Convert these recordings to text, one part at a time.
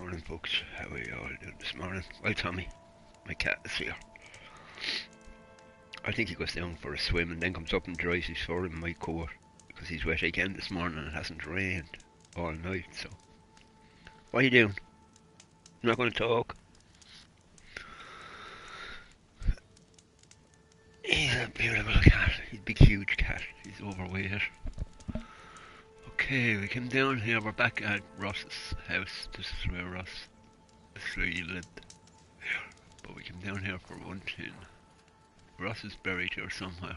Morning, folks. How are you all doing this morning? Well, Tommy, my cat is here. I think he goes down for a swim and then comes up and dries his fur in my coat because he's wet again this morning and it hasn't rained all night. So, what are you doing? You're not going to talk? He's a beautiful cat. He's a big, huge cat. He's overweight. Okay, we came down here. We're back at Ross's house. This is where he lived. But we came down here for one thing. Ross is buried here somewhere.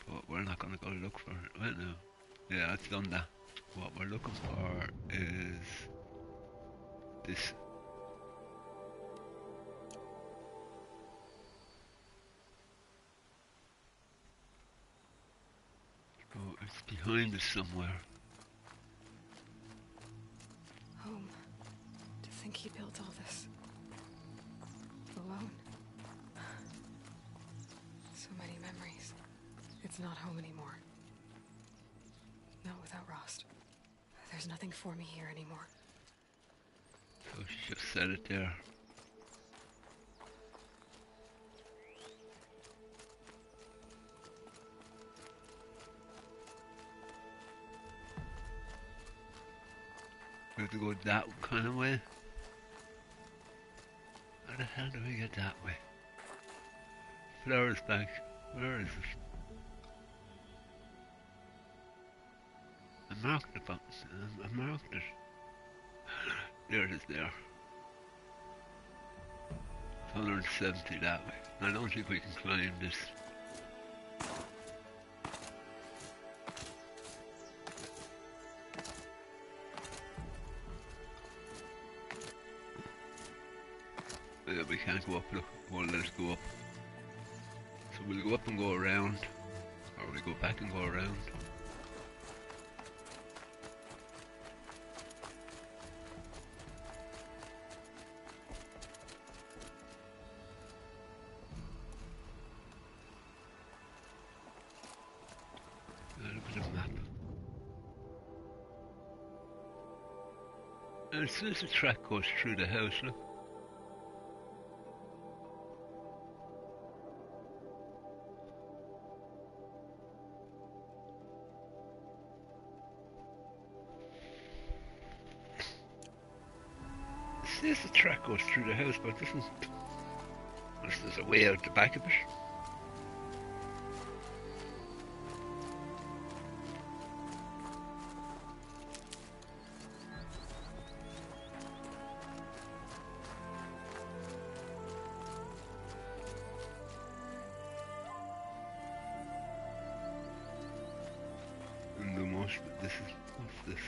But we're not going to go look for it right now. Yeah, it's done that. What we're looking for is this. Oh, it's behind us somewhere. Home. To think he built all this. Alone. So many memories. It's not home anymore. Not without Rost. There's nothing for me here anymore. So she just said it there. We have to go that kind of way. How the hell do we get that way? Flowers back. Where is it? I marked the button. I marked it. There it is there. 170 that way. I don't think we can climb this. Yeah, we can't go up, look, it won't let us go up. So we'll go up and go around, or we go back and go around. Look at the map. And as soon as the track goes through the house, look. Says the track goes through the house, but it doesn't. Unless there's a way out the back of it. And the most. This is. What's this?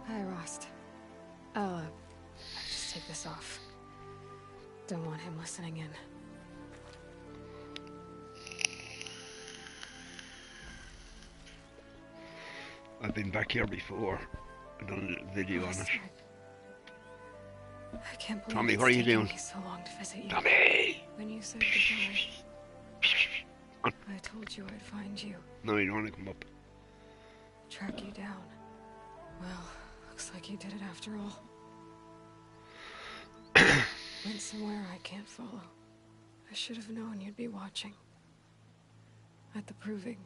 Hi, Rost. I'll just take this off. Don't want him listening in. I've been back here before. I've done a little video on it. I can't believe Tommy, it's what are you taken doing? me so long to visit you. Tommy! When you said goodbye, I told you I'd find you. No, you don't want to come up. Track you down. Well, looks like you did it after all. Went somewhere I can't follow. I should have known you'd be watching. At the proving.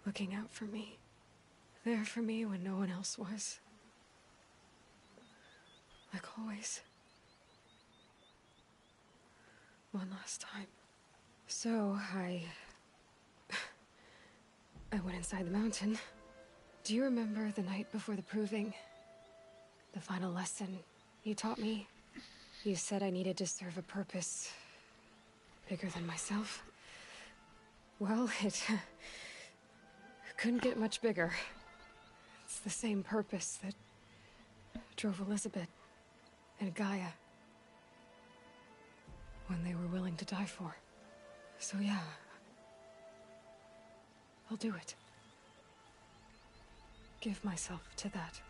Looking out for me. There for me when no one else was. Like always. One last time. So, I went inside the mountain. Do you remember the night before the proving? The final lesson you taught me? You said I needed to serve a purpose bigger than myself. Well, it couldn't get much bigger. It's the same purpose that drove Elizabeth and Gaia when they were willing to die for. So yeah, I'll do it. Give myself to that.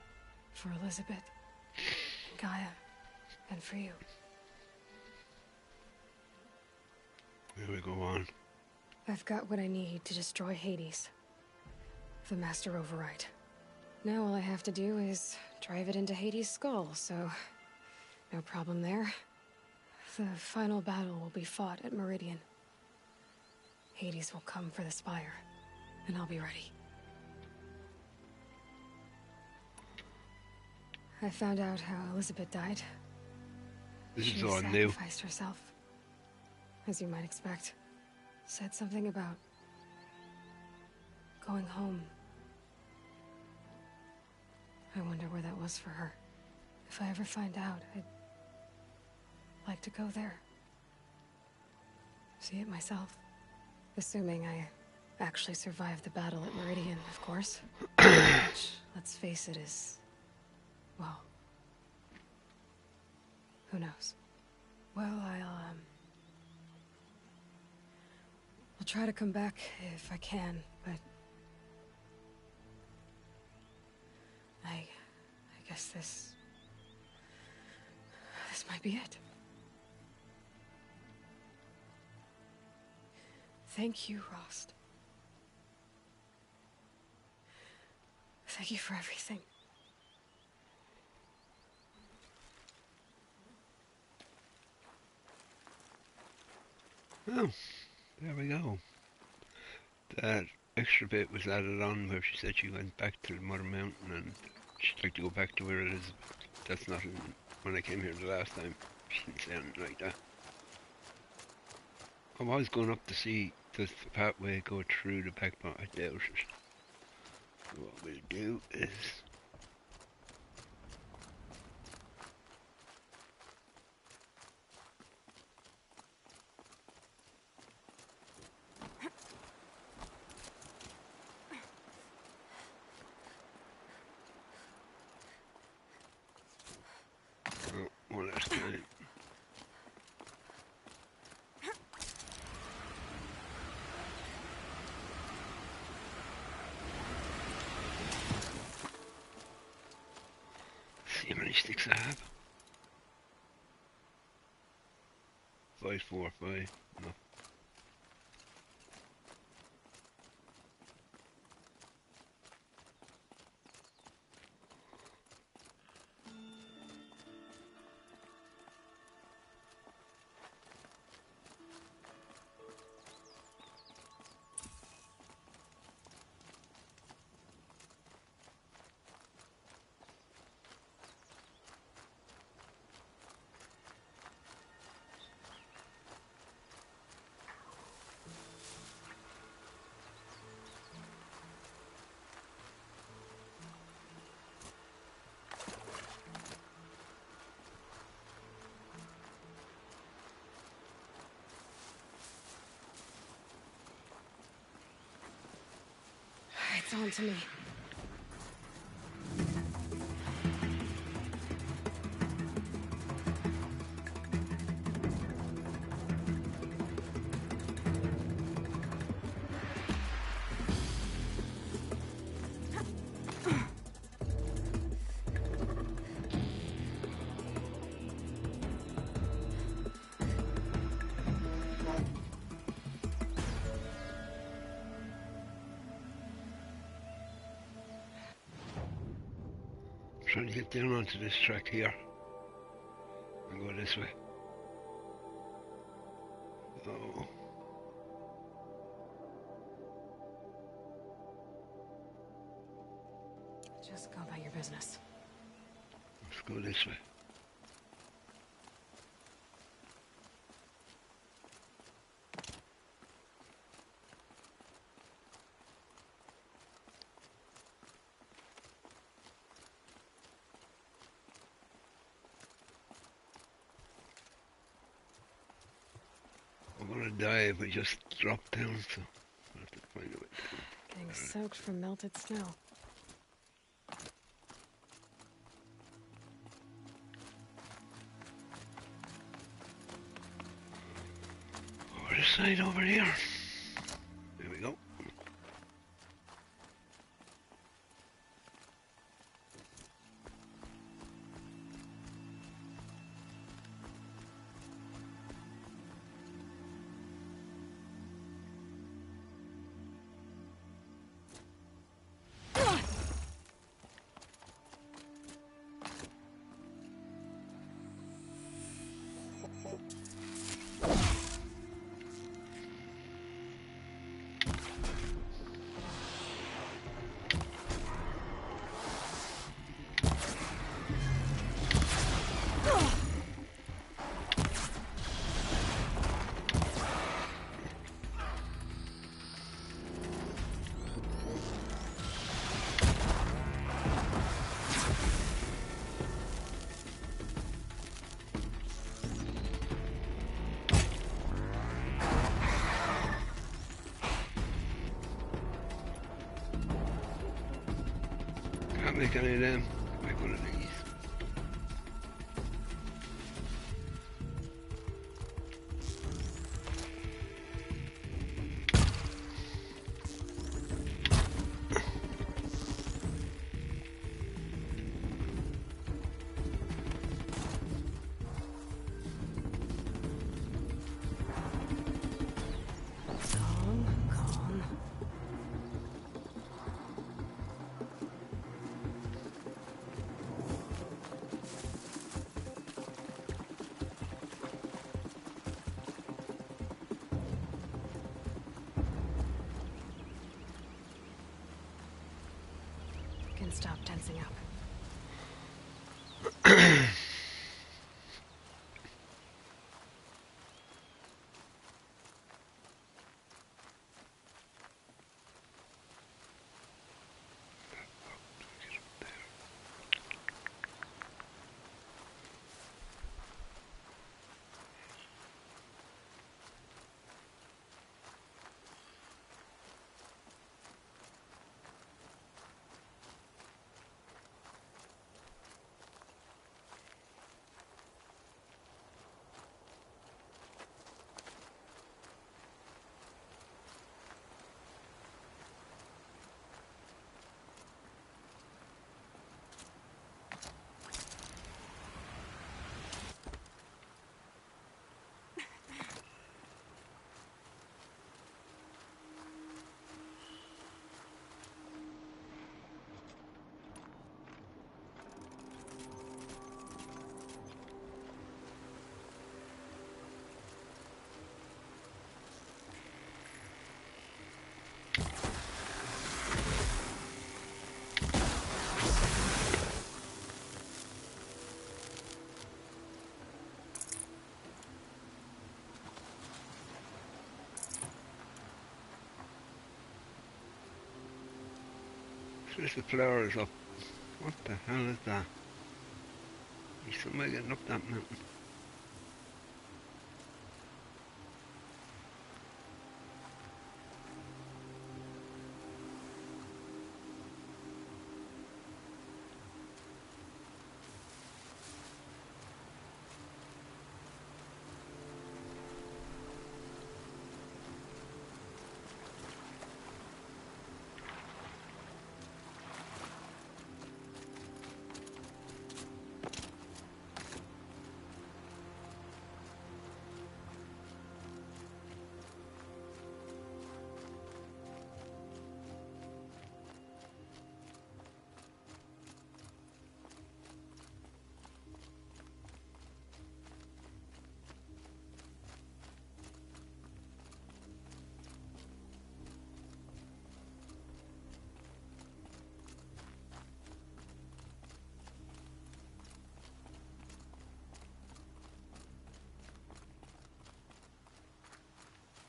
For Elizabeth, and Gaia, and for you. Here we go on. I've got what I need to destroy Hades. The Master Override. Now all I have to do is drive it into Hades' skull, so... no problem there. The final battle will be fought at Meridian. Hades will come for the Spire, and I'll be ready. I found out how Elizabeth died. This She is all new. sacrificed herself, as you might expect. Said something about going home. I wonder where that was for her. If I ever find out, I'd like to go there. See it myself. Assuming I actually survived the battle at Meridian, of course. Which, let's face it, is... well... who knows? Well, I'll try to come back if I can, but... I guess this might be it. Thank you, Rost. Thank you for everything. Oh, there we go. That extra bit was added on where she said she went back to the Mother Mountain and she'd like to go back to where it is. That's not in, when I came here the last time. She didn't say anything like that. I was going up to see, does the pathway go through the back part? I doubt it. So what we'll do is... oh, one last time. See how many sticks I have. 5, 4, 5. No. It's on to me. Trying to get down onto this track here and go this way. Oh. Just go about your business. Let's go this way. I'm gonna die if we just drop down, so I'll have to find a way down. Getting soaked from melted snow. Over the side over here. There we go. Can't make any of them. Make one of these. Calm, calm. Can stop tensing up. There's the flowers up. What the hell is that? Is somebody getting up that mountain?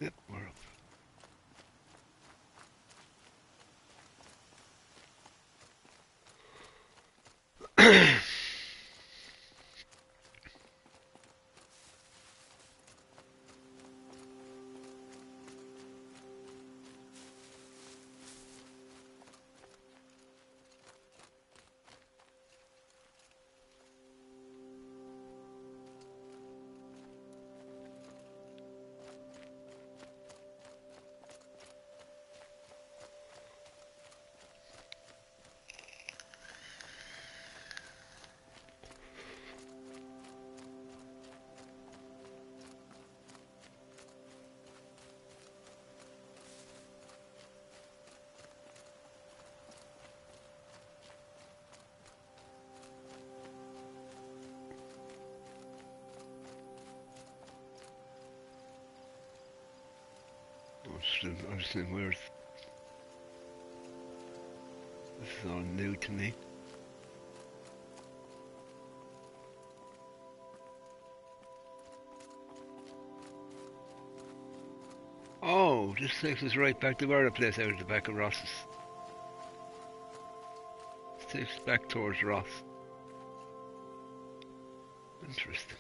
Yep, we're up. I was saying, where's... This is all new to me. Oh, this takes us right back to where the place out at the back of Ross's. This takes us back towards Ross. Interesting.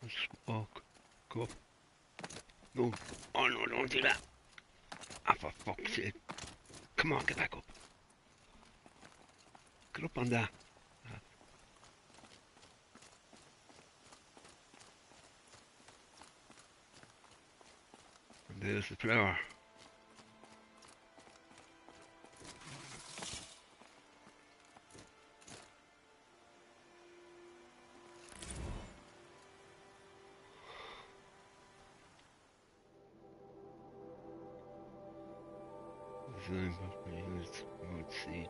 Let's walk. Go up. No. Oh no, don't do that. Ah, for fuck's sake. Come on, get back up. Get up on that. And there's the flower. Design buffer used mode seed.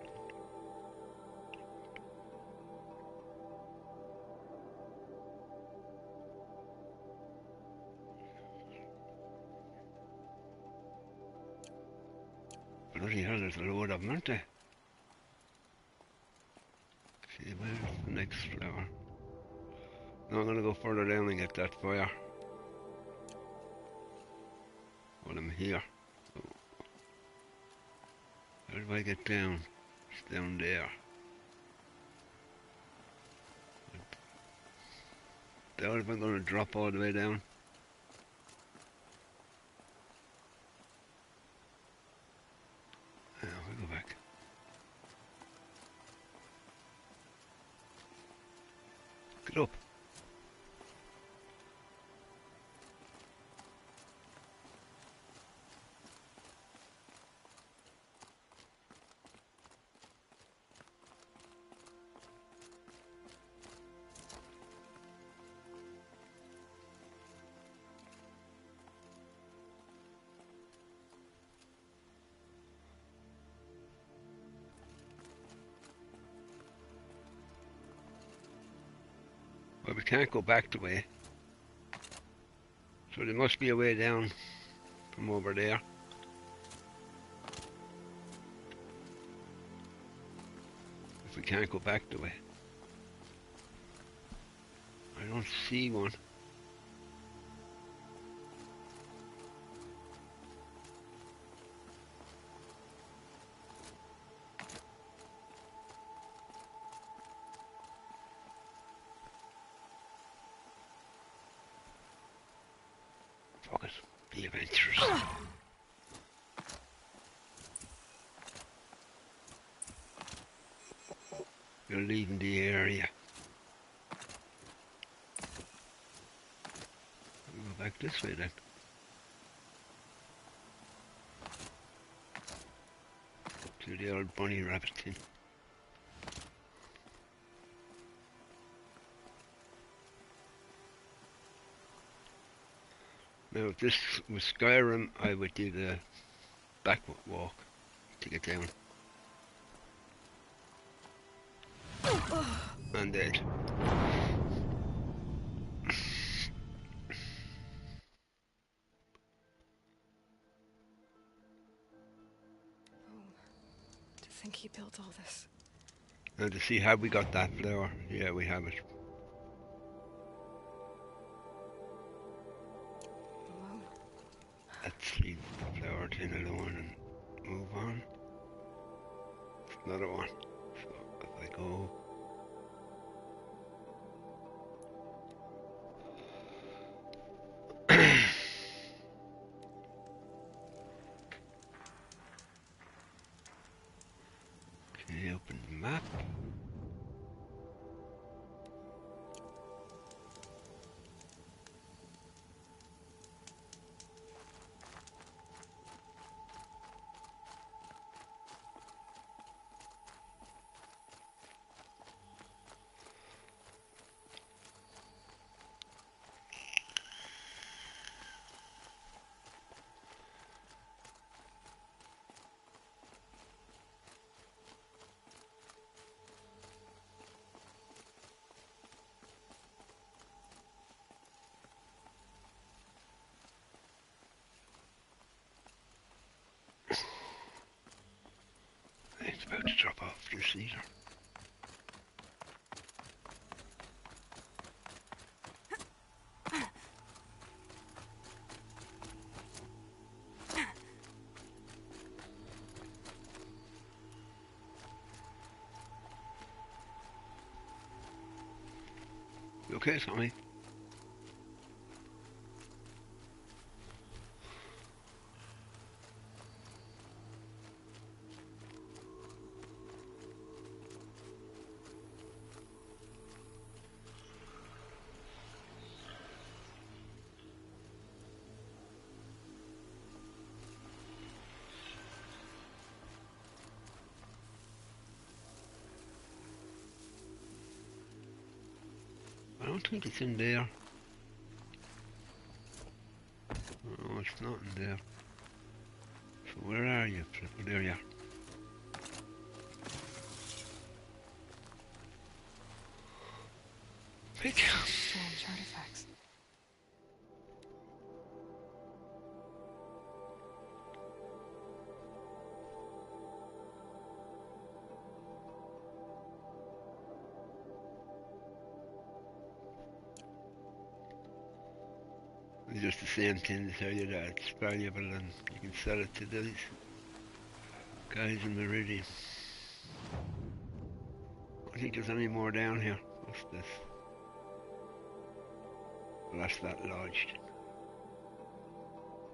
Bloody hell, there's a load of them, aren't there? Okay, where's the next flower? No, I'm gonna go further down and get that fire. While I'm here. So, how do I get down? It's down there. Doubt if I'm gonna drop all the way down. Yeah, we go back. Get up. Well, we can't go back the way. So there must be a way down from over there. If we can't go back the way. I don't see one. Fuck it. Be adventurous. You're leaving the area. We'll go back this way then. To the old bunny rabbit thing. Now if this was Skyrim, I would do the back walk to get down. And dead. To think he built all this. Now to see how we got that flower. Yeah, we have it. Alone. Let's leave the flower tin alone and move on. Another one. So if I go... Okay, open the map. drop off this either. You okay, Tommy? I don't think it's in there. No, it's not in there. So where are you? There you are. Pick. Strange artifacts. It's just the same thing to tell you that it's valuable and you can sell it to these guys in Meridian. I think there's any more down here. What's this? Well, that's that lodged.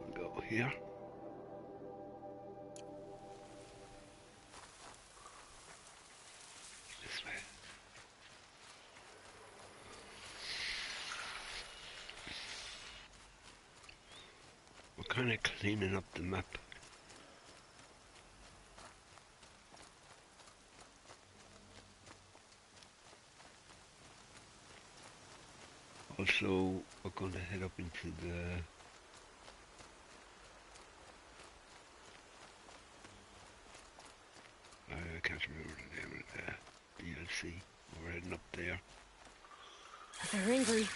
We'll go here. This way. We're kind of cleaning up the map. Also, we're going to head up into the I can't remember the name of the DLC. We're heading up there. They're angry.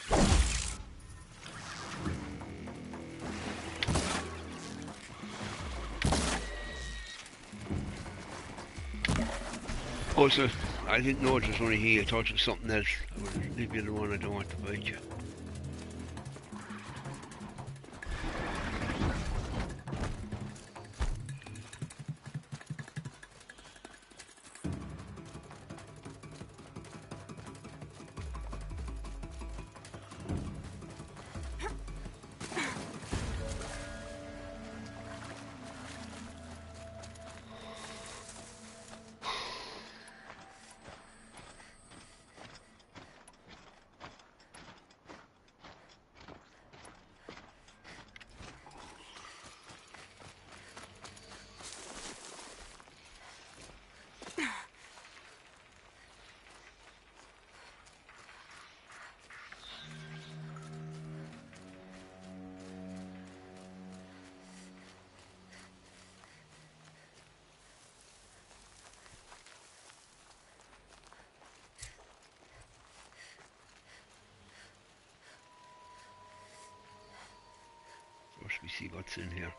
Also, I didn't know it was only here. I thought it was something else. I will leave you alone. I don't want to bite you. First we see what's in here.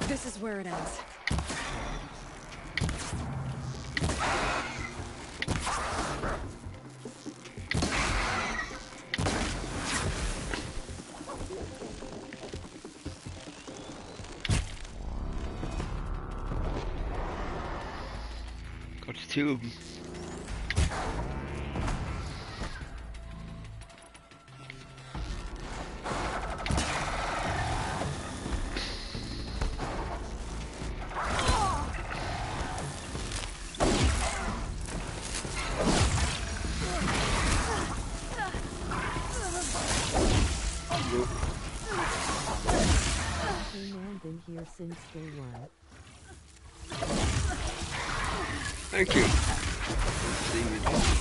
This is where it ends. Got two of them. Been here since day one. Thank you. See you.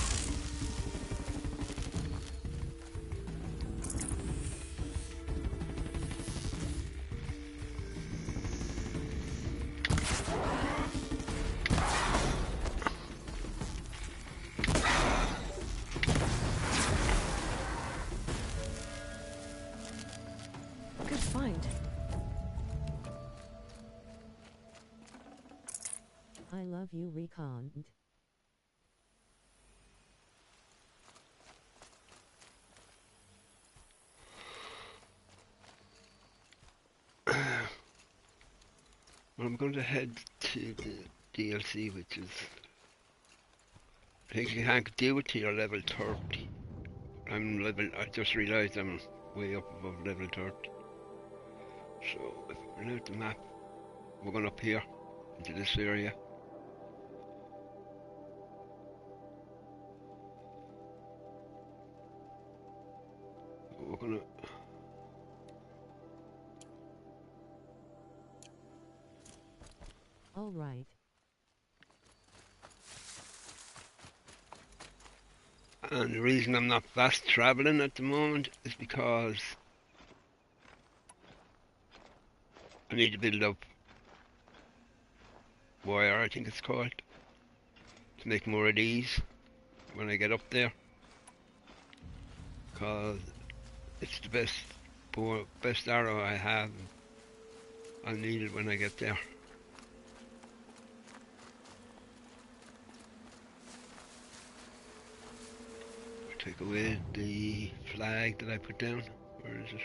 love you reconned. Well, I'm going to head to the DLC, which is... I think you can't do it till you're level 30. I just realised I'm way up above level 30. So, if we look at the map, we're going up here, into this area. We're going to... All right. And the reason I'm not fast travelling at the moment is because I need to build up wire, I think it's called, to make more of these when I get up there, because it's the best arrow I have. I'll need it when I get there. Take away the flag that I put down. Where is it?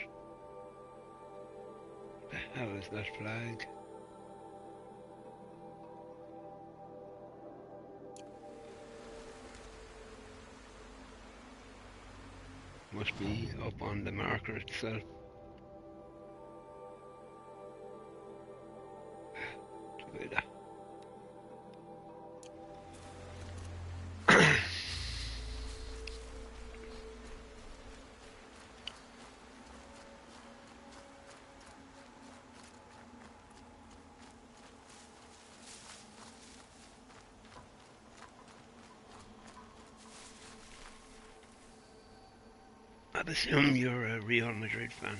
The hell is that flag? Must be up on the marker itself. Wait, I assume you're a Real Madrid fan.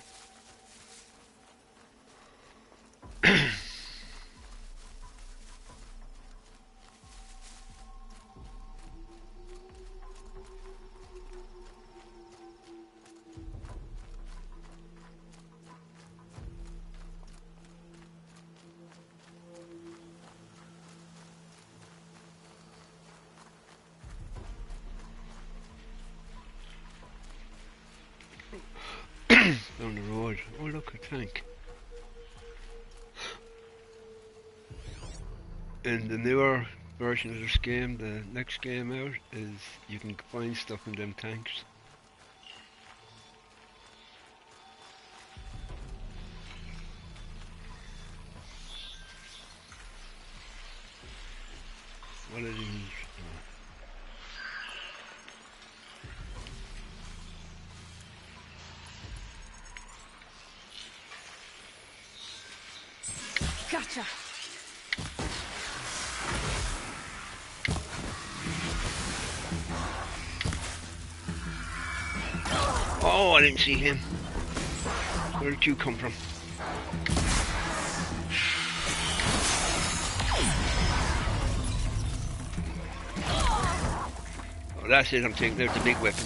Down the road. Oh, look, a tank. In the newer version of this game, the next game out, is you can find stuff in them tanks. What are these? Gotcha. Oh, I didn't see him. Where did you come from? Oh, that's it, I'm taking out the big weapon.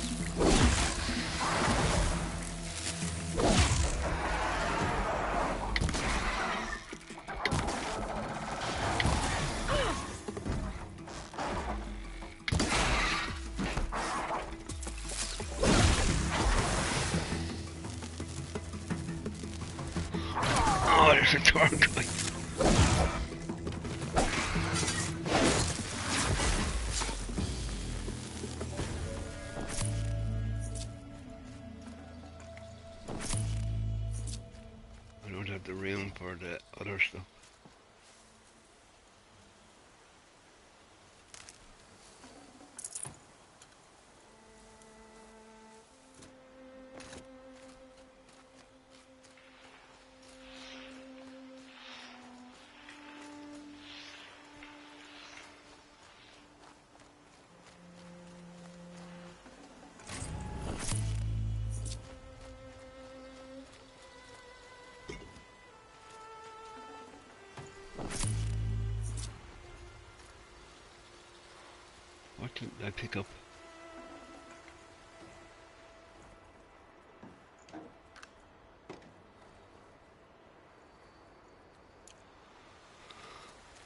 Oh, there's a tour guide. I don't have the room for the other stuff. What did I pick up?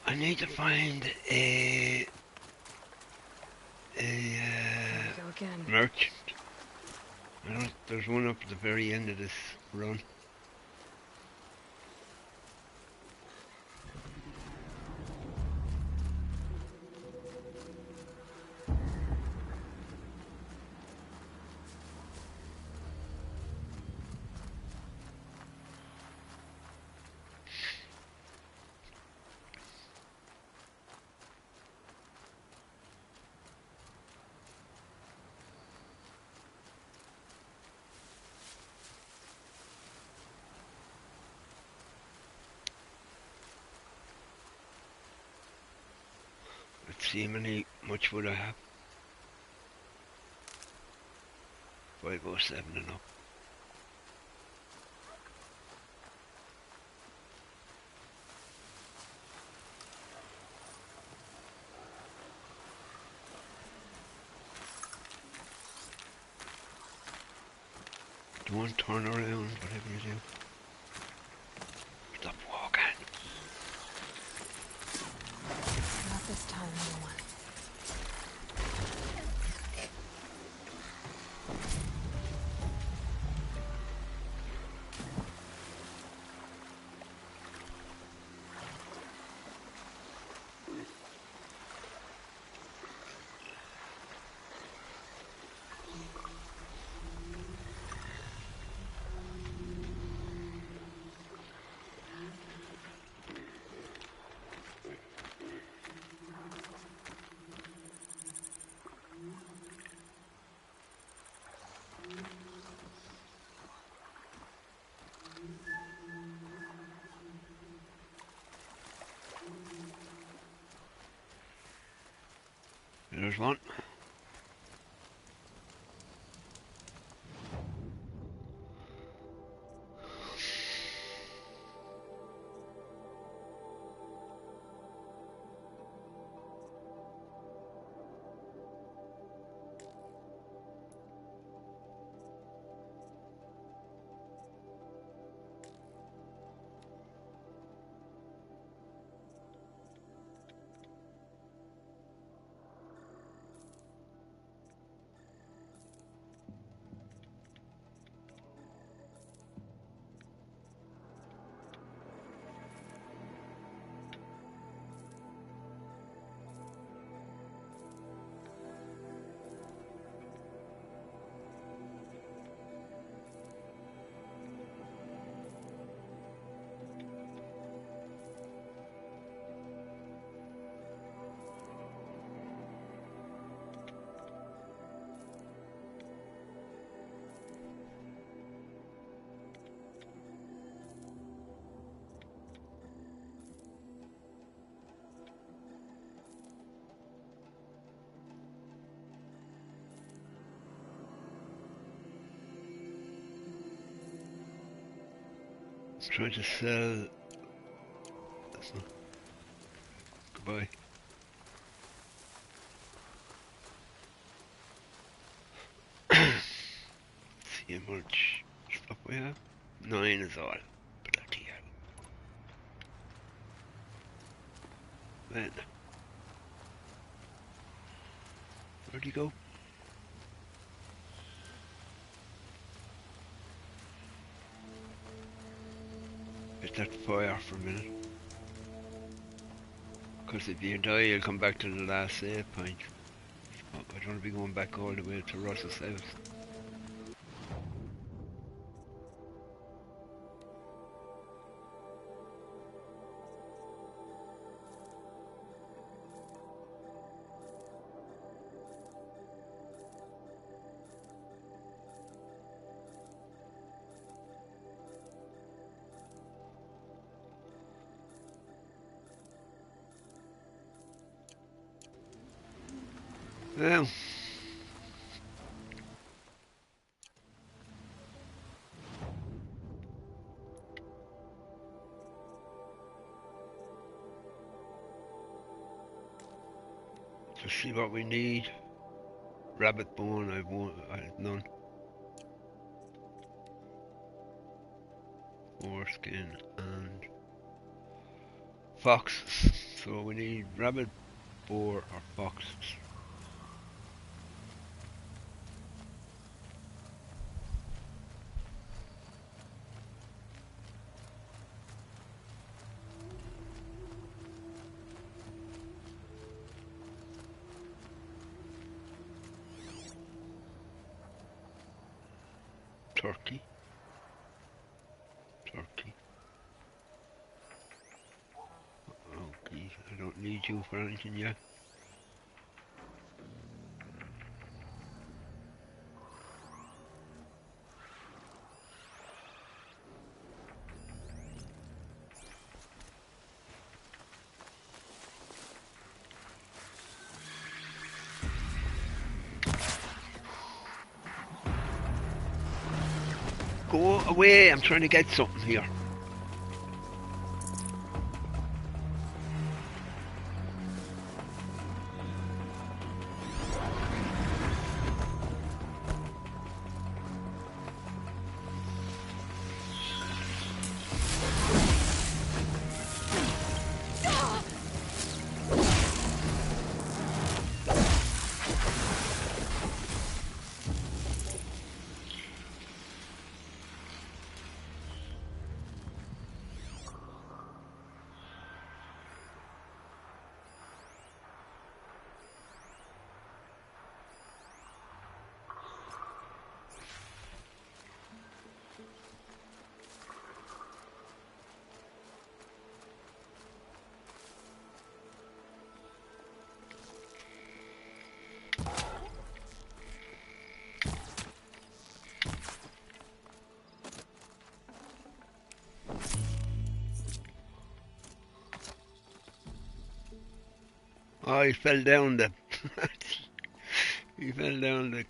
I I need to find a There we go again. merchant. I don't. There's one up at the very end of this run. Let's see much wood I have. 507 and up. Don't turn around, whatever you do. Stop walking. Not this time, no one. There's one. Trying to sell. That's not. Goodbye. See how much stuff we have. 9 is all. Bloody hell. Then. Where'd he go? Let that fire for a minute. Because if you die, you'll come back to the last save point. I don't want to be going back all the way to Russell's house. Well, let's see what we need. Rabbit bone, I have none. Foreskin and foxes. So we need rabbit, boar, or foxes. Turkey. Turkey. Okay, I don't need you for anything yet. Go away, I'm trying to get something here. Oh, he fell down the... he fell down the...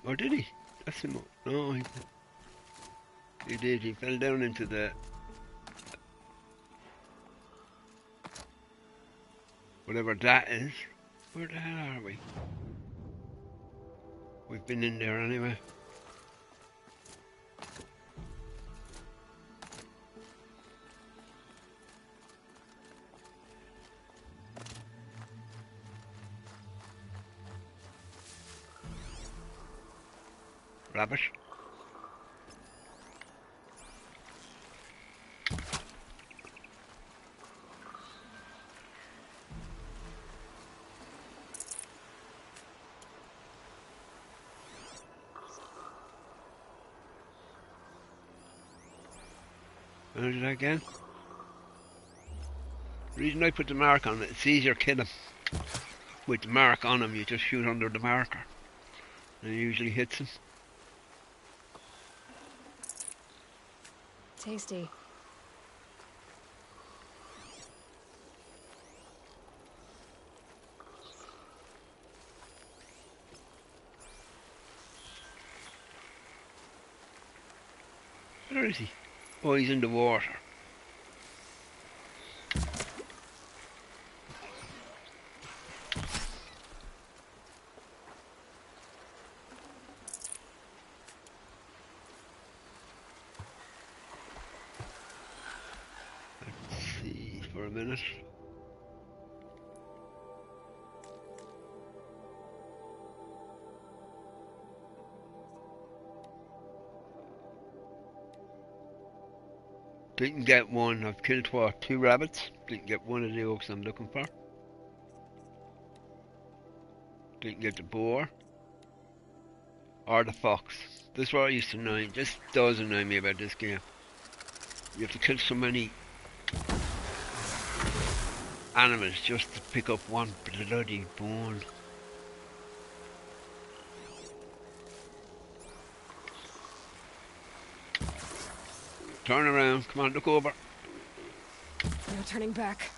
Or did he? That's him. No, he did. He fell down into the... Whatever that is. Where the hell are we? We've been in there anyway. Rabbit. Where did I again? The reason I put the mark on it, it's easier to kill him. With the mark on him, you just shoot under the marker. And it usually hits him. Tasty. Where is he? Oh, he's in the water. Let's see for a minute. Didn't get one. I've killed what? 2 rabbits. Didn't get one of the oaks I'm looking for. Didn't get the boar. Or the fox. This is what I used to annoy. This does annoy me about this game. You have to kill so many animals just to pick up one bloody bone. Turn around. Come on, look over. No turning back.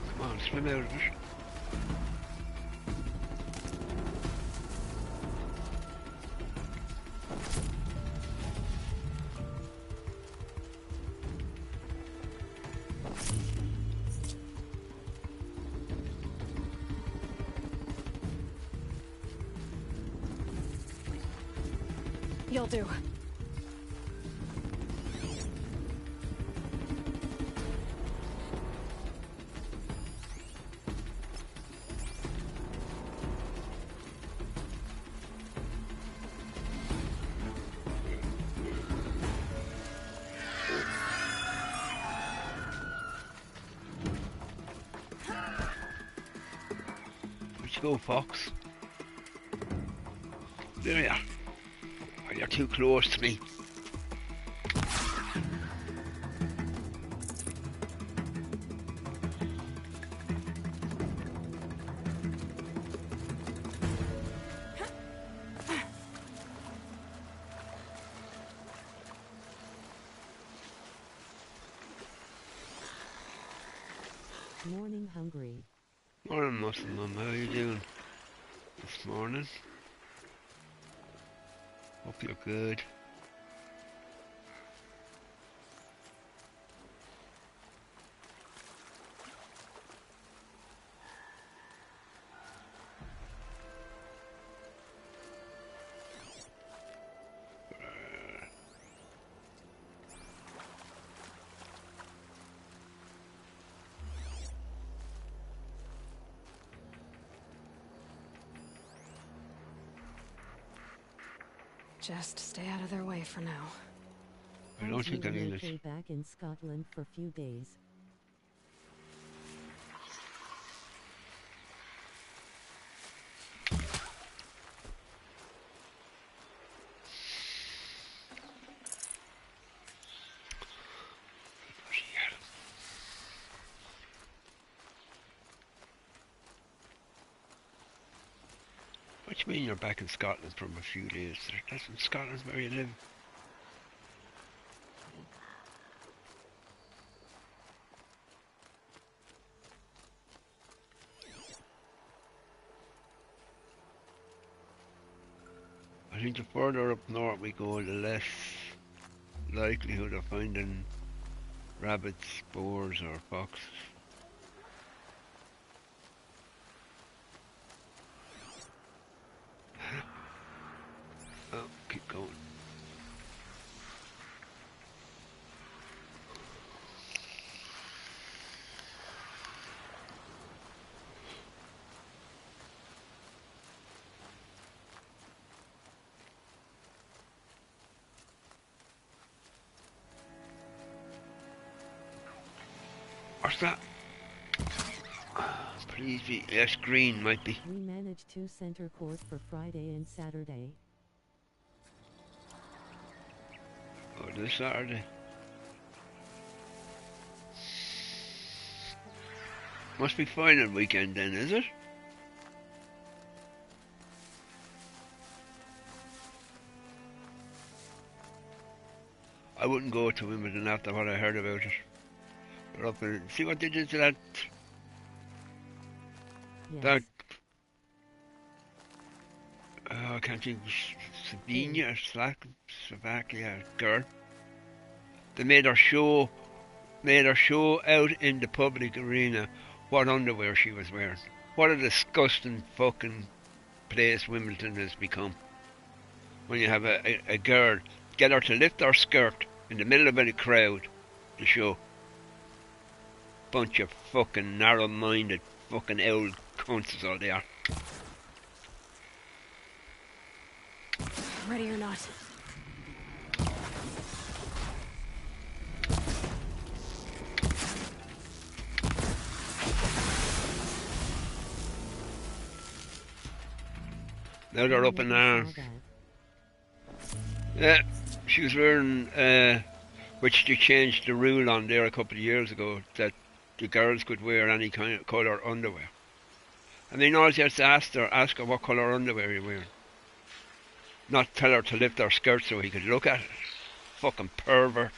Come on, swim out of it. You'll do. Where'd you go, Fox? There you are. Oh, you're too close to me. Morning hungry. Morning, Muscle Mum. How are you doing this morning? Hope you're good. Just stay out of their way for now. I don't think I need okay it. back in Scotland for few days. What do you mean you're back in Scotland from a few days? That's in Scotland where you live. I think the further up north we go, the less likelihood of finding rabbits, boars or foxes. Oh, keep going. What's that? Please be less green, might be. We managed 2 center courts for Friday and Saturday. Oh, this Saturday. Must be final weekend then, is it? I wouldn't go to Wimbledon after what I heard about it. But up in, see what they did to that Yes. that I can't think, Slovenia or Slovakia girl. They made her show out in the public arena what underwear she was wearing. What a disgusting fucking place Wimbledon has become. When you have a girl, get her to lift her skirt in the middle of a crowd to show. Bunch of fucking narrow-minded fucking old cunts is all they are. Ready or not. Now they're up in arms. Yeah, she was wearing, which they changed the rule on there a couple of years ago, that the girls could wear any kind of colour underwear. I mean, all you have to ask her what colour underwear you're wearing. Not tell her to lift her skirt so he could look at it. Fucking pervert.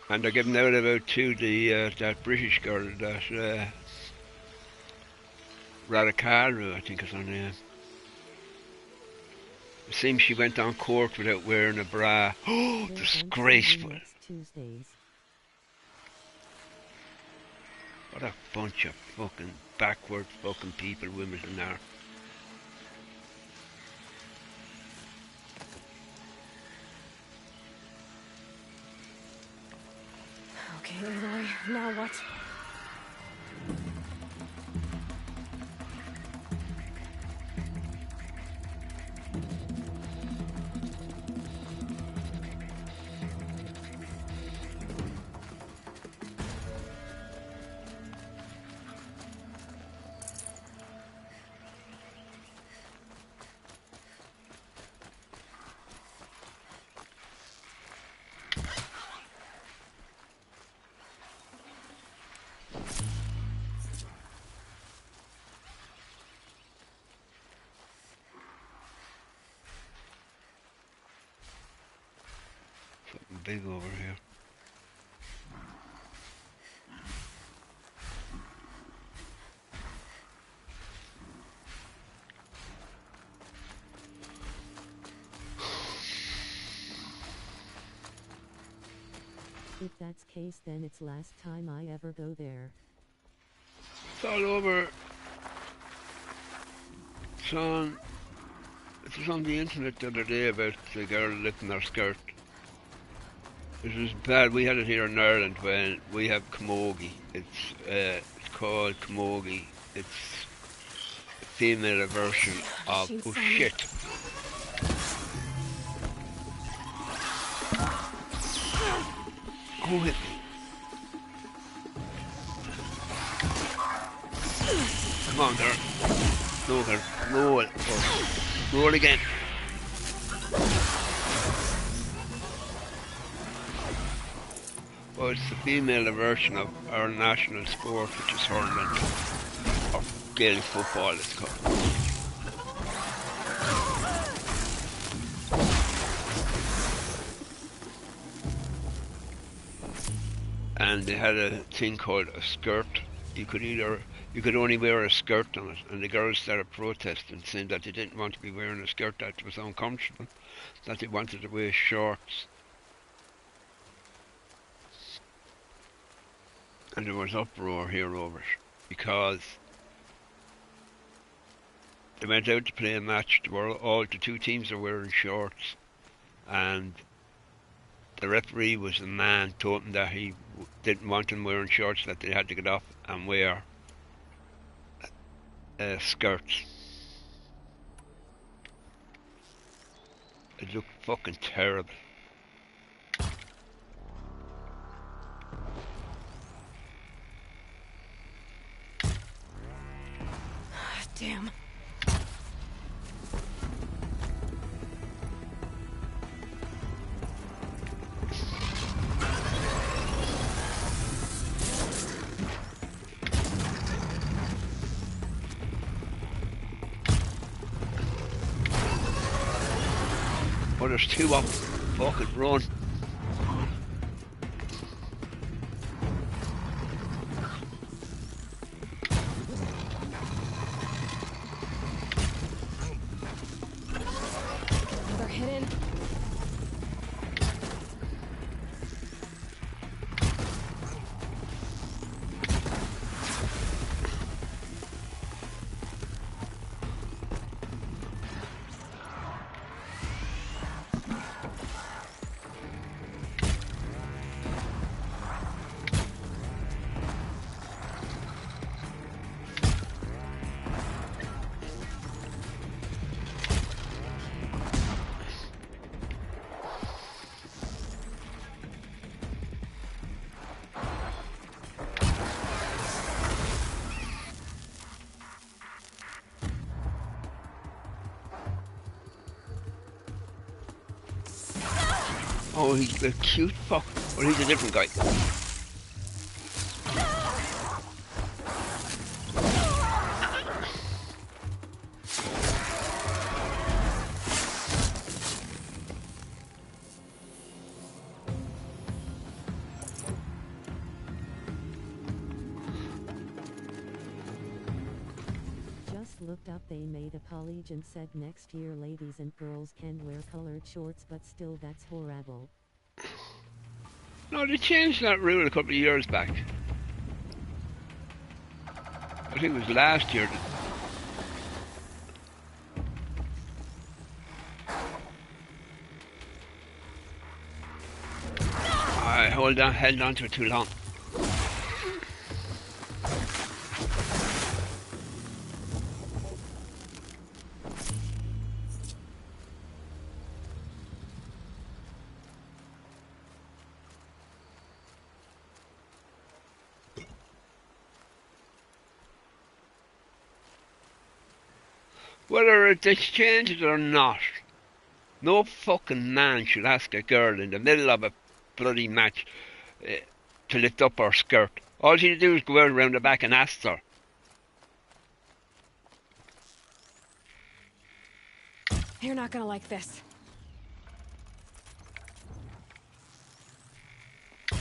And they're giving out about to the that British girl, that Radikaru, I think is her name. It seems she went on court without wearing a bra. Oh, disgraceful. What a bunch of fucking backward fucking people Wimbledon are. Okay, Aloy, now what? Something big over here. If that's case, then it's last time I ever go there. It's all over. It was on the internet the other day about the girl lifting her skirt. It was bad. We had it here in Ireland when we have camogie. It's called camogie. It's a female version of Machine oh saw me. shit. Go hit me. Come on, girl. No, girl. Roll. Oh. Roll again. Well, it's the female version of our national sport, which is hurling, or Gaelic football, it's called. And they had a thing called a skirt. You could only wear a skirt on it, and the girls started protesting, saying that they didn't want to be wearing a skirt that was uncomfortable, that they wanted to wear shorts. And there was uproar here over it, because they went out to play a match. The two teams are wearing shorts, and the referee was the man, told them that he didn't want them wearing shorts, that they had to get off and wear skirts. It looked fucking terrible. Damn. Oh, there's two up. Fucking run. They're hidden. Oh, he's a cute fuck. Well, he's a different guy. Just looked up, they made a college and said next year ladies and girls can wear colored shorts, but still that's horrible. No, they changed that rule a couple of years back. I think it was last year that I held on to it too long. Whether it's exchanged or not, no fucking man should ask a girl in the middle of a bloody match to lift up her skirt. All she'd do is go out around the back and ask her. You're not gonna like this. Well,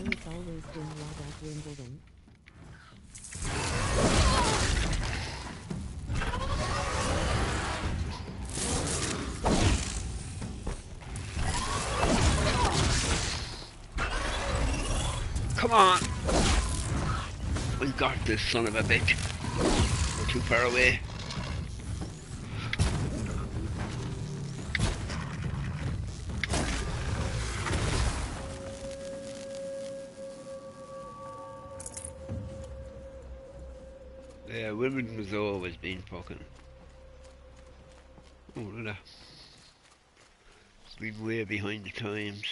it's always been love at Wimbledon. Come on! We got this son of a bitch. We're too far away. Yeah, Wimbledon has always been fucking... Oh, look at that. It's been way behind the times.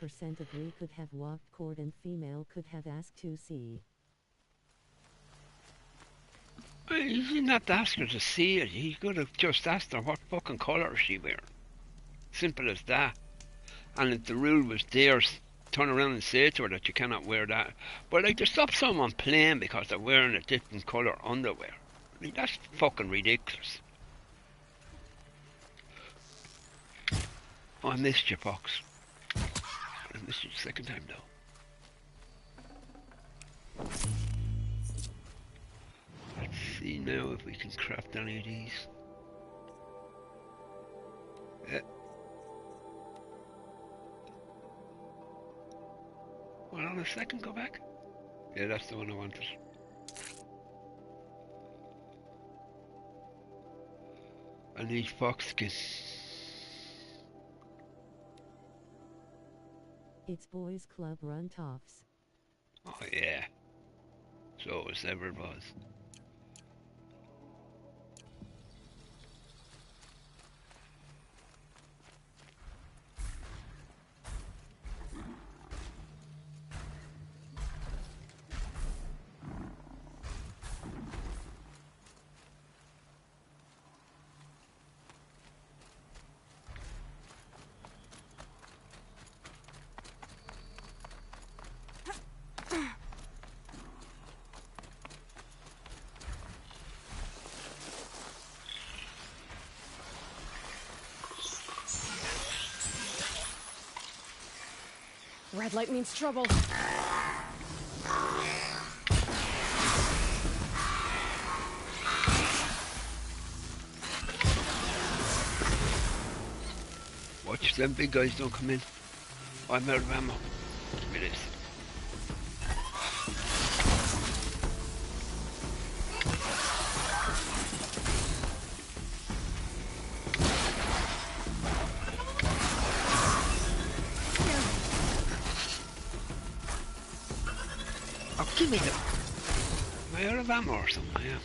%, agree, could have walked court and female could have asked to see. You didn't have to ask her to see it. You could have just asked her what fucking colour is she wearing. Simple as that. And if the rule was there, turn around and say to her that you cannot wear that. But like, to stop someone playing because they're wearing a different colour underwear, I mean, that's fucking ridiculous. Oh, I missed you, Fox. I missed you the second time, though. Let's see now if we can craft any of these. Yeah. Hold on a second, go back. Yeah, that's the one I wanted. I need fox skin. It's boys club run tops. Oh yeah. So as ever it was. Red light means trouble. Watch them big guys don't come in. I'm out of ammo. Give me this. Oh, give me them. Am I out of ammo or something? I am.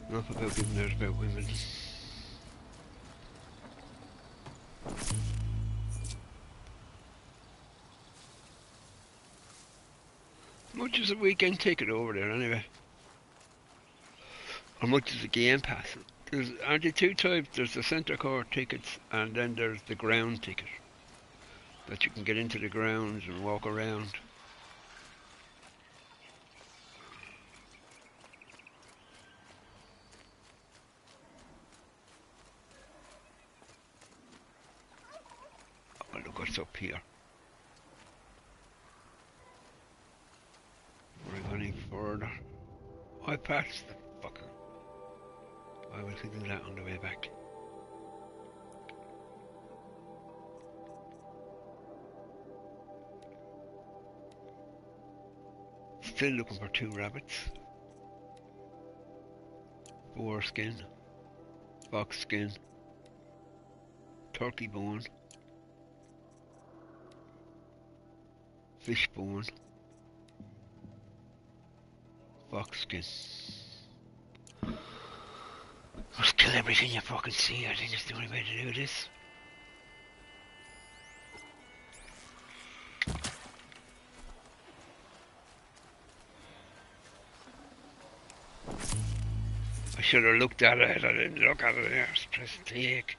Enough about giving out about women. much is a weekend ticket over there anyway? How much is a game pass? There's only two types. There's the centre court tickets and then there's the ground ticket. That you can get into the grounds and walk around. Oh, look what's up here. We're going further. I passed the fucker. I will do that on the way back. Still looking for 2 rabbits. Boar skin. Fox skin. Turkey bone. Fish bone. Fox skin. Must kill everything you fucking see. I think it's the only way to do this. I should have looked at it. I didn't look at it there. Just press take.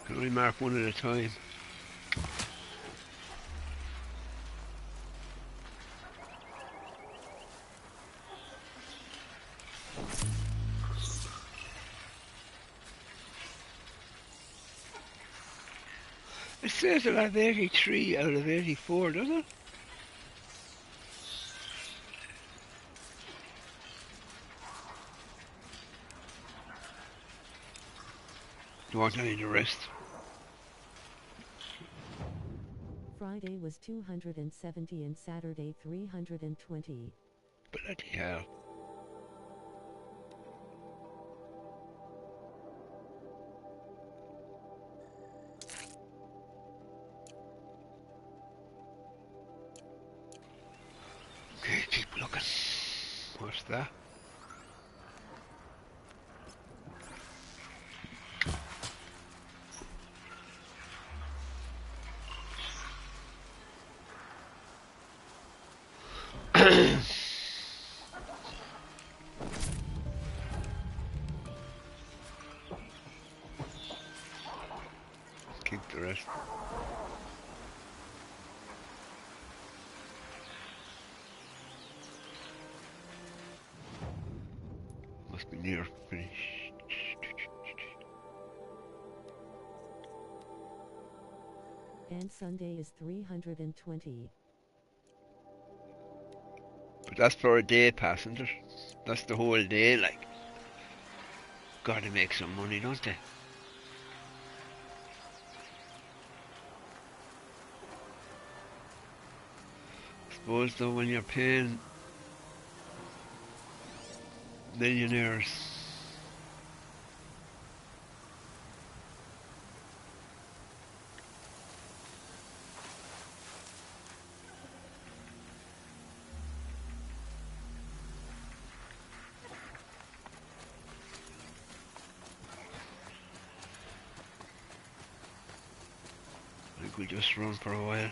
Can only mark one at a time. It says that I have 83 out of 84, doesn't it? Do you want any of the rest? Friday was 270 and Saturday 320. Bloody hell. Okay, keep looking. What's that? Keep the rest. Must be near finished. And Sunday is 320. But that's for a day passenger. That's the whole day, like. Gotta make some money, don't they? Suppose though when you're paying millionaires, I think we just run for a while.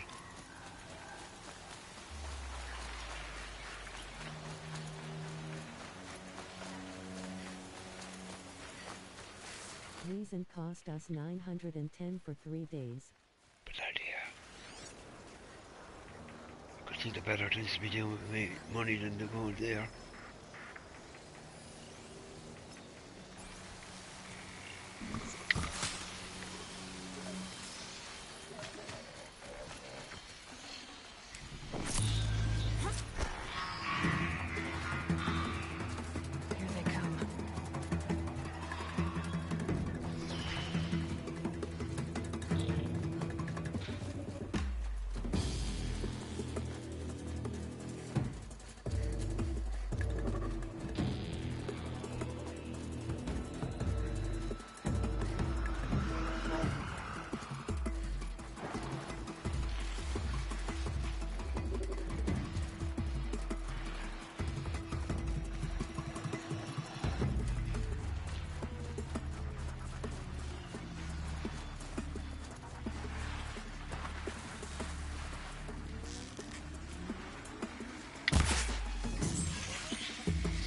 Reason cost us 910 for 3 days. Bloody hell. I could think of better things to be doing with me money than to go there. Here they come.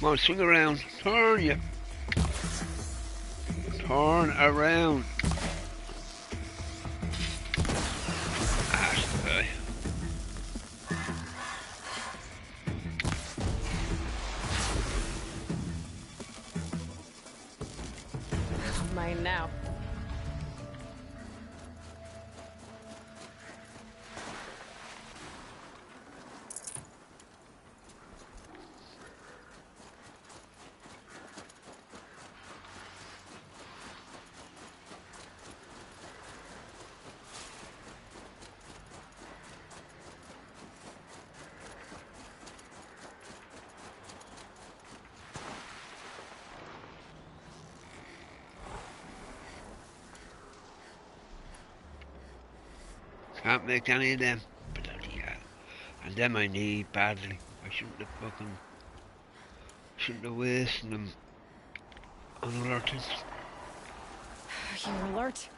Come on, swing around. Turn, you. Turn around. Ah, okay. Mine now. Can't make any of them. Bloody hell. And them I need badly. I shouldn't have wasted them on alerting. You're alert.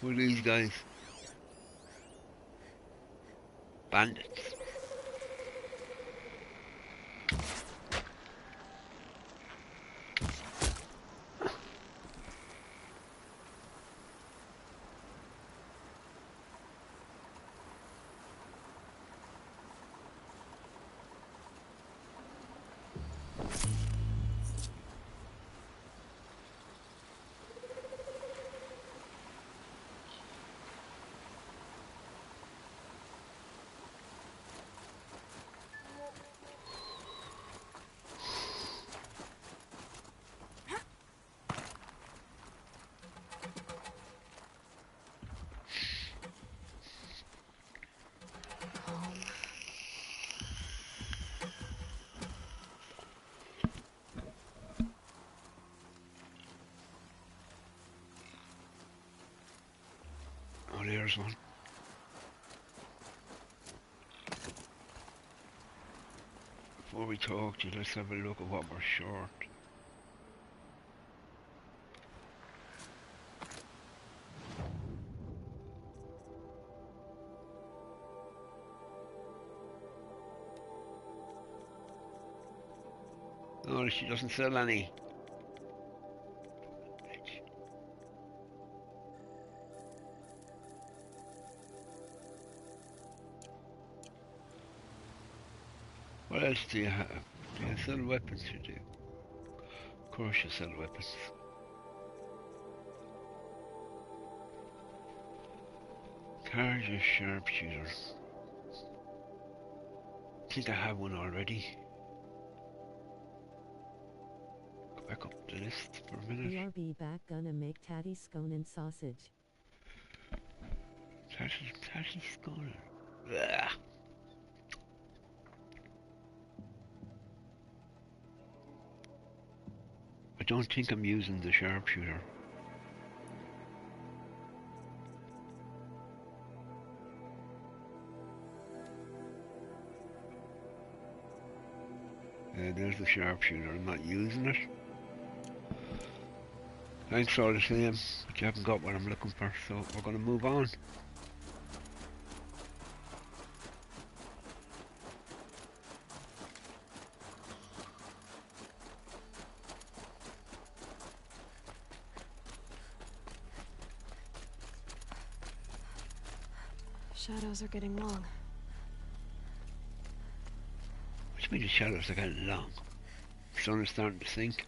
Who are these guys? Bandits. Oh, there's one. Before we talk to you, let's have a look at what we're short. Oh, she doesn't sell any. What else do you have? Do you sell weapons? You do. Of course you sell weapons. Carriage sharpshooter. I think I have one already. Go back up the list for a minute. BRB back gonna make tatty scone and sausage. Tatty scone. Ugh. I don't think I'm using the sharpshooter. There's the sharpshooter. I'm not using it. Thanks all the same, but you haven't got what I'm looking for, so we're going to move on. Shadows are getting long. What do you mean the shadows are getting long? The sun is starting to sink.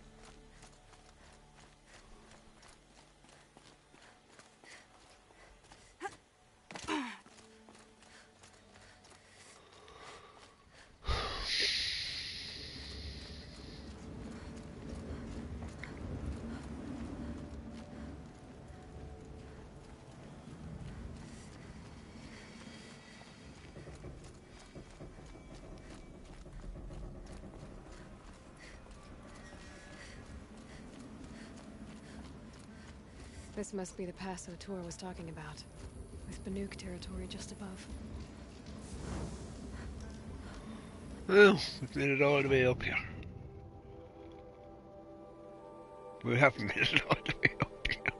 This must be the pass O'Toole was talking about, with Banuk territory just above. Well, we've made it all the way up here. We haven't made it all the way up here.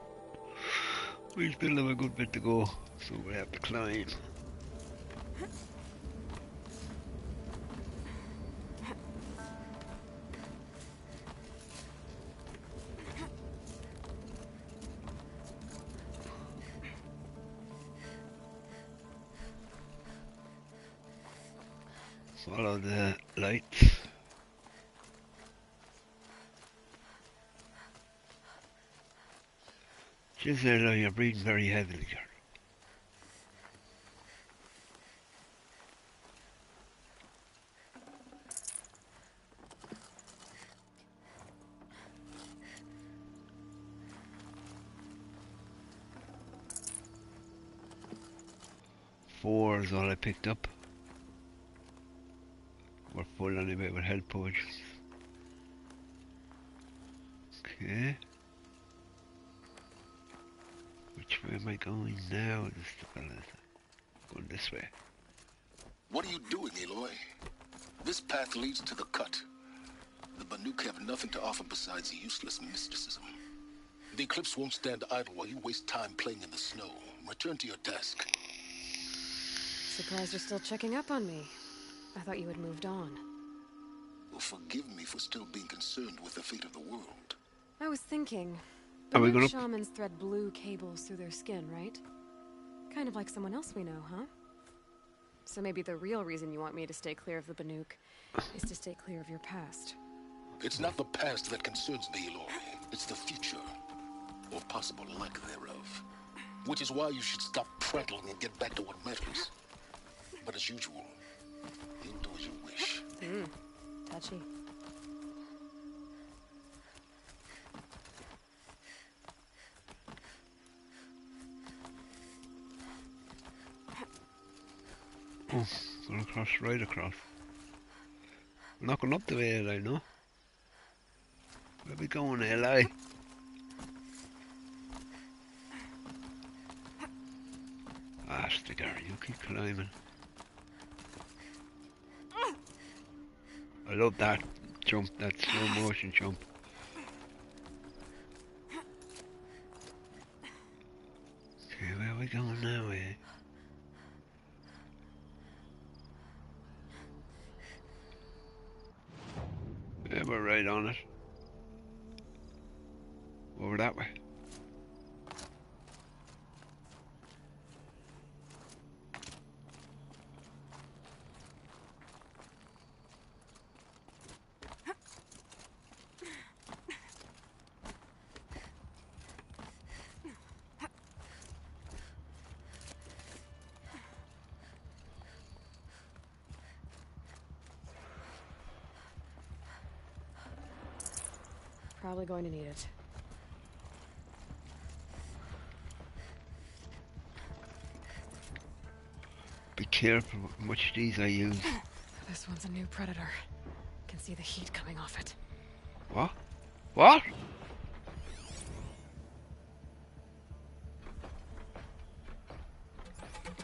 We still have a good bit to go, so we have to climb. Follow the lights. Giselle, you're breathing very heavily, girl. Four is all I picked up. We're full anyway with health potions. Okay. Which way am I going now? This is the fella going this way. What are you doing, Aloy? This path leads to the cut. The Banuk have nothing to offer besides useless mysticism. The Eclipse won't stand idle while you waste time playing in the snow. Return to your task. Surprised you're still checking up on me. I thought you had moved on. Well, forgive me for still being concerned with the fate of the world. I was thinking, Are we Banuk gonna- shamans thread blue cables through their skin, right? Kind of like someone else we know, huh? So maybe the real reason you want me to stay clear of the Banuk is to stay clear of your past. It's not the past that concerns me, Aloy. It's the future. Or possible lack thereof. Which is why you should stop prattling and get back to what matters. But as usual, you'll do as you wish. Touchy. Oh, going across, right across. We're not going up the way I know. Where are we going, Eli? Ah, sticker, you keep climbing. I love that jump, that slow motion jump. Okay, where are we going now, eh? Yeah, we're right on it. Over that way. Probably going to need it. Be careful how much of these I use. This one's a new predator. Can see the heat coming off it. What? What?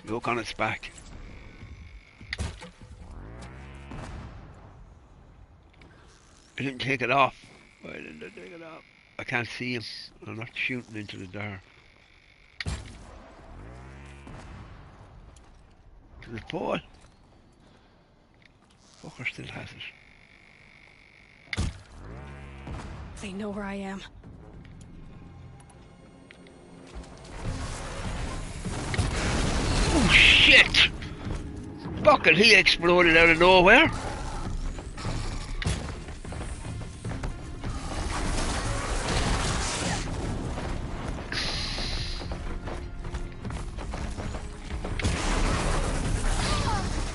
Look on its back. I didn't take it off. Why didn't I take it off? I can't see him. I'm not shooting into the dark. To the pole. Fucker still has it. They know where I am. Oh shit! Fucking he exploded out of nowhere.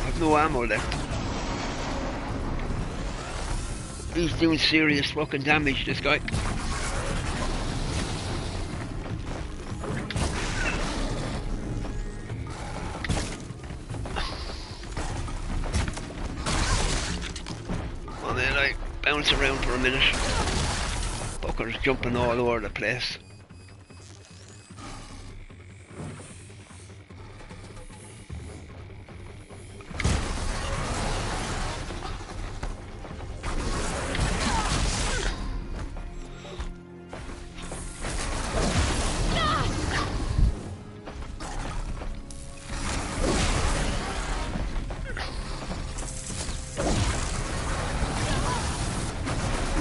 I've no ammo left. He's doing serious fucking damage, this guy. And then I bounce around for a minute. Fuckers jumping all over the place.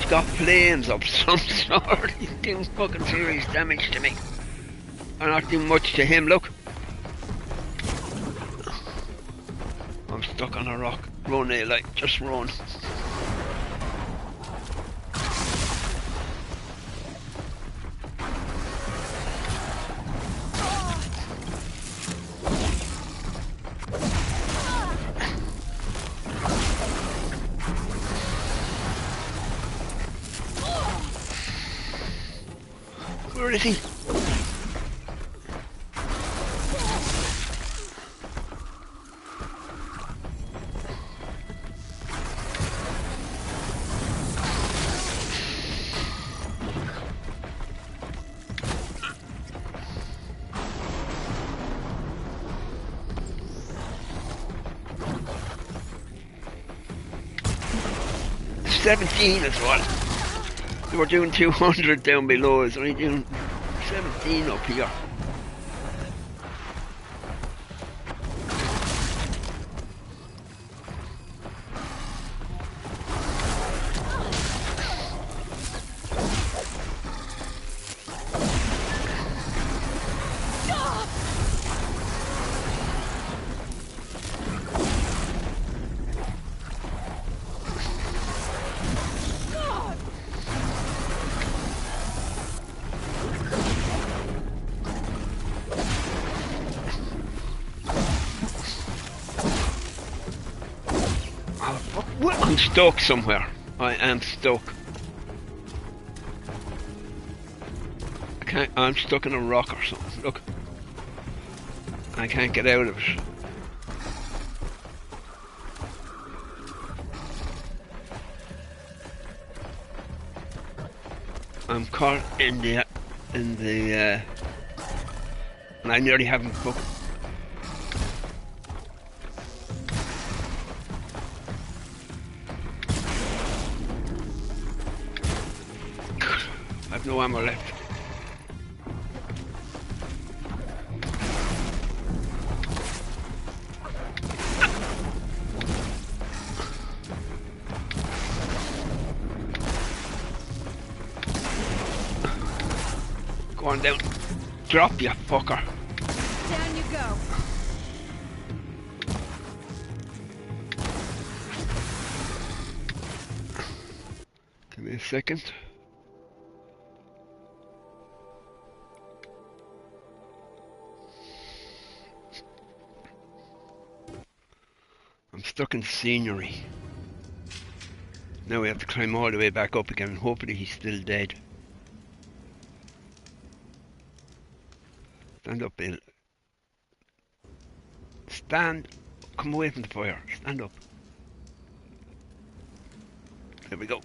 got flames of some sort. He's doing fucking serious damage to me. I'm not doing much to him, look. I'm stuck on a rock. Run, Eli, just run. Where is he? $17 as well. We were doing 200 down below. It's only doing 17 up here. I'm stuck somewhere. I am stuck. I'm stuck in a rock or something. Look. I can't get out of it. I'm caught in the and I nearly haven't booked. I've no ammo left. Go on down. Drop, you fucker. Down you go. Give me a second. I'm stuck in scenery. Now we have to climb all the way back up again. Hopefully he's still dead. Stand up, Bill. Stand. Come away from the fire. Stand up. There we go.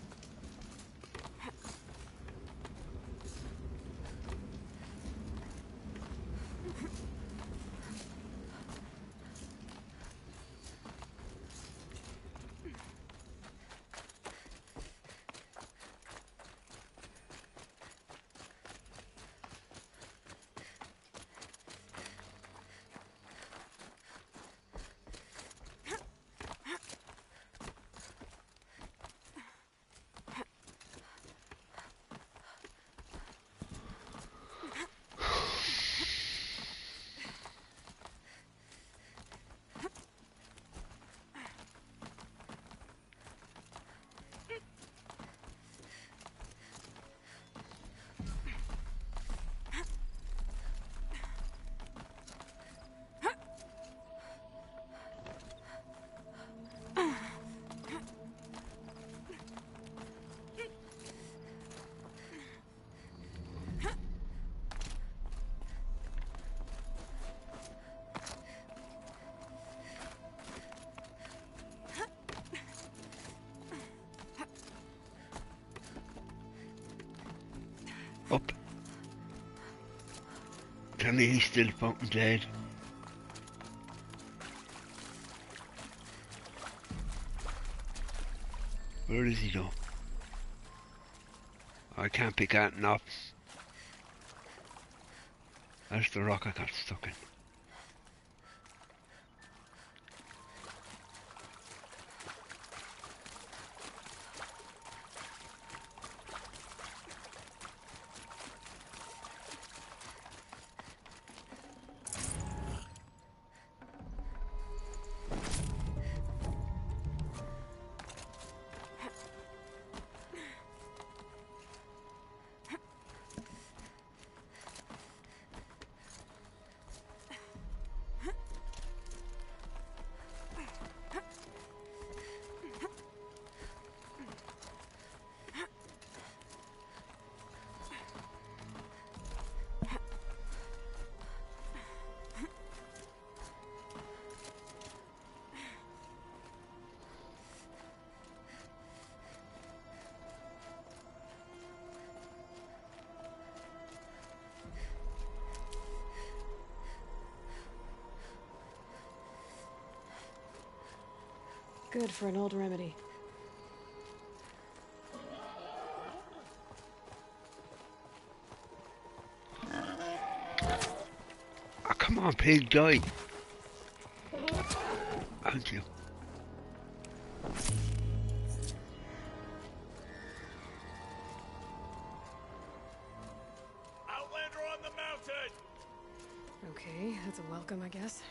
Up. Tell me he's still fucking dead. Where is he though? I can't pick that up. That's the rock I got stuck in. Good for an old remedy. Oh, come on, pig, die. Thank you. Outlander on the mountain! Okay, that's a welcome, I guess.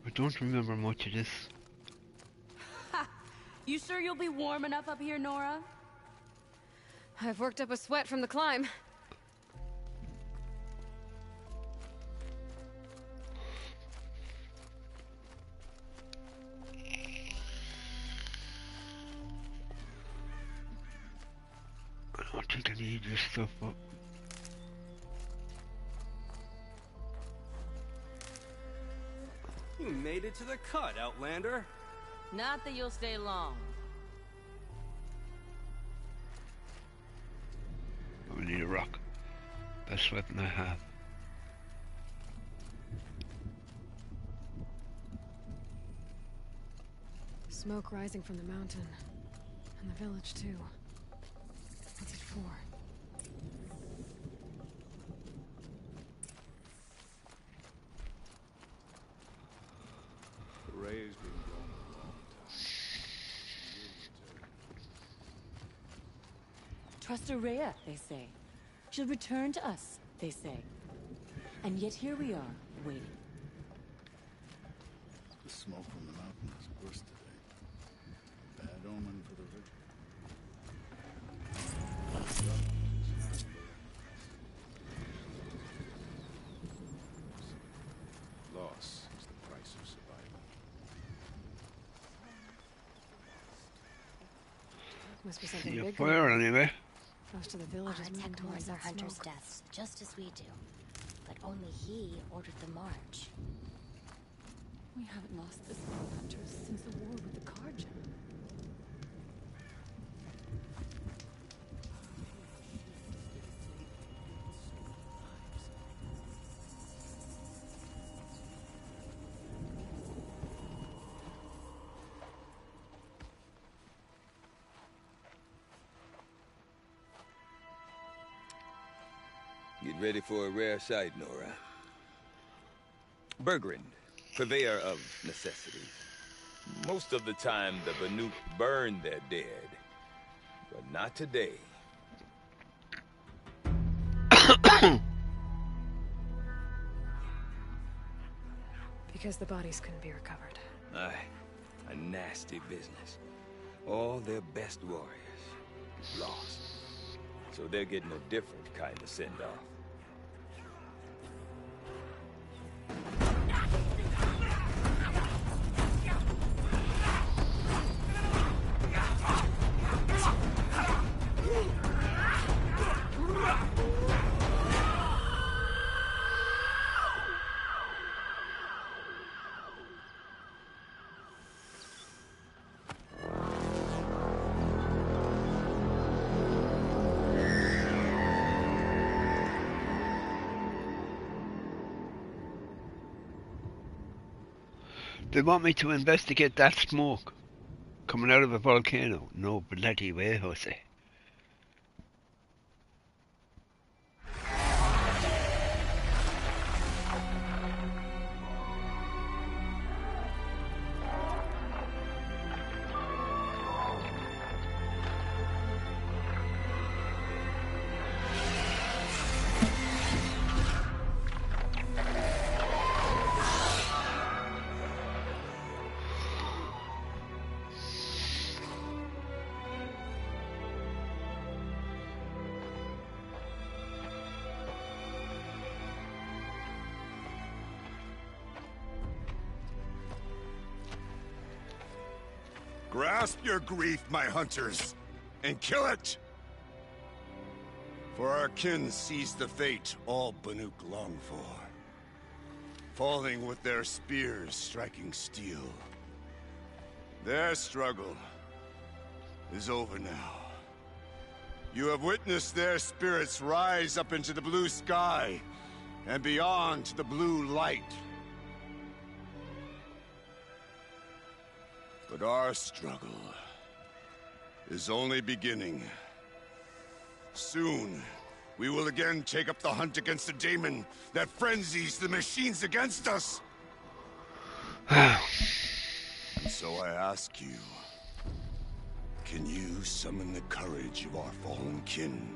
I don't remember much of this. Ha! You sure you'll be warm enough up here, Nora? I've worked up a sweat from the climb. I don't think I need this stuff up. You made it to the cut, Outlander. Not that you'll stay long. I need a rock. Best weapon I have. Smoke rising from the mountain. And the village, too. What's it for? Ray's been gone a long time. Trust Araya, they say. She'll return to us, they say. And yet here we are, waiting. The smoke from the mountain is worse today. Bad omen for the ritual. Loss is the price of survival. Must be something See a big. fire anyway. Most of the village is moving Artec towards mourns our that hunters' smoke. deaths, just as we do. But only he ordered the march. We haven't lost this many hunters since the war with the Karja. Get ready for a rare sight, Nora. Bergrin, purveyor of necessities. Most of the time, the Banuk burn their dead. But not today. Because the bodies couldn't be recovered. Aye, a nasty business. All their best warriors lost. So they're getting a different kind of send-off. They want me to investigate that smoke coming out of a volcano. No bloody way, Jose. Grasp your grief, my hunters, and kill it! For our kin seized the fate all Banuk long for. Falling with their spears striking steel. Their struggle is over now. You have witnessed their spirits rise up into the blue sky and beyond to the blue light. But our struggle is only beginning. Soon, we will again take up the hunt against the demon that frenzies the machines against us. And so I ask you, can you summon the courage of our fallen kin?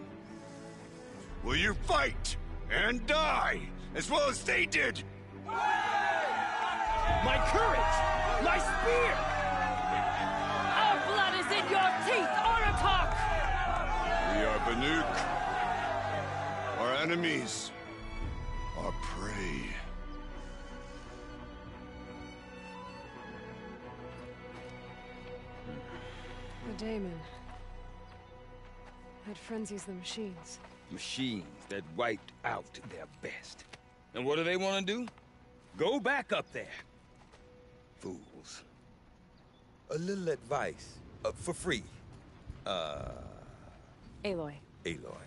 Will you fight and die as well as they did? My courage! My spear! Our blood is in your teeth, Aratak! We are Banuk. Our enemies are prey. The daemon. It frenzies the machines. Machines that wiped out their best. And what do they want to do? Go back up there. Fools. A little advice. For free. Aloy. Aloy.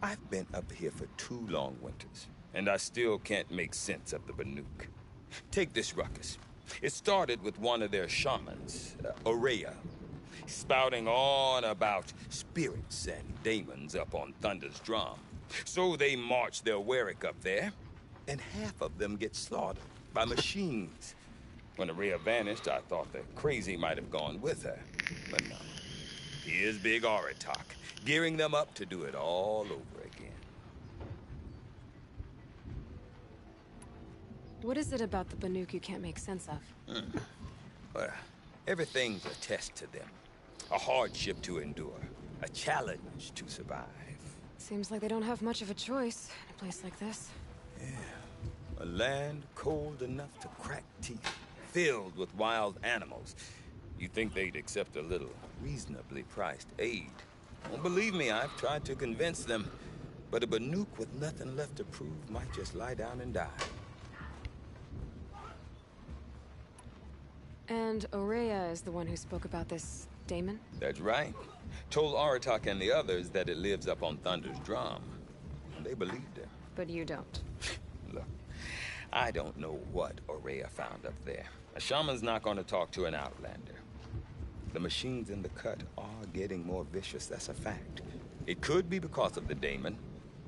I've been up here for 2 long winters, and I still can't make sense of the Banuk. Take this ruckus. It started with one of their shamans, Aurea, spouting on about spirits and demons up on Thunder's drum. So they march their Warwick up there, and half of them get slaughtered by machines. When Aurea vanished, I thought the crazy might have gone with her, but no. Here's Big Aratak, gearing them up to do it all over again. What is it about the Banuk you can't make sense of? Well, everything's a test to them. A hardship to endure. A challenge to survive. Seems like they don't have much of a choice in a place like this. Yeah. A land cold enough to crack teeth. Filled with wild animals. You'd think they'd accept a little reasonably priced aid. Well, believe me, I've tried to convince them. But a Banuk with nothing left to prove might just lie down and die. And Aurea is the one who spoke about this daemon? That's right. Told Aratak and the others that it lives up on Thunder's drum. And they believed her. But you don't. Look, I don't know what Aurea found up there. A shaman's not going to talk to an outlander. The machines in the cut are getting more vicious, that's a fact. It could be because of the daemon,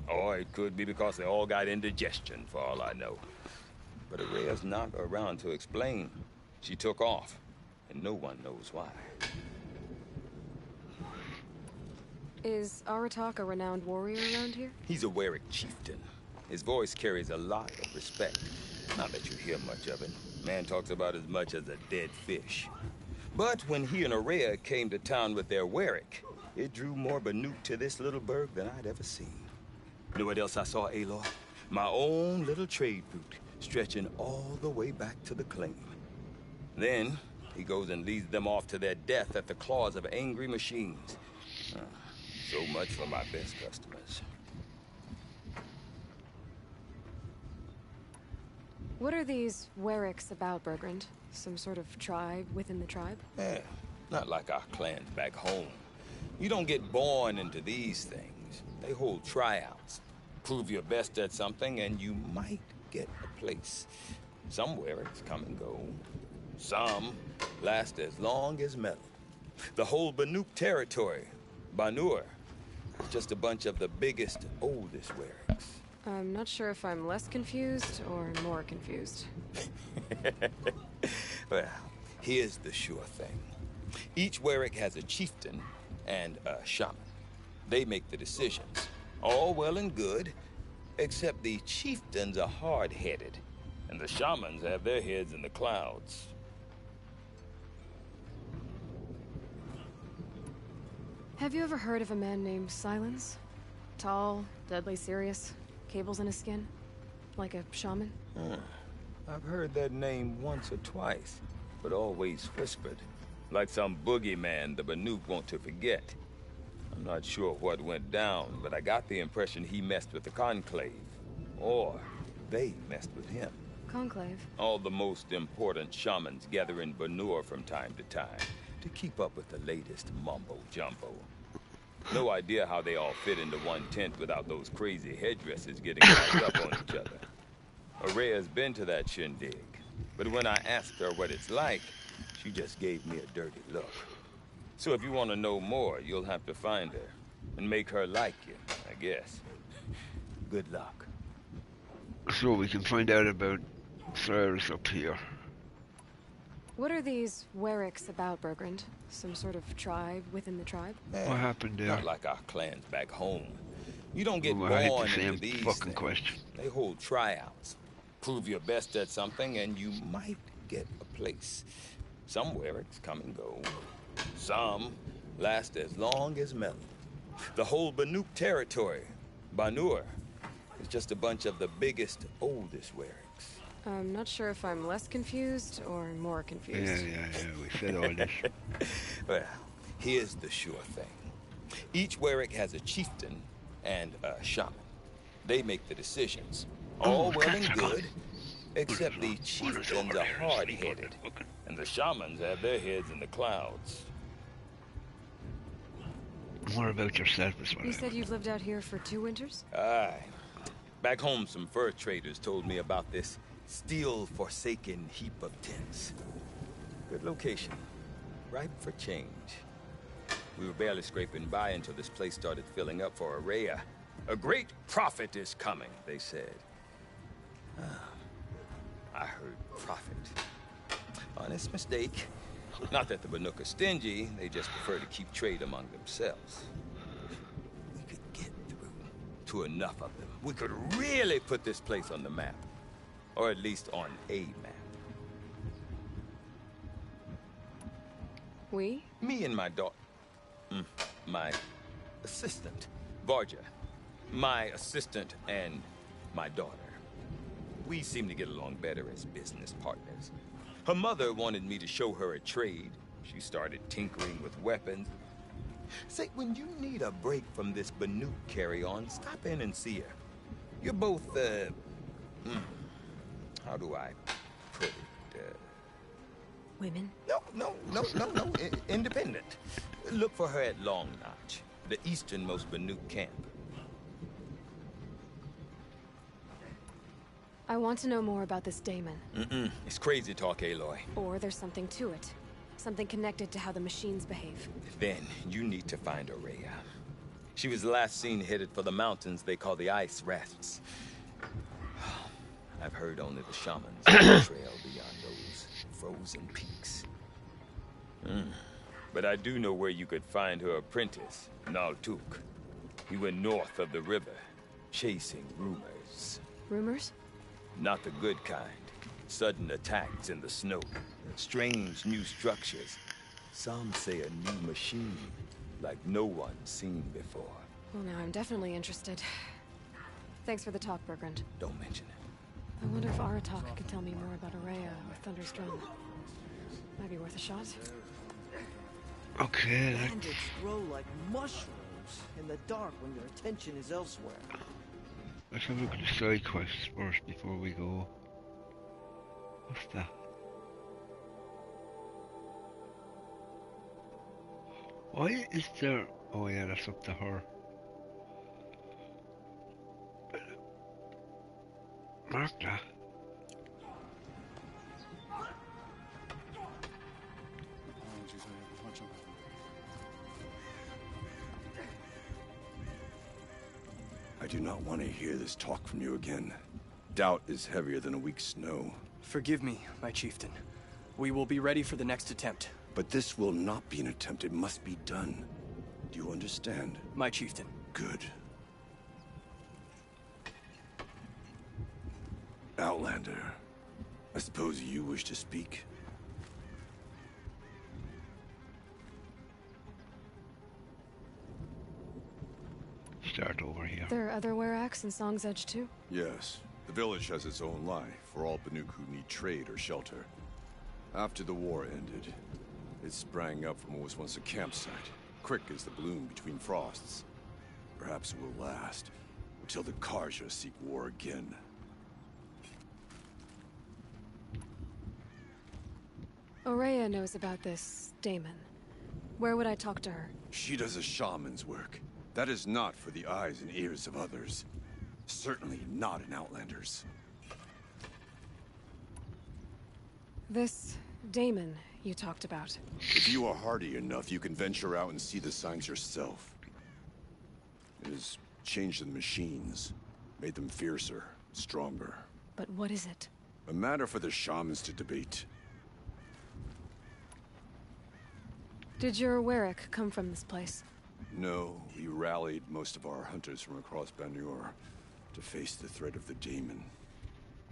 or it could be because they all got indigestion, for all I know. But Aurea's not around to explain. She took off, and no one knows why. Is Aratak a renowned warrior around here? He's a Warwick chieftain. His voice carries a lot of respect. Not that you hear much of it. Man talks about as much as a dead fish. But when he and Aurea came to town with their Warwick, it drew more Banuk to this little burg than I'd ever seen. You know what else I saw, Aloy? My own little trade route, stretching all the way back to the claim. Then, he goes and leads them off to their death at the claws of angry machines. So much for my best customers. What are these Warwicks about, Bergrand? Some sort of tribe within the tribe? Yeah, not like our clans back home. You don't get born into these things. They hold tryouts. Prove your best at something and you might get a place. Some Warwicks come and go. Some last as long as metal. The whole Banuk territory, Banur, is just a bunch of the biggest, oldest Warwicks. I'm not sure if I'm less confused or more confused. Well, here's the sure thing. Each Warwick has a chieftain and a shaman. They make the decisions. All well and good, except the chieftains are hard-headed, and the shamans have their heads in the clouds. Have you ever heard of a man named Silence? Tall, deadly serious, cables in his skin? Like a shaman? I've heard that name once or twice, but always whispered. Like some boogeyman the Banuk want to forget. I'm not sure what went down, but I got the impression he messed with the Conclave. Or they messed with him. Conclave? All the most important shamans gather in Banur from time to time to keep up with the latest mumbo-jumbo. No idea how they all fit into one tent without those crazy headdresses getting wrapped up on each other. Araya's been to that shindig, but when I asked her what it's like, she just gave me a dirty look. So if you want to know more, you'll have to find her and make her like you, I guess. Good luck. So we can find out about Cyrus up here. What are these Wericks about, Bergrand? Some sort of tribe within the tribe? What happened there? Not like our clans back home. You don't get I born hate the into same these fucking things. question. They hold tryouts. Prove your best at something and you might get a place. Some Wericks come and go. Some last as long as Melon. The whole Banuk territory, Banur, is just a bunch of the biggest, oldest Wericks. I'm not sure if I'm less confused or more confused. Yeah, we said all this. Well, here's the sure thing. Each Werick has a chieftain and a shaman. They make the decisions. All well and good, except the chieftains are hard-headed, and the shamans have their heads in the clouds. More about yourself as well. You said you've lived out here for 2 winters? Aye. Back home, some fur traders told me about this steel-forsaken heap of tents. Good location. Ripe for change. We were barely scraping by until this place started filling up for Araya. A great prophet is coming, they said. I heard prophet. Honest mistake. Not that the Banuk are stingy, they just prefer to keep trade among themselves. We could get through to enough of them. We could really put this place on the map. Or at least on a map. We? Me and my daughter. My assistant, Varja. My assistant and my daughter. We seem to get along better as business partners. Her mother wanted me to show her a trade. She started tinkering with weapons. Say, when you need a break from this Banuk carry-on, stop in and see her. You're both, how do I put it? Women? No. Independent. Look for her at Long Notch, the easternmost Banuk camp. I want to know more about this daemon. It's crazy talk, Aloy. Or there's something to it. Something connected to how the machines behave. Then you need to find Araya. She was last seen headed for the mountains they call the Ice Rafts. I've heard only the shamans trail beyond those frozen peaks. But I do know where you could find her apprentice, Naltuk. He went north of the river, chasing rumors. Rumors? Not the good kind. Sudden attacks in the snow. Strange new structures. Some say a new machine, like no one's seen before. Well, now I'm definitely interested. Thanks for the talk, Bergrand. Don't mention it. I wonder if Aratak can tell me more about Araya or Thunder's Drum. Might be worth a shot. Okay, Bandits grow like mushrooms in the dark when your attention is elsewhere. let's have a look at the side quests first before we go. What's that? Why is there... Oh yeah, that's up to her. Mark that. I do not want to hear this talk from you again. Doubt is heavier than a week's snow. Forgive me, my chieftain. We will be ready for the next attempt. But this will not be an attempt. It must be done. Do you understand? My chieftain. Good. Outlander, I suppose you wish to speak? Start over here. There are other Weraks in Song's Edge too? Yes. The village has its own life for all Banuk who need trade or shelter. After the war ended, it sprang up from what was once a campsite. quick as the bloom between frosts. Perhaps it will last until the Karja seek war again. Aurea knows about this Damon. Where would I talk to her? She does a shaman's work. That is not for the eyes and ears of others. Certainly not in Outlanders. This Damon you talked about. If you are hardy enough, you can venture out and see the signs yourself. It has changed the machines, made them fiercer, stronger. But what is it? A matter for the shamans to debate. Did your Warwick come from this place? No, we rallied most of our hunters from across Banur to face the threat of the demon.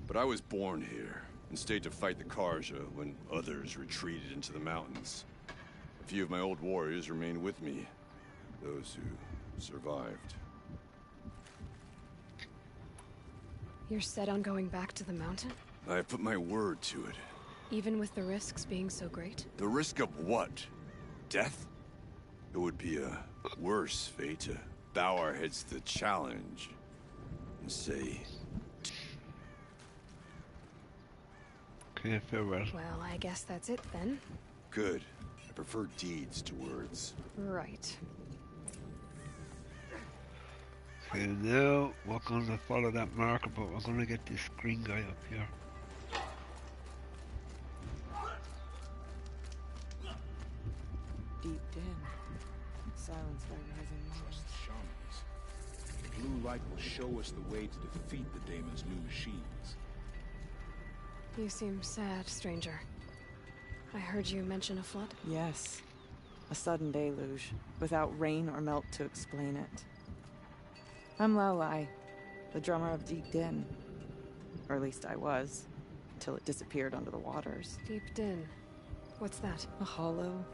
But I was born here and stayed to fight the Karja when others retreated into the mountains. A few of my old warriors remained with me, those who survived. You're set on going back to the mountain? I have put my word to it. Even with the risks being so great? The risk of what? Death? It would be a worse fate to bow our heads to the challenge and say... Okay, farewell. Well, I guess that's it then. Good. I prefer deeds to words. Right. Okay, now we're going to follow that marker, but we're going to get this green guy up here. Deep in, silenced by rising waters. Shamans. The blue light will show us the way to defeat the Damon's new machines. You seem sad, stranger. I heard you mention a flood? Yes. A sudden deluge, without rain or melt to explain it. I'm Laolai, the drummer of Deep Din. Or at least I was, till it disappeared under the waters. Deep Din. What's that? A hollow,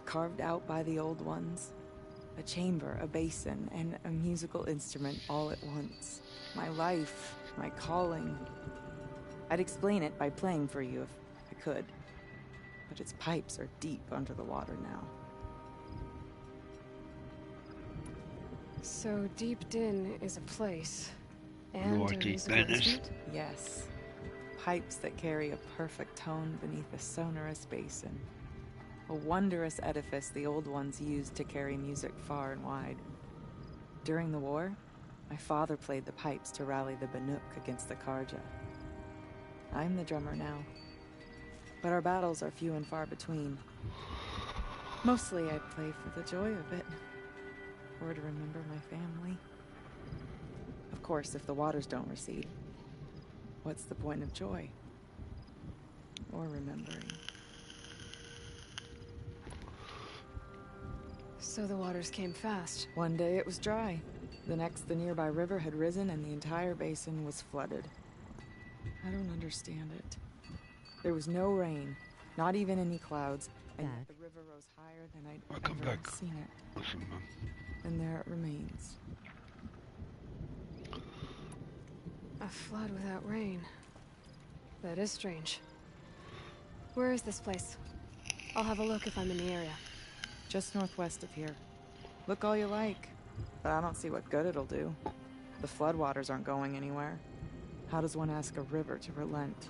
carved out by the old ones. A chamber, a basin, and a musical instrument all at once. My life, my calling. I'd explain it by playing for you if I could. But its pipes are deep under the water now. So Deep Din is a place. And More a Deep musical Din is- instrument? Yes. Pipes that carry a perfect tone beneath a sonorous basin. A wondrous edifice the old ones used to carry music far and wide. During the war, my father played the pipes to rally the Banuk against the Karja. I'm the drummer now. But our battles are few and far between. Mostly I play for the joy of it. Or to remember my family. Of course, if the waters don't recede, what's the point of joy? Or remembering? So the waters came fast. One day it was dry. The next, the nearby river had risen and the entire basin was flooded. I don't understand it. There was no rain, not even any clouds, and yet the river rose higher than I'd come ever back. seen it. Listen, man. And there it remains. A flood without rain. That is strange. Where is this place? I'll have a look if I'm in the area. Just northwest of here. Look all you like, but I don't see what good it'll do. The floodwaters aren't going anywhere. How does one ask a river to relent?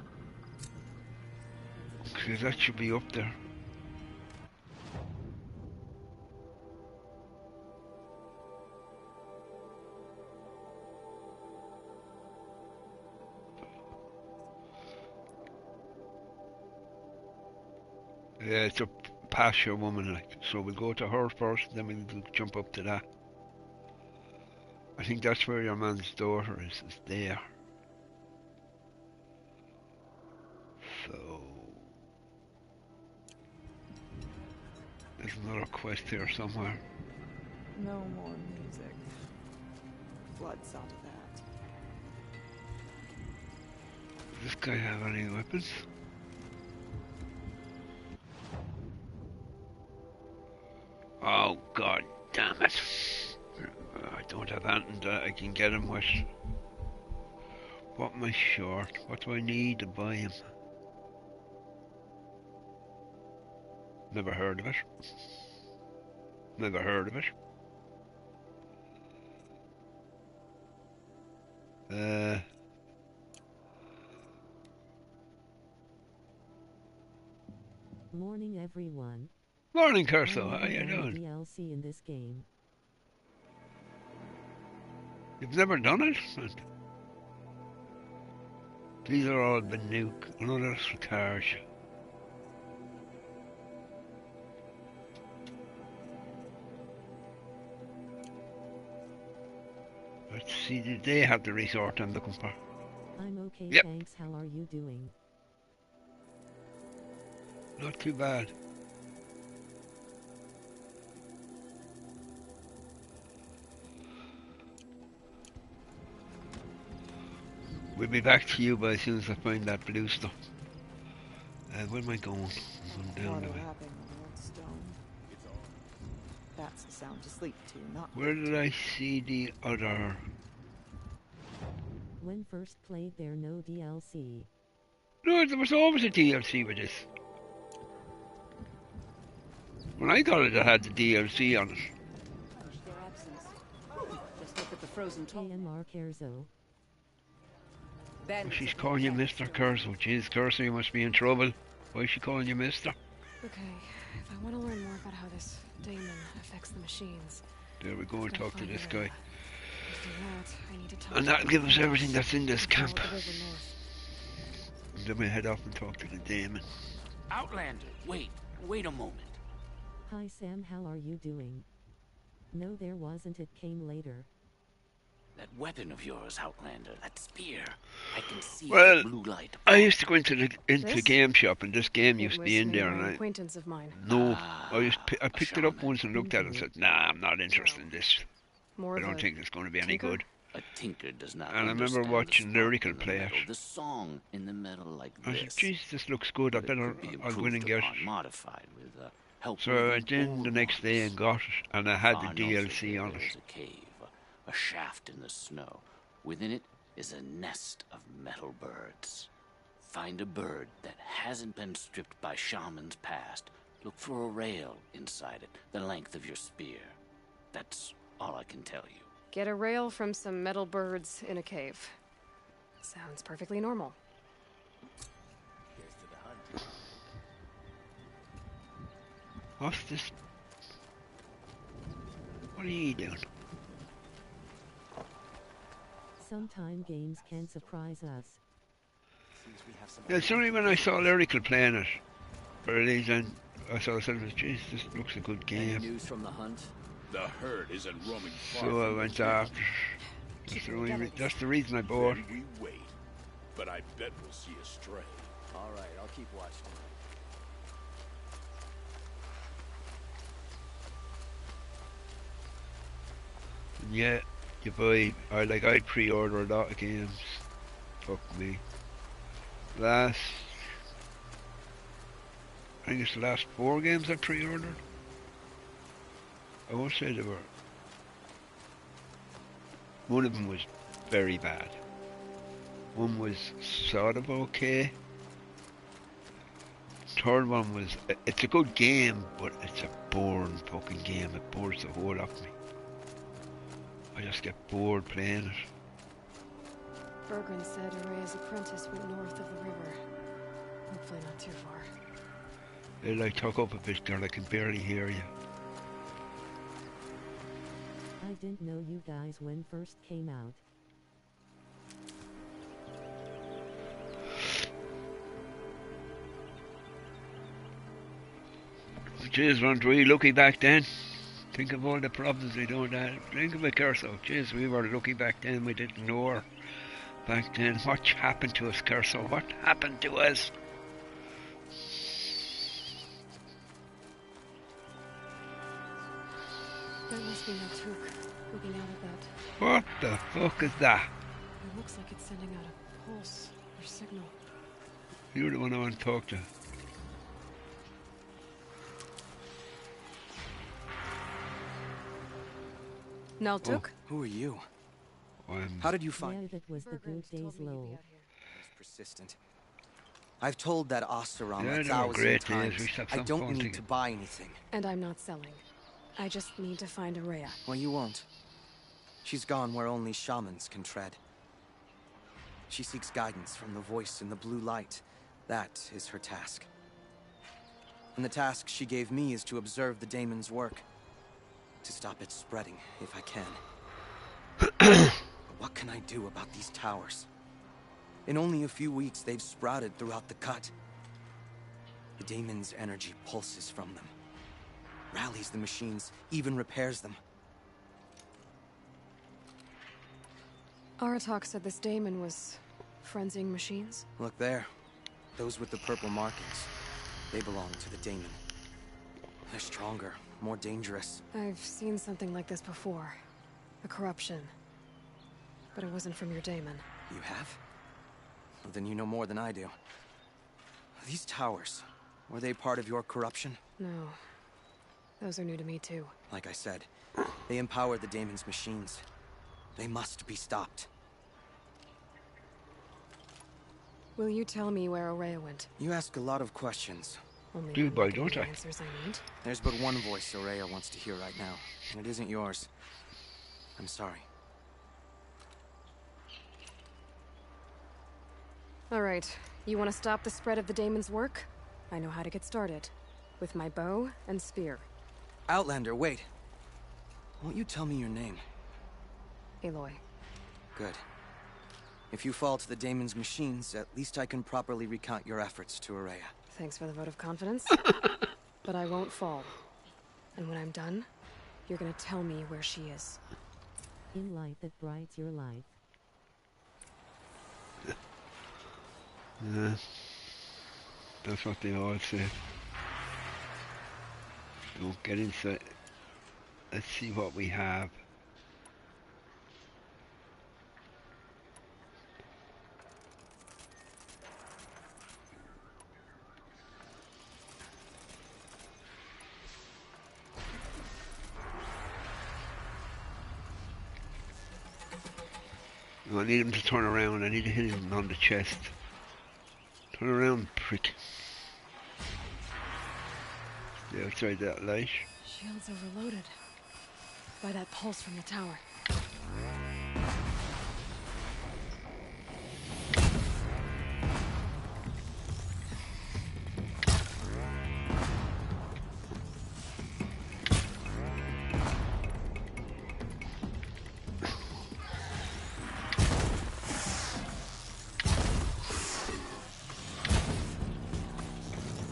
Okay, that should be up there. Yeah, it's a pasture woman, like, so we'll go to her first, then we'll jump up to that. I think that's where your man's daughter is there. So there's another quest here somewhere. No more music. Flood saw to that. Does this guy have any weapons? Oh god damn it. I don't have anything that I can get him with. What am I short? What do I need to buy him? Never heard of it. Never heard of it. Morning, everyone. Morning, Curso. I How you never done doing? DLC in this game. You've never done it? These are all Banook. Another cars. Let's see, did they have the resort I'm looking for? I'm okay, Yep. thanks. How are you doing? Not too bad. We'll be back to you by as soon as I find that blue stuff. Where am I going? I'm going down Water the way. lapping on the old stone. That's a sound to sleep to, not Where did I see the other? When first played there, no DLC. No, there was always a DLC with this. When I got it, it had the DLC on it. Their absence. Just look at the frozen KMR Kerzo. Oh, she's calling you Mr. Curso. Jeez, Curso, you must be in trouble. Why is she calling you Mr.? Okay, if I want to learn more about how this daemon affects the machines. There we go and talk to this guy. To do that, I need to talk And to that'll give us everything that's in this Follow camp. the river north. And then we head off and talk to the daemon. Outlander, wait a moment. Hi Sam, how are you doing? No, there wasn't. It came later. That weapon of yours, Outlander, that spear. I can see Well, the blue light. I used to go into This? game shop, and this game It used to was be in made there, by and an I acquaintance of mine. I picked it up once and looked at it and said, "Nah, I'm not interested in this. More I of don't a think it's going to be any tinker? good." A tinker does not And I remember understand watching the Lyrical spark in the play it. metal, the song in the metal like I said, this. "Geez, this looks good. I But it better could be I'll go in and improved get upon, it." modified with help So with I went in the next day and got it, and I had the Far north of DLC here, on there it. is a cave, a shaft in the snow. Within it is a nest of metal birds. Find a bird that hasn't been stripped by shamans past. Look for a rail inside it, the length of your spear. That's all I can tell you. Get a rail from some metal birds in a cave. Sounds perfectly normal. What's this? What are you doing? Sometime games can surprise us. Yeah, it's only when I saw Lyrical playing it for release, and I saw myself, "Jeez, this looks a good game." News from the hunt? The herd isn't roaming far. So I from went the after. That's the reason I bought. Then we wait, but I bet we'll see a stray. All right, I'll keep watching. And yeah, you buy. I pre-order a lot of games. Fuck me. I think it's the last 4 games I pre-ordered. I won't say they were. One of them was very bad. One was sort of okay. Third one was, it's a good game, but it's a boring fucking game. It bores the whole of me. I just get bored playing it. Bergren said Araya's apprentice went north of the river. Hopefully not too far. Hey, talk up a bit, girl. I can barely hear you. I didn't know you guys when first came out. Jeez, weren't we lucky back then? Think of all the problems we don't have. Think of it, Curso. Jeez, we were lucky back then. We didn't know her back then. What happened to us, Curso? What happened to us? That must be Naltuk, looking out at that. What the fuck is that? It looks like it's sending out a pulse or signal. You're the one I want to talk to. Naltuk? Oh, who are you? I'm... How did you find Yeah, that was the good days low. Persistent. I've told that Oseram Yeah, a they were thousand great days. times. We should have I some don't fun need together. to buy anything. And I'm not selling. I just need to find Araya. Well, you won't. She's gone where only shamans can tread. She seeks guidance from the voice in the blue light. That is her task. And the task she gave me is to observe the daemon's work. To stop it spreading, if I can. But what can I do about these towers? In only a few weeks, they've sprouted throughout the cut. The daemon's energy pulses from them. Rallies the machines, even repairs them. Aratak said this daemon was frenzying machines. Look there. Those with the purple markings. They belong to the daemon. They're stronger, more dangerous. I've seen something like this before. A corruption. But it wasn't from your daemon. You have? Well, then you know more than I do. These towers, were they part of your corruption? No. Those are new to me too. Like I said, they empower the daemon's machines. They must be stopped. Will you tell me where Araya went? You ask a lot of questions. Only Do one by, will give me don't the I? answers I need. There's but one voice Araya wants to hear right now, and it isn't yours. I'm sorry. All right. You want to stop the spread of the daemon's work? I know how to get started. With my bow and spear. Outlander, wait. Won't you tell me your name? Aloy. Good. If you fall to the daemon's machines, at least I can properly recount your efforts to Araya. Thanks for the vote of confidence. But I won't fall. And when I'm done, you're gonna tell me where she is. In light that brights your life. Yeah. That's what they all say. We'll get inside. Let's see what we have. I need him to turn around. I need to hit him on the chest. Turn around, prick. Stay outside that light. Shield's overloaded. By that pulse from the tower.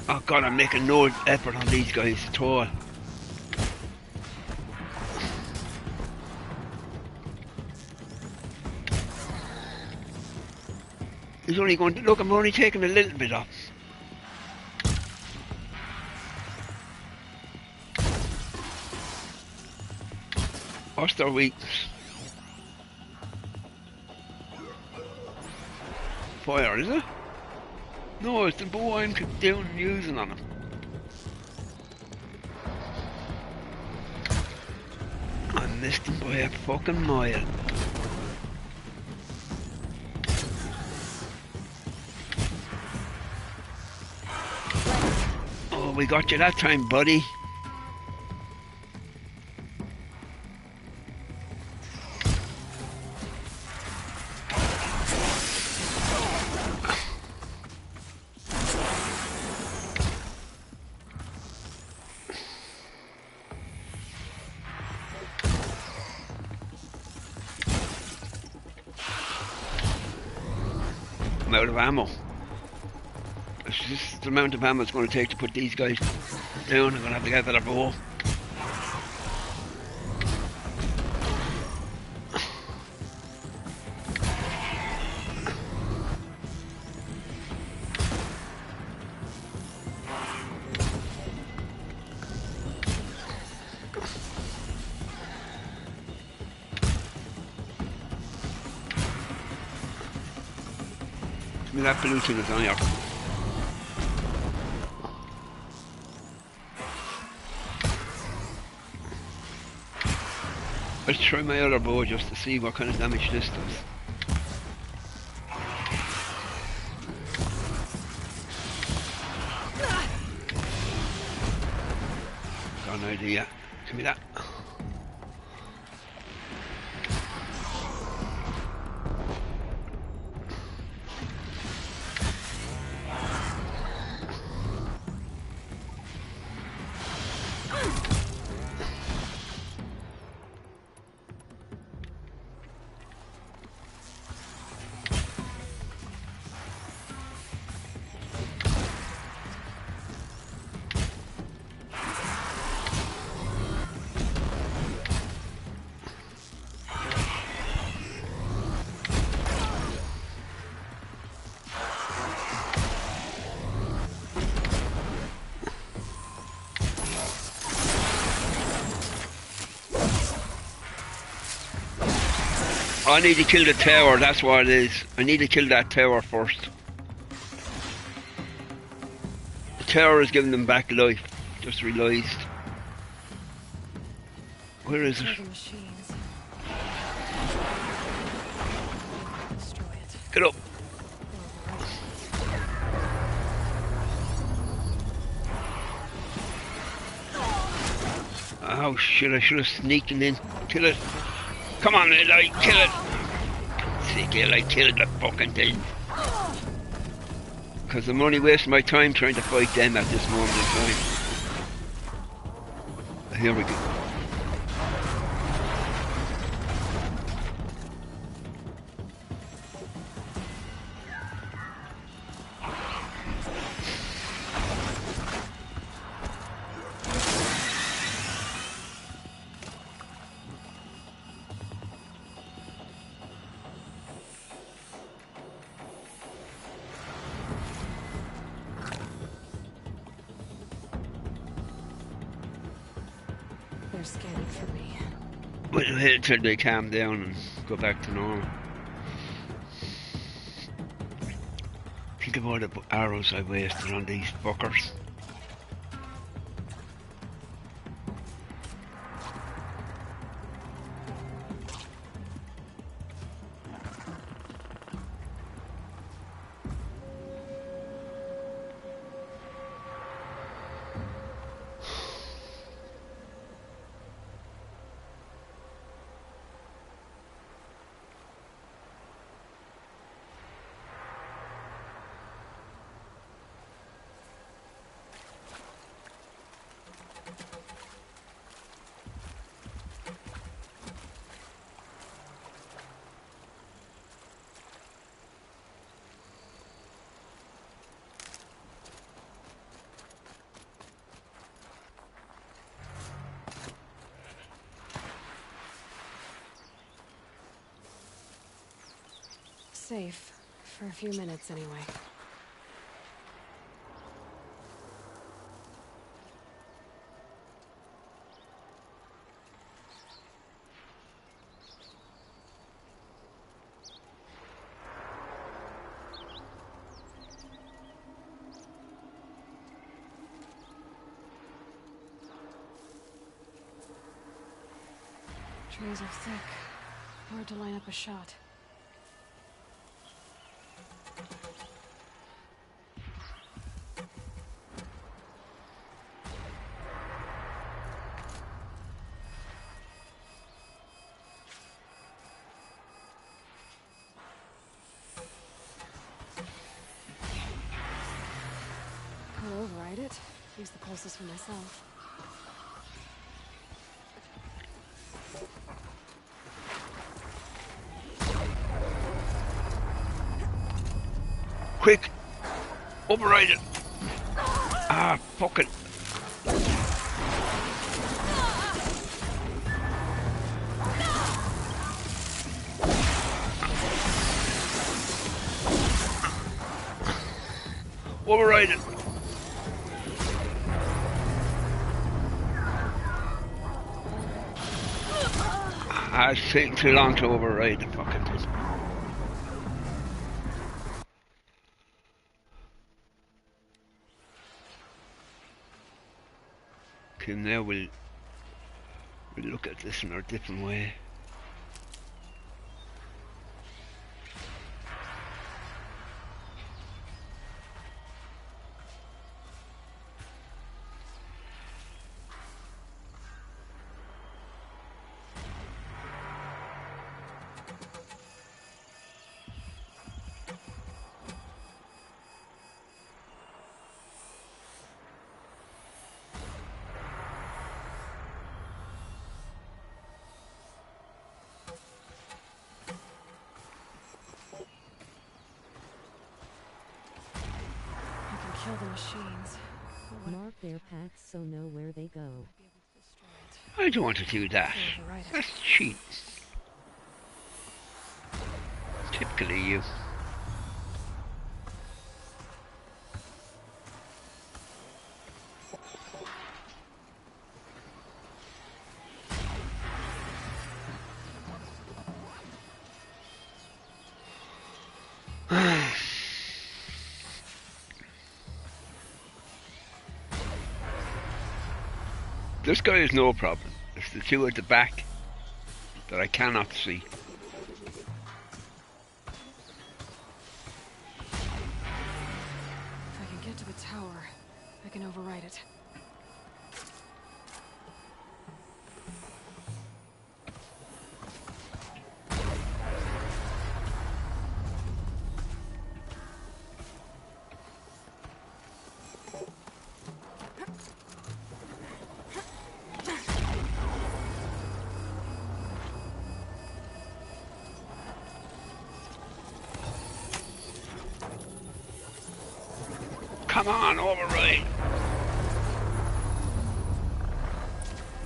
Oh god, I'm making no effort on these guys at all. He's only going to look, I'm only taking a little bit off. What's their weakness? Fire, is it? No, it's the bow I'm doing using on him. I missed him by a fucking mile. Oh, we got you that time, buddy. I'm out of ammo. It's just the amount of ammo it's going to take to put these guys down. I'm going to have to get another bow. Give me that blue thing that's on here. Let's try my other bow just to see what kind of damage this does. Got an idea. Give me that. I need to kill the tower, that's what it is. I need to kill that tower first. The tower is giving them back life. Just realised. Where is it? Get up. Oh shit, I should have sneaked in. Kill it. Come on, Eli, kill it! Sick, Eli, kill the fucking thing. Because I'm only wasting my time trying to fight them at this moment in time. Here we go. Scanning for me. We'll wait till they calm down and go back to normal. Think of all the arrows I wasted on these fuckers. Safe. For a few minutes, anyway. Trees are thick. Hard to line up a shot. I'll override it. Use the pulses for myself. Quick! Override it! Ah, fuck it. Override it! Ah, it's taking too long to override the fucking thing. Okay, now we'll look at this in a different way. kill the machines. Mark their paths so know where they go. I don't want to do that. That's cheap. Typically you. This guy is no problem. It's the two at the back that I cannot see. If I can get to the tower, I can override it. Come on, override.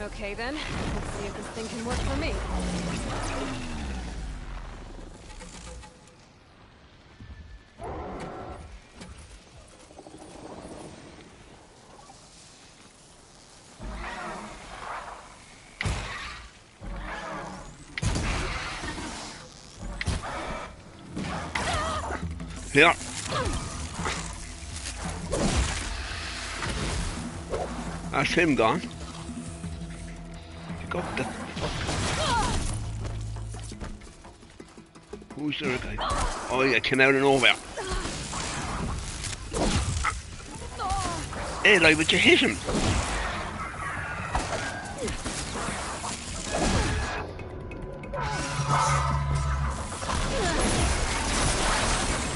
Okay then, let's see if this thing can work for me. Here. That's him gone. Pick up the fuck. Who's the other guy? Oh yeah, came out of nowhere. Hey, like, but you hit him.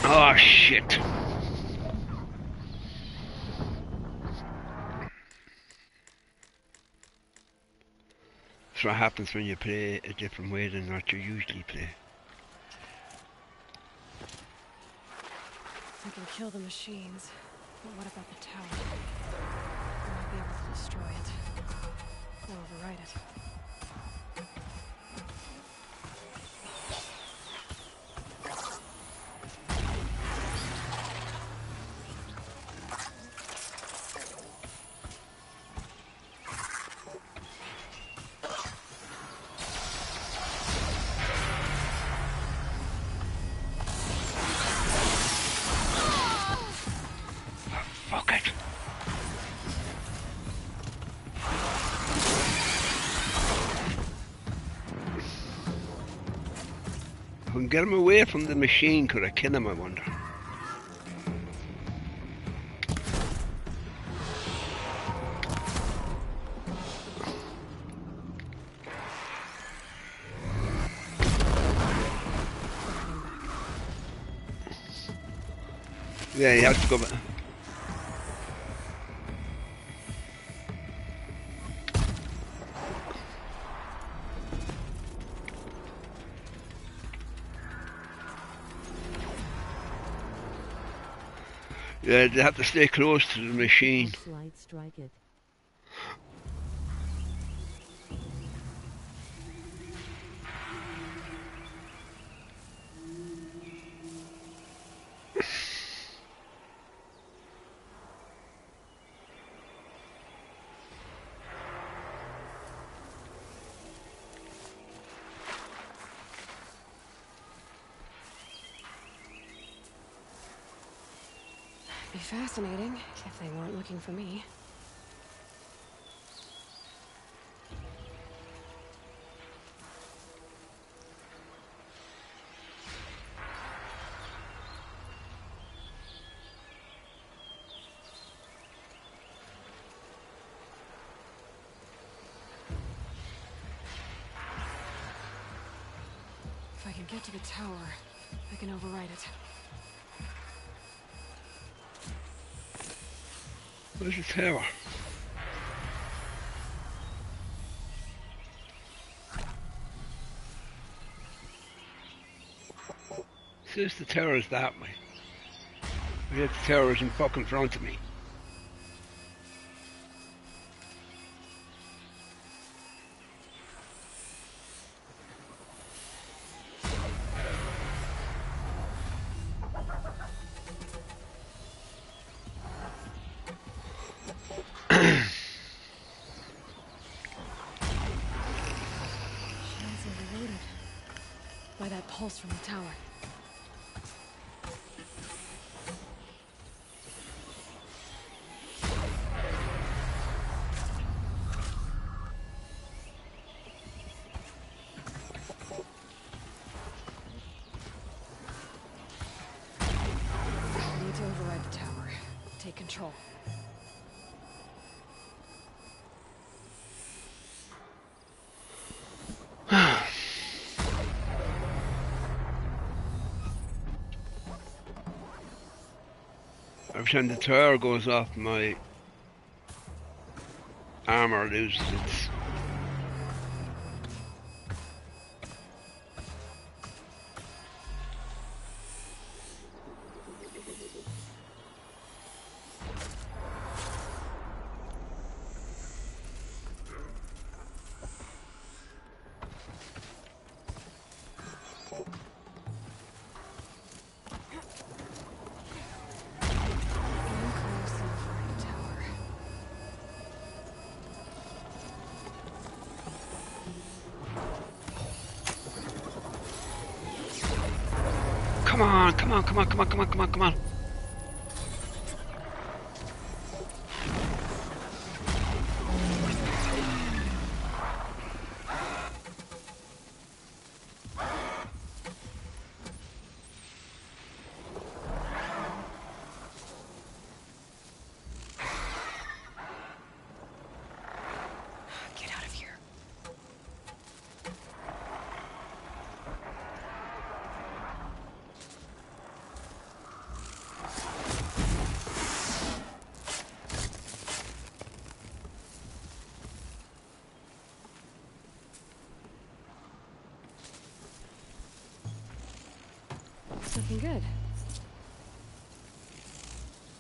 Oh shit. That's what happens when you play a different way than what you usually play. I can kill the machines, but what about the tower? I might be able to destroy it. Or override it. If I can get him away from the machine, could I kill him, I wonder? Yeah, he has to go back. Yeah, they have to stay close to the machine. Light strike it. Be fascinating if they weren't looking for me. If I can get to the tower, I can override it. Where's the tower? Says the tower is that way. The tower's in fucking front of me. Shields overloaded by that pulse from the tower. Need to override the tower. Take control. Every time the tower goes off, my armor loses its... Come on, come on, come on, come on, come on, come on, come on. Get out of here. It's looking good.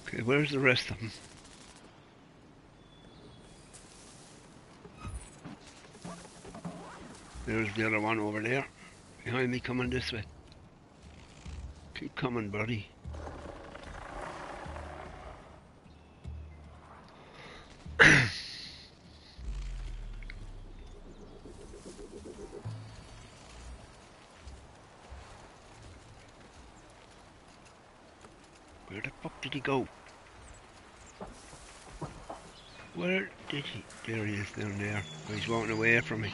Okay, where's the rest of them? There's the other one over there. Behind me, coming this way. Keep coming, buddy. Where the fuck did he go? Where did he? There he is down there. Oh, he's walking away from me.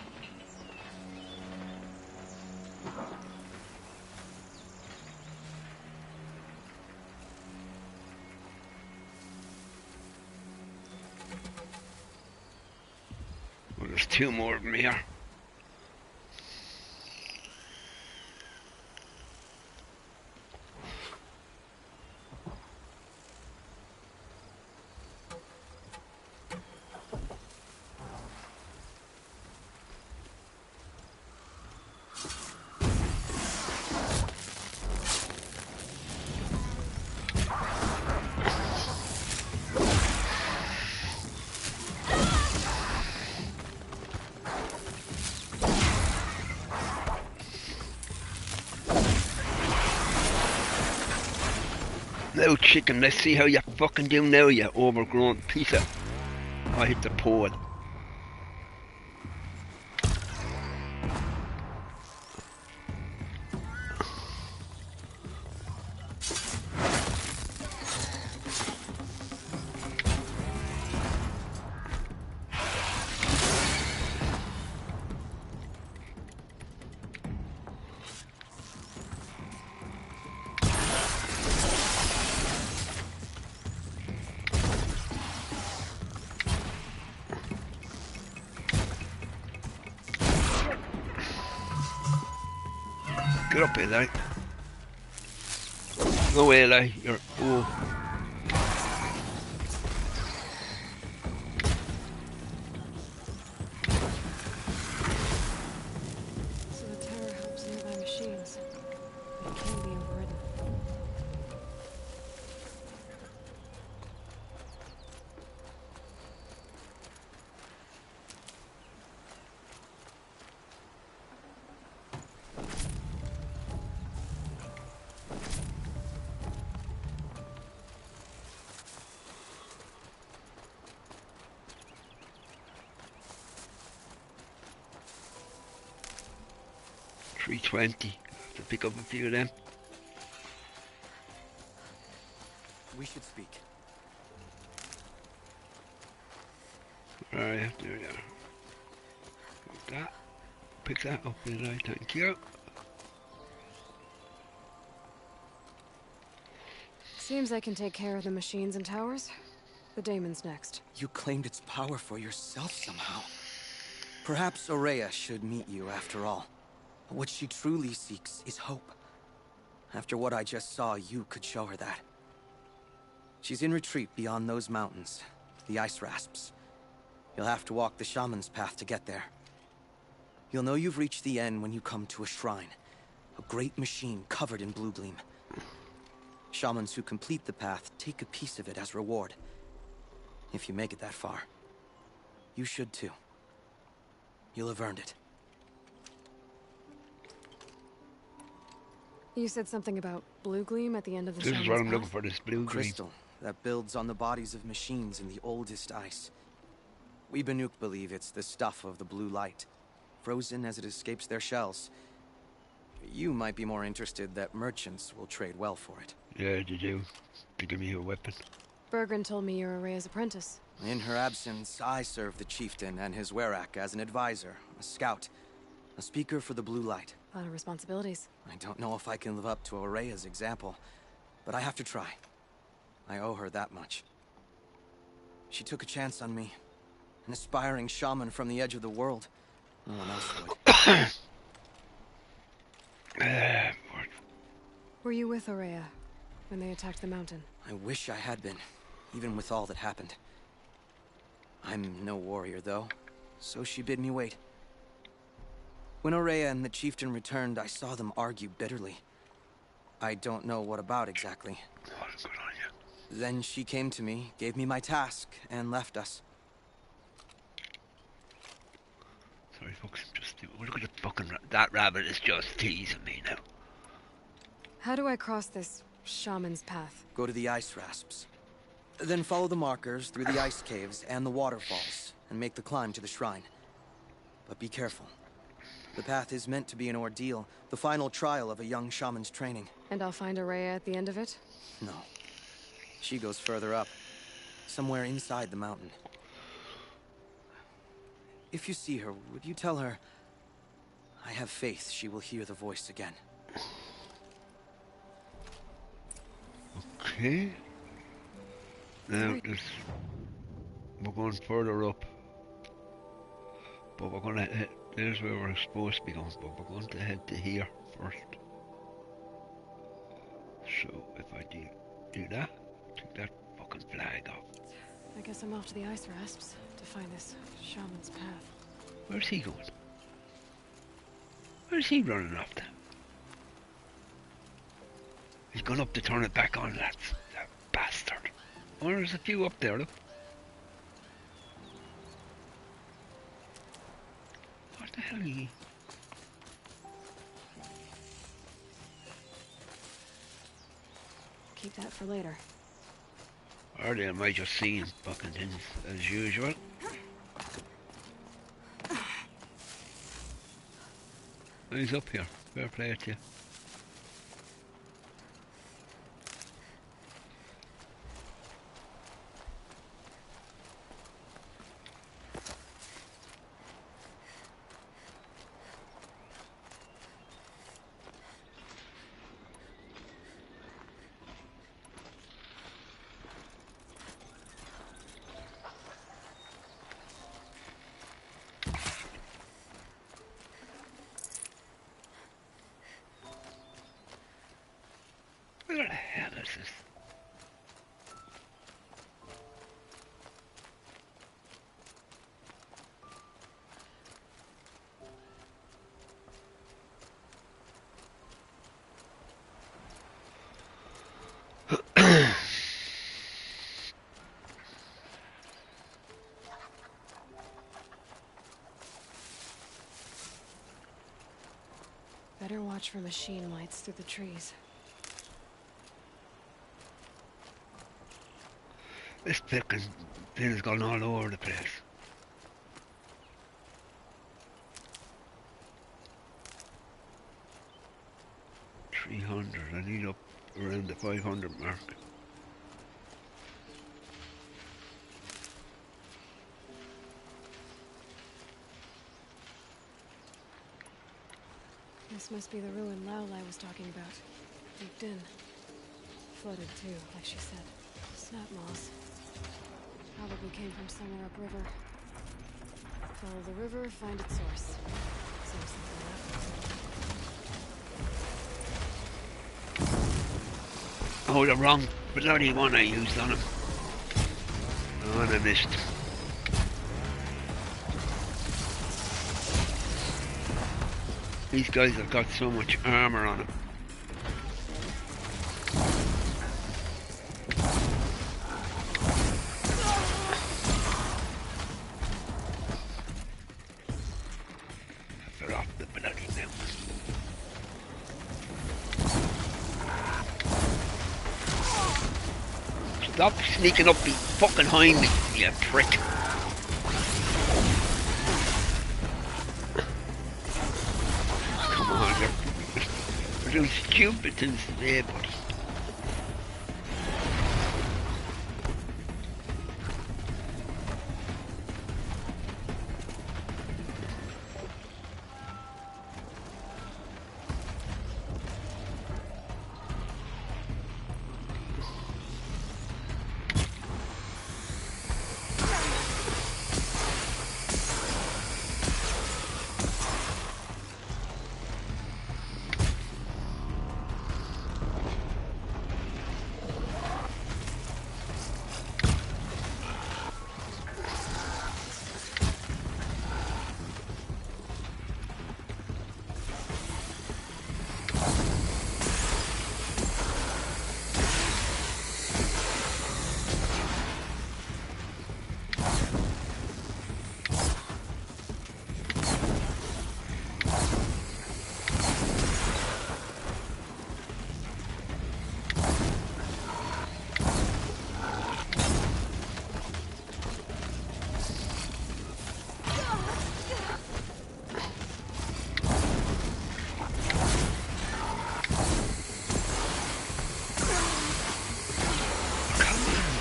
Well, there's two more of them here. Now chicken, let's see how you fucking do now, you overgrown piece of... I hit the pole. Get up here, Eli. Go away, Eli. You're... Oh. So the tower helps nearby machines. It can be overridden. 320. Have to pick up a few of them. We should speak. Alright, there we are. That. Pick that up, did I? Thank you. Seems I can take care of the machines and towers. The daemon's next. You claimed its power for yourself somehow. Perhaps Aurea should meet you after all. What she truly seeks is hope. After what I just saw, you could show her that. She's in retreat beyond those mountains, the ice rasps. You'll have to walk the shaman's path to get there. You'll know you've reached the end when you come to a shrine, a great machine covered in blue gleam. Shamans who complete the path take a piece of it as reward. If you make it that far, you should too. You'll have earned it. You said something about blue gleam at the end of the This is shaman's what I'm path? looking for, this blue gleam. Crystal that builds on the bodies of machines in the oldest ice. We Banuk believe it's the stuff of the blue light, frozen as it escapes their shells. You might be more interested that merchants will trade well for it. Yeah, they do. They give me a weapon. Bergren told me you're Aurea's apprentice. In her absence, I serve the chieftain and his werak as an advisor, a scout, a speaker for the blue light. A lot of responsibilities. I don't know if I can live up to Aurea's example, but I have to try. I owe her that much. She took a chance on me. An aspiring shaman from the edge of the world. No one else would. Were you with Aurea when they attacked the mountain? I wish I had been, even with all that happened. I'm no warrior, though, so she bid me wait. When Aurea and the chieftain returned, I saw them argue bitterly. I don't know what about exactly. Oh, good on you. Then she came to me, gave me my task, and left us. Sorry, folks, I'm just... Look at the fucking... That rabbit is just teasing me now. How do I cross this shaman's path? Go to the ice rasps. Then follow the markers through the ice caves and the waterfalls, and make the climb to the shrine. But be careful. The path is meant to be an ordeal, the final trial of a young shaman's training. And I'll find Aurea at the end of it? No. She goes further up, somewhere inside the mountain. If you see her, would you tell her, I have faith she will hear the voice again. Okay. Now, we're going further up. But we're going to head... There's where we're supposed to be going, but we're going to head to here first. So, if I do that, take that fucking flag off. I guess I'm off to the ice rasps to find this shaman's path. Where's he going? Where's he running off to? He's gone up to turn it back on, that bastard. Oh, there's a few up there, look. What the hell are you? Keep that for later. Or they might just see him fucking things as usual. He's up here. Fair play to you. Where the hell is this? Better watch for machine lights through the trees. This fucking thing has gone all over the place. I need up around the 500 mark. This must be the ruined Laolai was talking about. Deep in. Flooded too, like she said. Snap moss. Probably came from somewhere upriver. Follow the river, find its source. Seems simple enough. Oh, the wrong bloody one I used on him. Oh, and I missed. These guys have got so much armor on them. They're off the bloody mountain. Stop sneaking up the fucking behind me, you prick. Come on, you're doing stupid things today, buddy.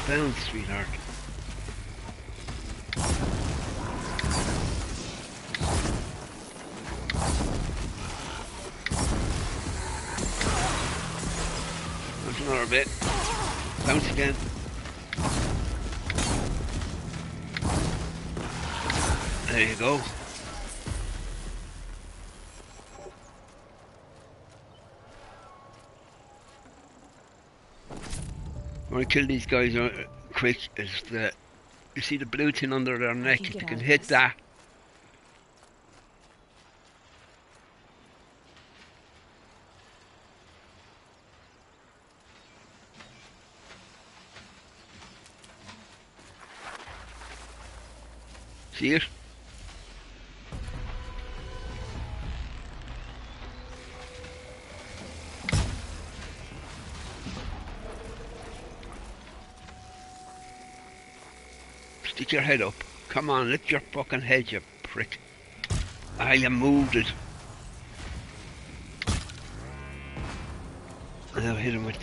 Down, sweetheart. There's another bit. Bounce again. There you go. I want to kill these guys quick is that you see the blue thing under their neck, if you can hit that. See it? Stick your head up. Come on, lift your fucking head, you prick. Ah, you moved it. Now hit him with...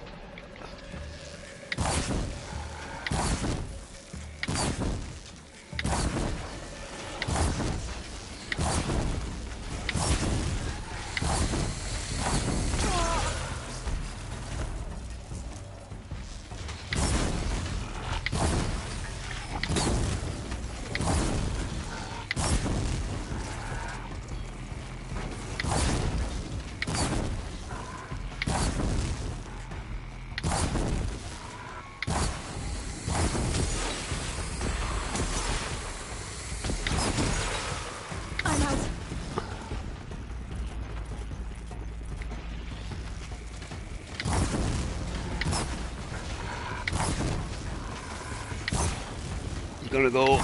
Gonna go.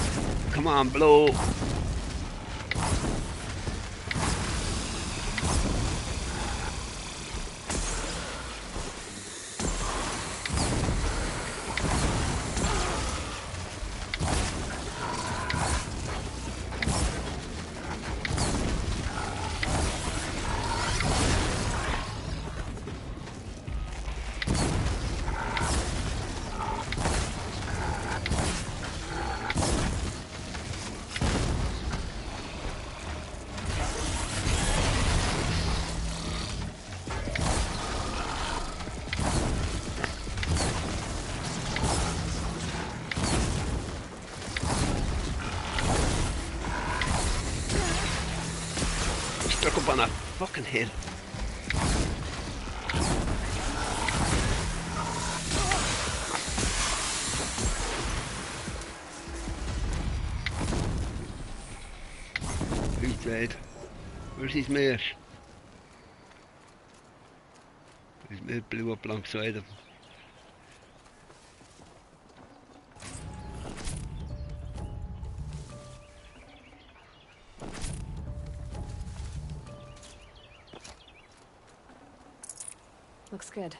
Come on, blow. on a fucking hill. He's dead. Where's his mate? His mate blew up alongside him. Looks good.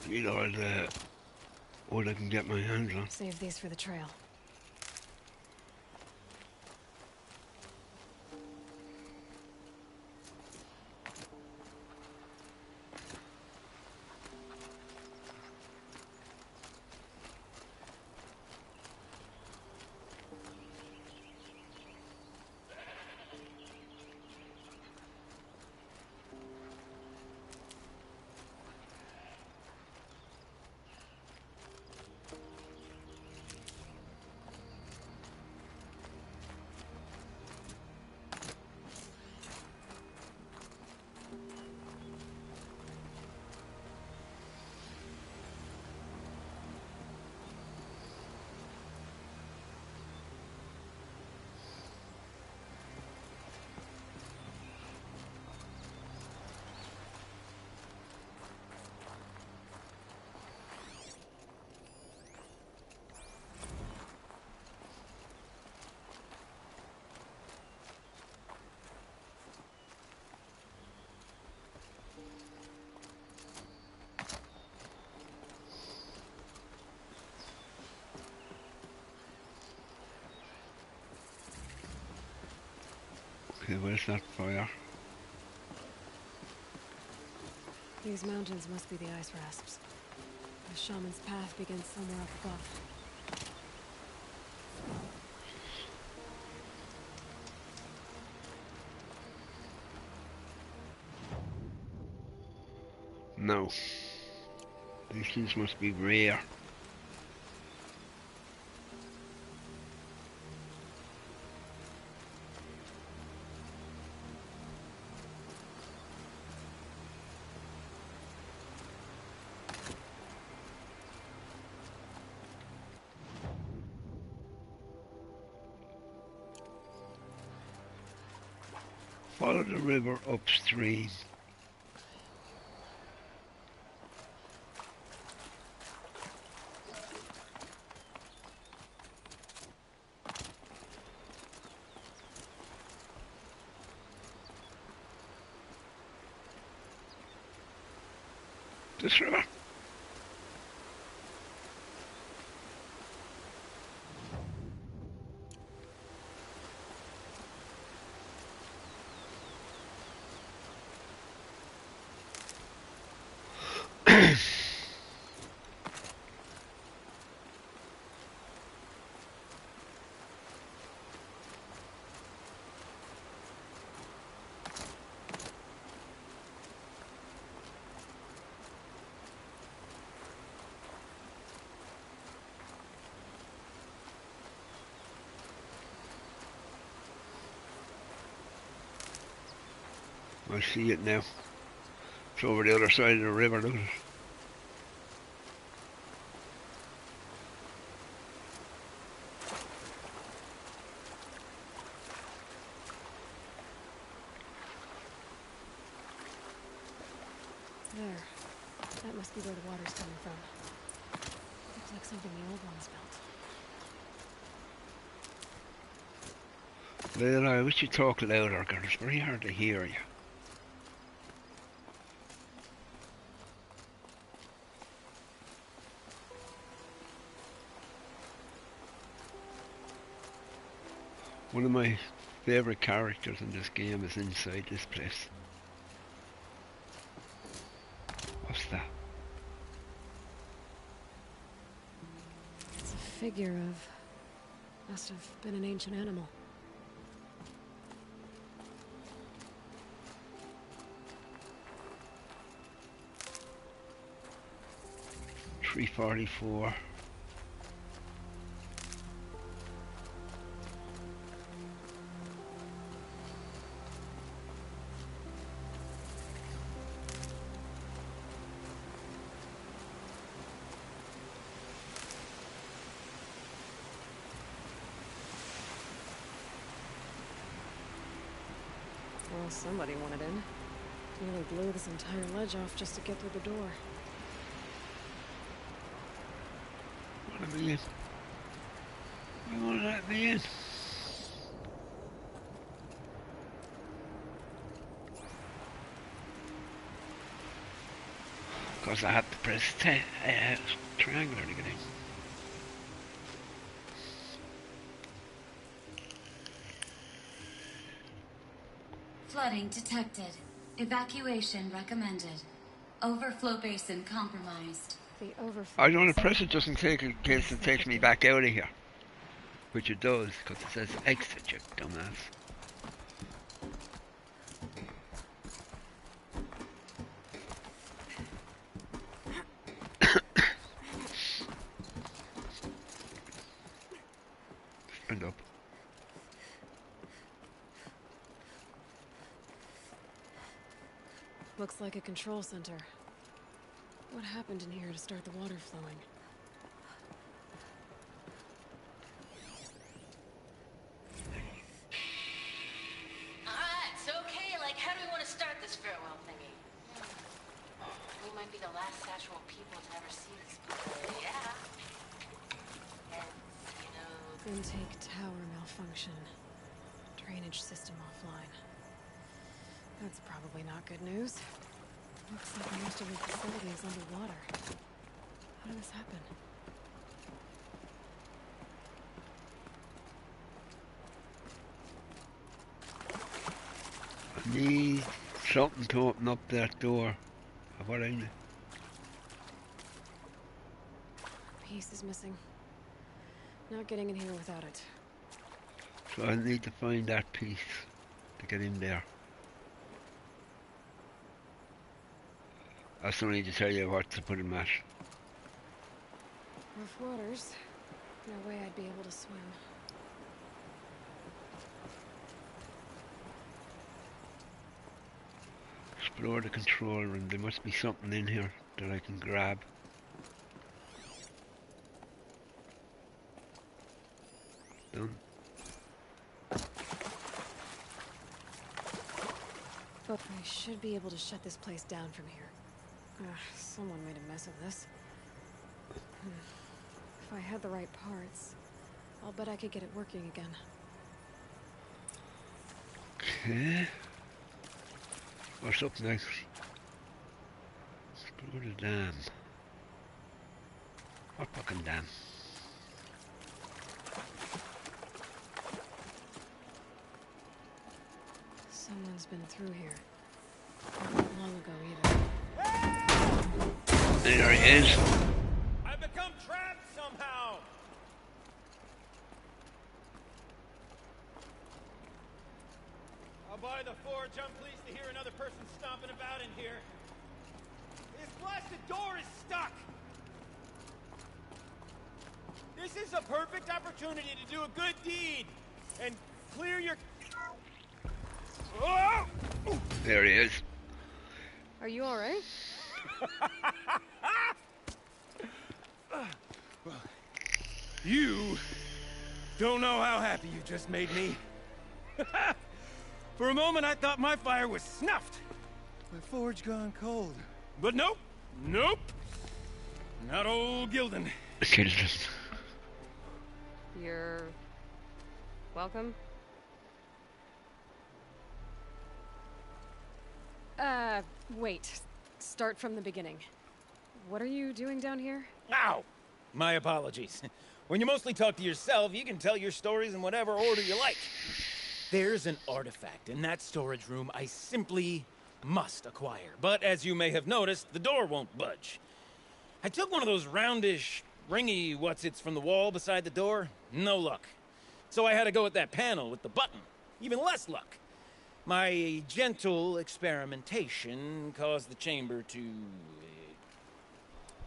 Need all the wood I can get my hands on. Save these for the trail. Okay, where's that fire? These mountains must be the ice rasps. The shaman's path begins somewhere up above. No. These things must be rare. Follow the river upstream. This river. I see it now. It's over the other side of the river, look at it. There. That must be where the water's coming from. Looks like something the old ones built. Leila, I wish you'd talk louder, because it's very hard to hear you. One of my favourite characters in this game is inside this place. What's that? figure of... must have been an ancient animal. $3.44. Well, somebody wanted in. Nearly blew this entire ledge off just to get through the door. Let me in. You won't let me in. Because I had to press triangular to get in. Flooding detected. Evacuation recommended. Overflow basin compromised. The overflow. I don't want to press it just in case it takes me back out of here. Which it does, because it says exit, you dumbass. Stand up. Looks like a control center. What happened in here to start the water flowing? Alright, so okay, like how do we want to start this farewell thingy? We might be the last actual people to ever see this place. Yeah. And, you know... Intake tower malfunction. Drainage system offline. That's probably not good news. Looks like most of the facility is underwater. How did this happen? I need something to open up that door. What I need. Piece is missing. Not getting in here without it. So I need to find that piece to get in there. I still need to tell you what to put in that. Rough waters. No way I'd be able to swim. Explore the control room. There must be something in here that I can grab. Done. But I should be able to shut this place down from here. Someone made a mess of this. If I had the right parts, I'll bet I could get it working again. Okay. What's up next? Explore the dam. What fucking dam? Someone's been through here. Not long ago either. There he is. I've become trapped somehow. I'll buy the forge. I'm pleased to hear another person stomping about in here. This blasted door is stuck. This is a perfect opportunity to do a good deed and clear your... Oh! There he is. Are you alright? Well, you don't know how happy you just made me. For a moment, I thought my fire was snuffed. My forge gone cold. But nope. Nope. Not old Gildan. Gildan. You're... welcome? Wait. Start from the beginning. What are you doing down here? Ow! My apologies. When you mostly talk to yourself, you can tell your stories in whatever order you like. There's an artifact in that storage room I simply must acquire. But as you may have noticed, the door won't budge. I took one of those roundish ringy what's-its from the wall beside the door. No luck. So I had to go with that panel with the button. Even less luck. My gentle experimentation caused the chamber to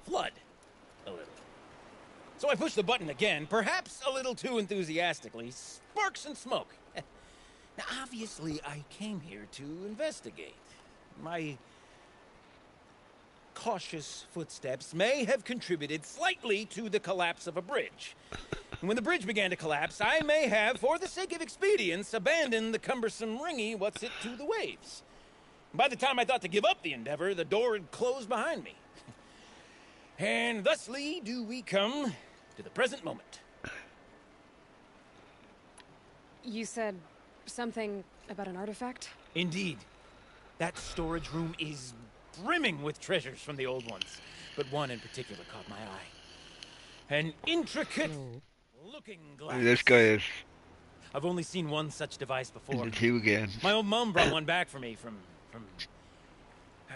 flood a little. So I pushed the button again, perhaps a little too enthusiastically. Sparks and smoke. Now, obviously, I came here to investigate. My cautious footsteps may have contributed slightly to the collapse of a bridge. And when the bridge began to collapse, I may have, for the sake of expedience, abandoned the cumbersome ringy what's-it to the waves. By the time I thought to give up the endeavor, the door had closed behind me. And thusly do we come to the present moment. You said something about an artifact? Indeed. That storage room is brimming with treasures from the old ones, but one in particular caught my eye. An intricate looking glass. This guy is... I've only seen one such device before. The two again. My old mom brought one back for me from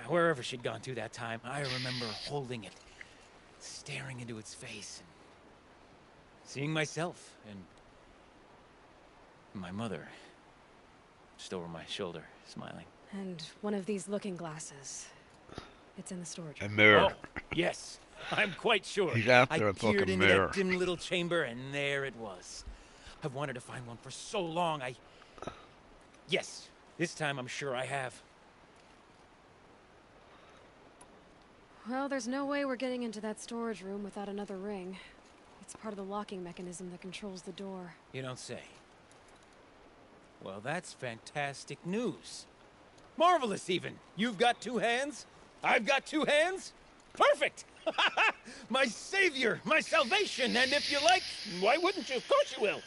wherever she'd gone to that time. I remember holding it, staring into its face, and seeing myself and my mother just over my shoulder, smiling. And one of these looking glasses. It's in the storage room. A mirror. Oh, yes. I'm quite sure. He's after I a fucking peered into mirror. that dim little chamber, and there it was. I've wanted to find one for so long. Yes, this time I'm sure I have. Well, there's no way we're getting into that storage room without another ring. It's part of the locking mechanism that controls the door. You don't say. Well, that's fantastic news. Marvelous, even. You've got two hands. I've got two hands. Perfect! My savior, my salvation, and if you like, why wouldn't you? Of course you will.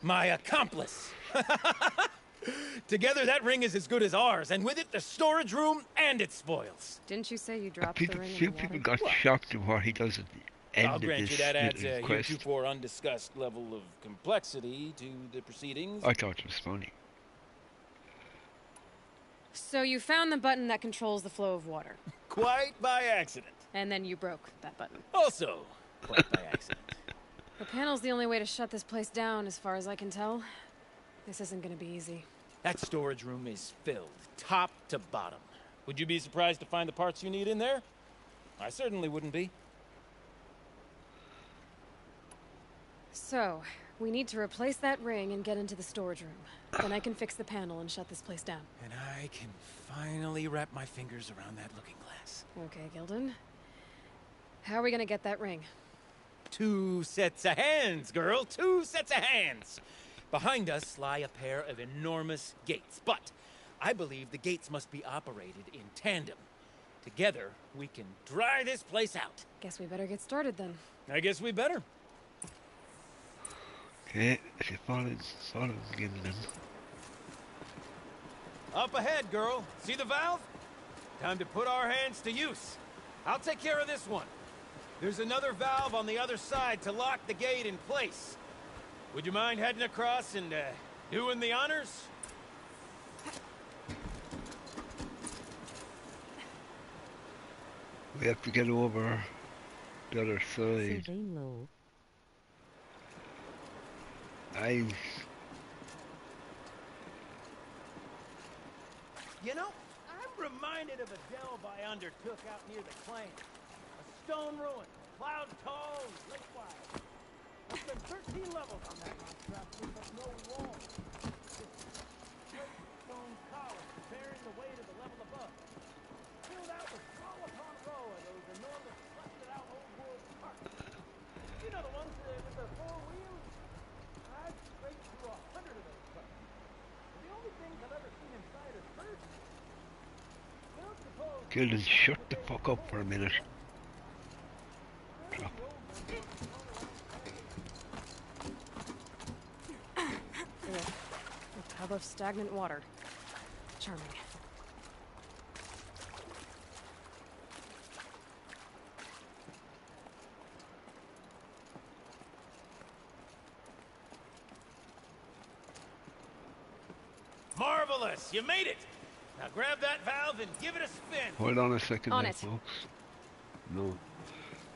My accomplice. Together, that ring is as good as ours, and with it, the storage room and its spoils. Didn't you say you dropped the ring in the Few water? people got shocked at what he does at the end I'll of grant this you that adds little a quest. heretofore undiscussed level of complexity to the proceedings. I thought it was funny. So you found the button that controls the flow of water. Quite by accident. And then you broke that button. Also, quite by accident. The panel's the only way to shut this place down, as far as I can tell. This isn't gonna be easy. That storage room is filled, top to bottom. Would you be surprised to find the parts you need in there? I certainly wouldn't be. So, we need to replace that ring and get into the storage room. Then I can fix the panel and shut this place down. And I can finally wrap my fingers around that looking glass. Okay, Gildan. How are we gonna get that ring? 2 sets of hands, girl. 2 sets of hands. Behind us lie a pair of enormous gates, but I believe the gates must be operated in tandem. Together, we can dry this place out. Guess we better get started then. I guess we better. Okay, if you follow Gildan. Up ahead, girl. See the valve? Time to put our hands to use. I'll take care of this one. There's another valve on the other side to lock the gate in place. Would you mind heading across and doing the honors? We have to get over the other side. Nice. You know, I'm reminded of a delve I undertook out near the claim. A stone ruin, cloud tall and lake wide. There's been 13 levels on that monstrosity, but no walls. Just straight stone columns bearing the weight of the level above. Filled out with row upon row of those enormous busted-out old-world carts. You know the ones with the 4 wheels? I've scraped through 100 of those trucks. The only things I've ever seen inside is birds. Gildan, shut the fuck up for a minute. Drop. A tub of stagnant water. Charming. Marvelous! You made it! Now grab that valve and give it a spin. Hold on a second On there, it. folks. No.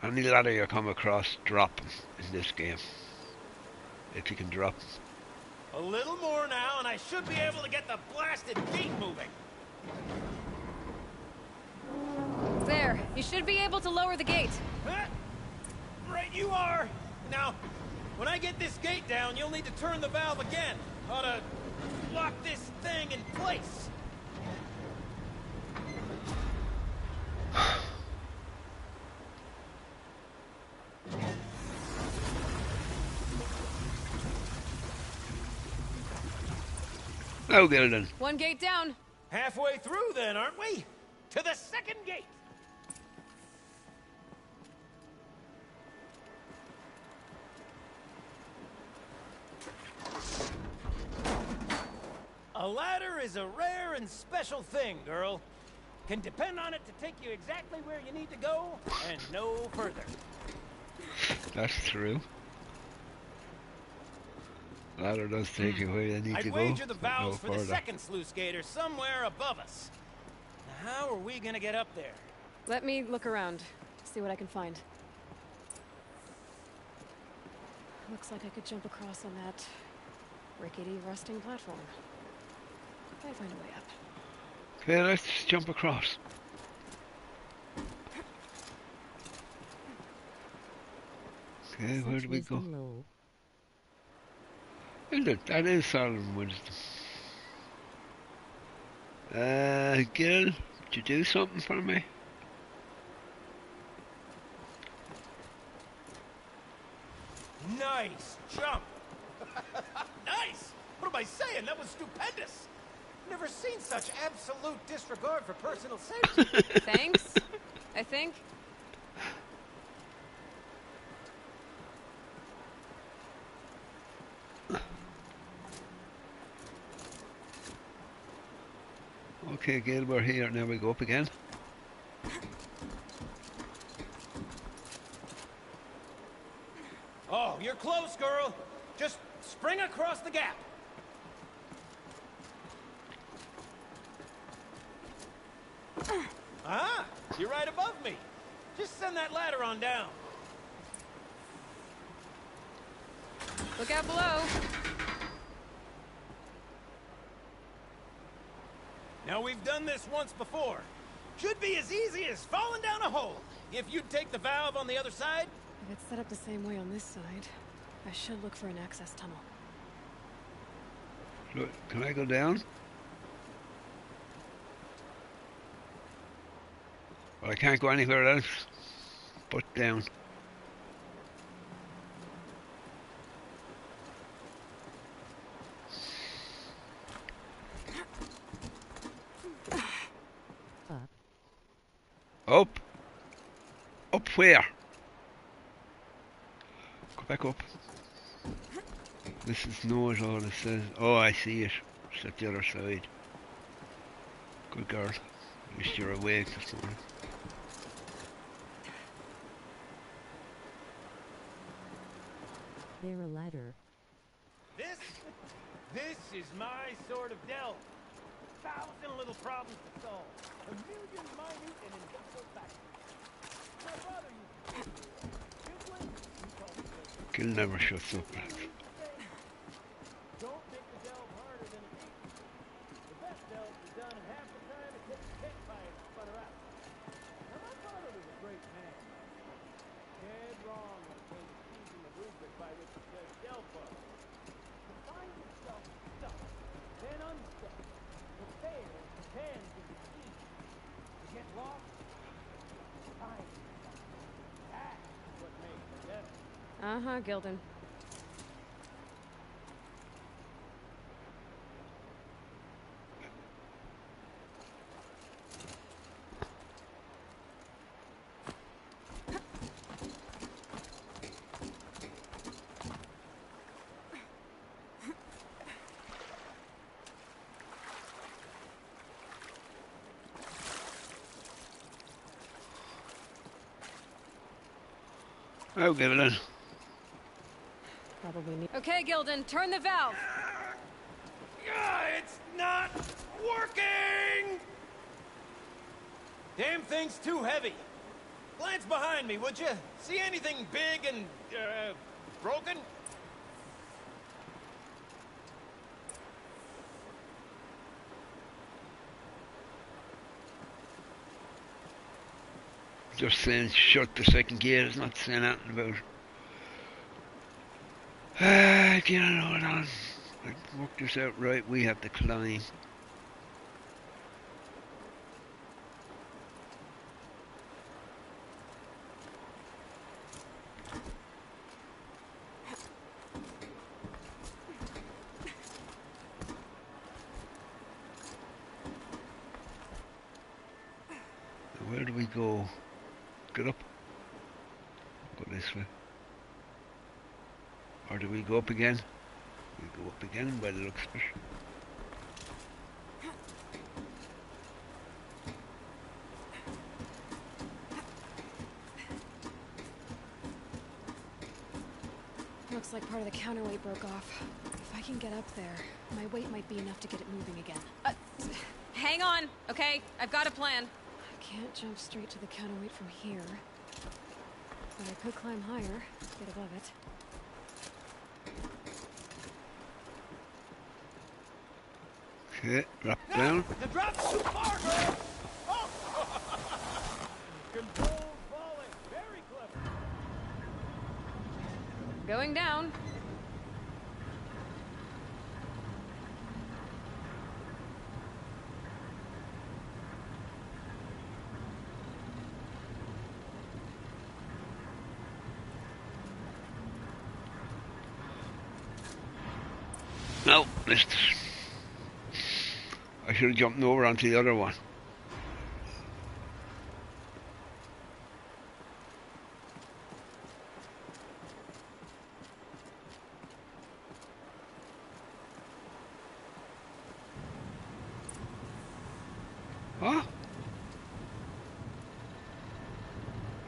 Any ladder you come across, drop 'em in this game. If you can drop 'em. A little more now, and I should be able to get the blasted gate moving. There, you should be able to lower the gate. Right you are. Now, when I get this gate down, you'll need to turn the valve again. Ought to lock this thing in place. Now, Gildan. One gate down. Halfway through then, aren't we? To the second gate. A ladder is a rare and special thing, girl. Can depend on it to take you exactly where you need to go, and no further. That's true. Ladder does take you where you need to go. I'd wager the valves no for the further. second sluice gate are somewhere above us. Now, how are we gonna get up there? Let me look around, see what I can find. Looks like I could jump across on that rickety, rusting platform. I'll find a way up. Okay, let's jump across. Okay, where do we go? That is solemn wisdom. Gil, did you do something for me? Nice jump! Nice! What am I saying? That was stupendous! Never seen such absolute disregard for personal safety. Thanks, I think. Okay, Gil, we're here. Now we go up again. Oh, you're close, girl. Just spring across the gap. Ah, you're right above me. Just send that ladder on down. Look out below. Now, we've done this once before. Should be as easy as falling down a hole. If you'd take the valve on the other side. If it's set up the same way on this side, I should look for an access tunnel. Look, can I go down? Well, I can't go anywhere else but down. Up? Up where? Go back up. This is no at all, it says. Oh, I see it. It's at the other side. Good girl. At least you're awake this morning. There a ladder. This is my sort of delve. 1,000 little problems to solve. A million minute and invisible factors. My father used to say, Gil never shuts up. don't make the delve harder than it is. The best delves are done in half the time it takes to campfire and sputter out. Now, my father was a great man. Dead wrong when it came to choosing the rubric by which he judged delve bugs. To find yourself stuck, then unstuck. Prepare to tend to the key. To get lost, find yourself. That's what makes the devil. Uh-huh, Gildan. I'll give it in. Probably need. Okay, Gildan, turn the valve. It's not working! Damn thing's too heavy. Glance behind me, would you? See anything big and, broken? Just saying shut the second gate, it's not saying anything about get on, hold on. Let's work this out right, we have to climb. Where do we go? Get up. Go this way. Or do we go up again? We go up again by the looks of it. Looks like part of the counterweight broke off. If I can get up there, my weight might be enough to get it moving again. Hang on, okay? I've got a plan. I can't jump straight to the counterweight from here. But I could climb higher, get above it. Okay, drop down. The drop's too far, girl! Oh! Controlled falling. Very clever. Going down. No, missed. I should have jumped over onto the other one. Huh?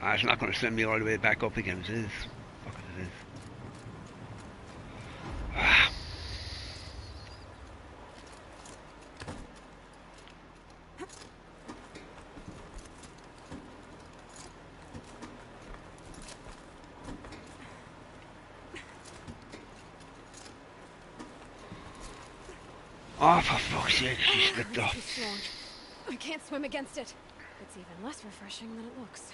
Ah, it's not going to send me all the way back up again, it is. Fuck it, it is. Oh, for fuck's sake, she slipped off. Too strong. I can't swim against it. It's even less refreshing than it looks.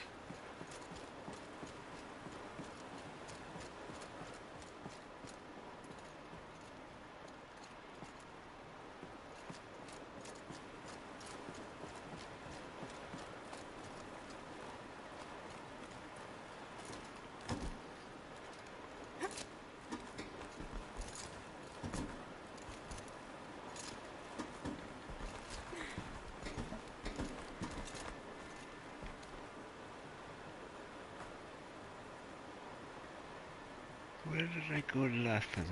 Where did I go the last time?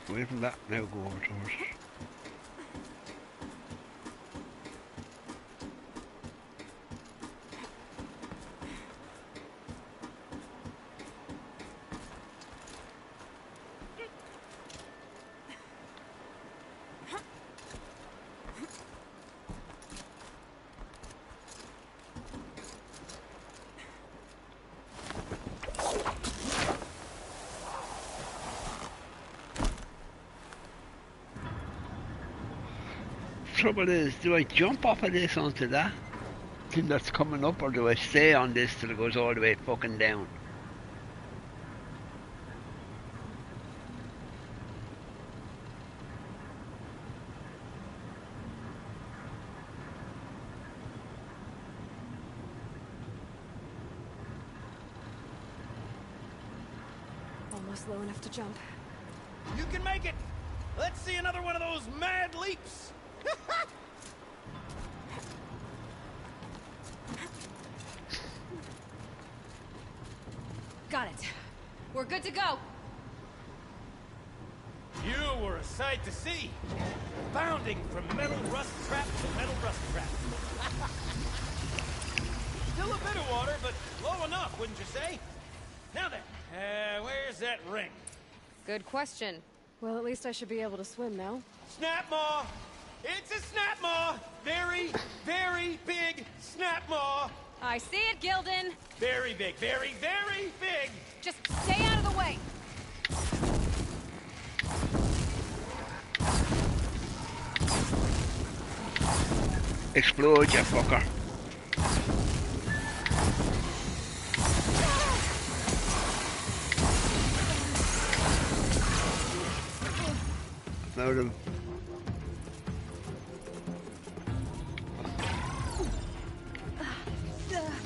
So away from that, now go over towards. Trouble is, do I jump off of this onto that thing that's coming up, or do I stay on this till it goes all the way fucking down? Almost low enough to jump. You can make it! Let's see another one of those mad leaps! Got it. We're good to go. You were a sight to see. Bounding from metal rust trap to metal rust trap. Still a bit of water, but low enough, wouldn't you say? Now then, where's that ring? Good question. Well, at least I should be able to swim now. Snap, Maw! It's a snap maw! Very, very big snap maw! I see it, Gildan. Very big, very, very big! Just stay out of the way. Explode, you fucker. Load him.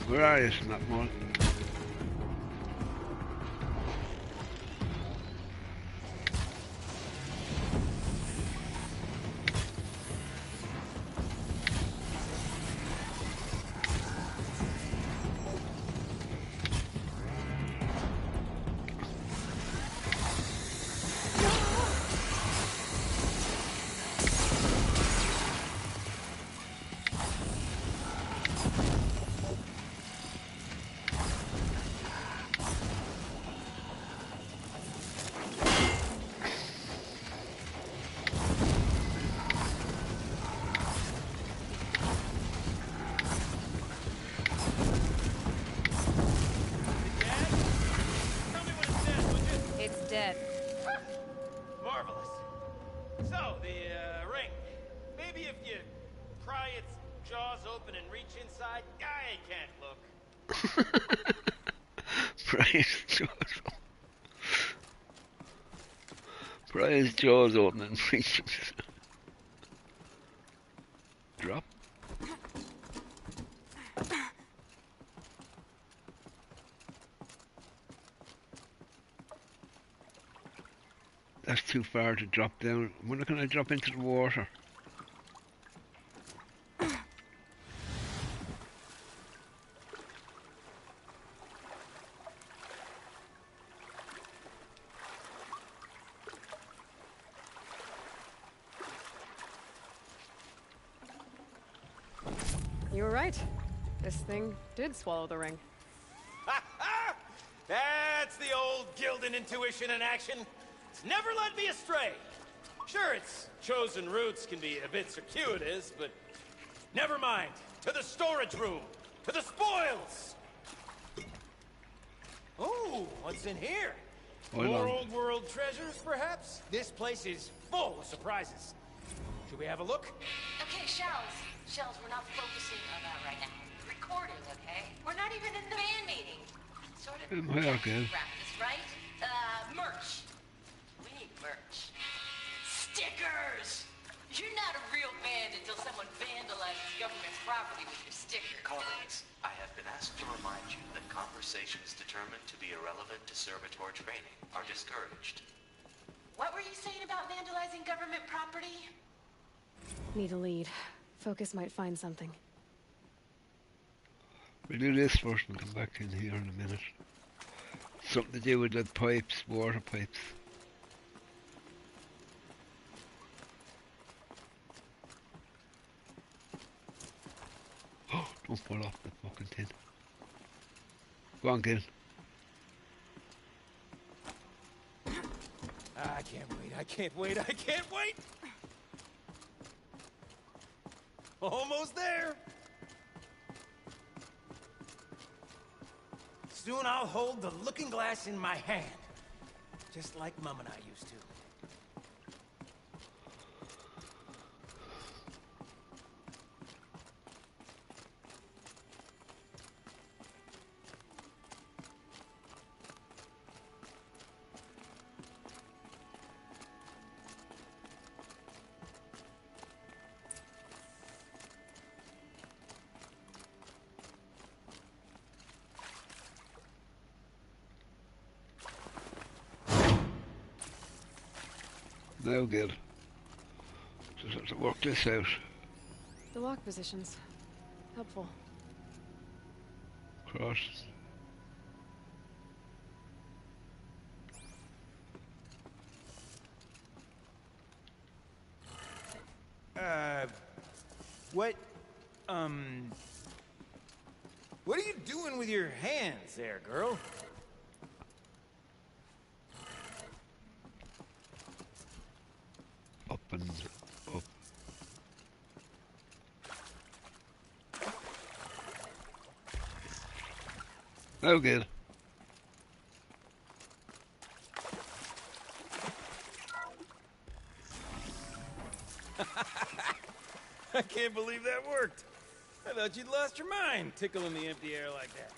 Where are you, Snapmore? It's dead. Marvelous. So, the ring. Maybe if you pry its jaws open and reach inside, I can't look. Brian's jaws open. Brian's jaws open and reaches. Drop. That's too far to drop down. I wonder, can I drop into the water? You were right. This thing did swallow the ring. That's the old Gildan intuition in action. It's never led me astray. Sure, its chosen routes can be a bit circuitous, but never mind. To the storage room. To the spoils. Oh, what's in here? More old world treasures, perhaps? This place is full of surprises. Should we have a look? Okay, Shells. Shells, we're not focusing on that right now. Recording, okay? We're not even in the band meeting. Sort of Well, good. practice, right? Merch. We need merch. Stickers! You're not a real band until someone vandalizes government property with your stickers. Colleagues, I have been asked to remind you that conversations determined to be irrelevant to servitor training are discouraged. What were you saying about vandalizing government property? Need a lead. Focus might find something. We'll do this first and come back in here in a minute. Something to do with the pipes, water pipes. Oh, don't fall off the fucking tin. Go on, Gil. I can't wait, I can't wait, I can't wait! Almost there! Soon I'll hold the looking glass in my hand. Just like Mum and I used to. No good. Just have to work this out. The lock positions. Helpful. Cross. What are you doing with your hands there, girl? Up and up. Oh, good. I can't believe that worked. I thought you'd lost your mind, tickling the empty air like that.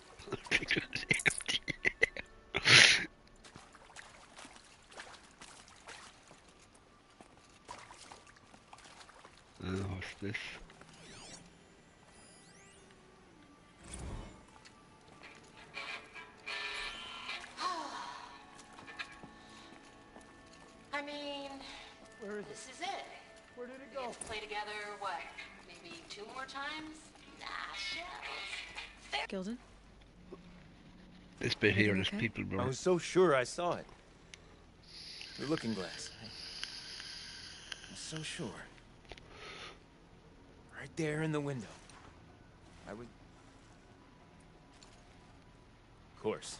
What's this? I mean, this is it. Where did it We go? get to play together, what, maybe 2 more times? Nah, shells. Gilden? This bit here, Everything there's okay? people I were. was so sure I saw it. The looking glass. I was so sure. Right there in the window. I was... Of course.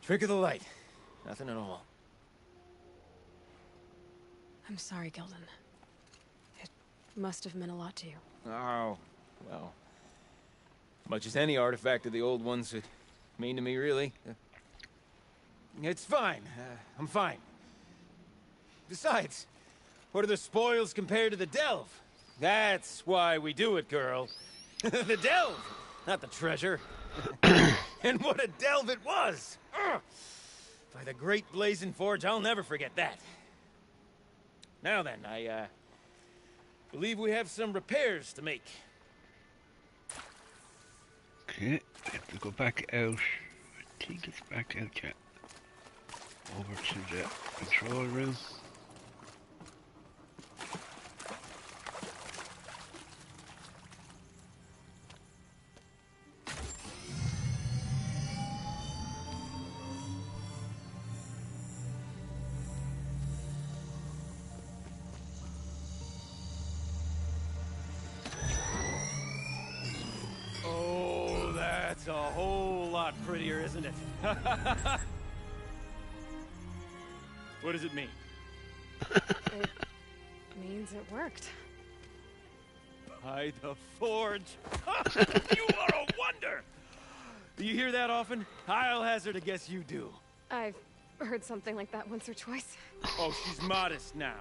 Trick of the light. Nothing at all. I'm sorry, Gilden. It must have meant a lot to you. Oh, well. Much as any artifact of the old ones would mean to me, really. It's fine. I'm fine. Besides, what are the spoils compared to the delve? That's why we do it, girl. The delve, not the treasure. And what a delve it was! Ugh. By the great blazing forge, I'll never forget that. Now then, I believe we have some repairs to make. Okay, I have to go back out. I think it's back out yet. Over to the control room. Oh, that's a whole lot prettier, isn't it? What does it mean? It means it worked. By the forge. You are a wonder! Do you hear that often? I'll hazard a guess you do. I've heard something like that once or twice. Oh, she's modest now.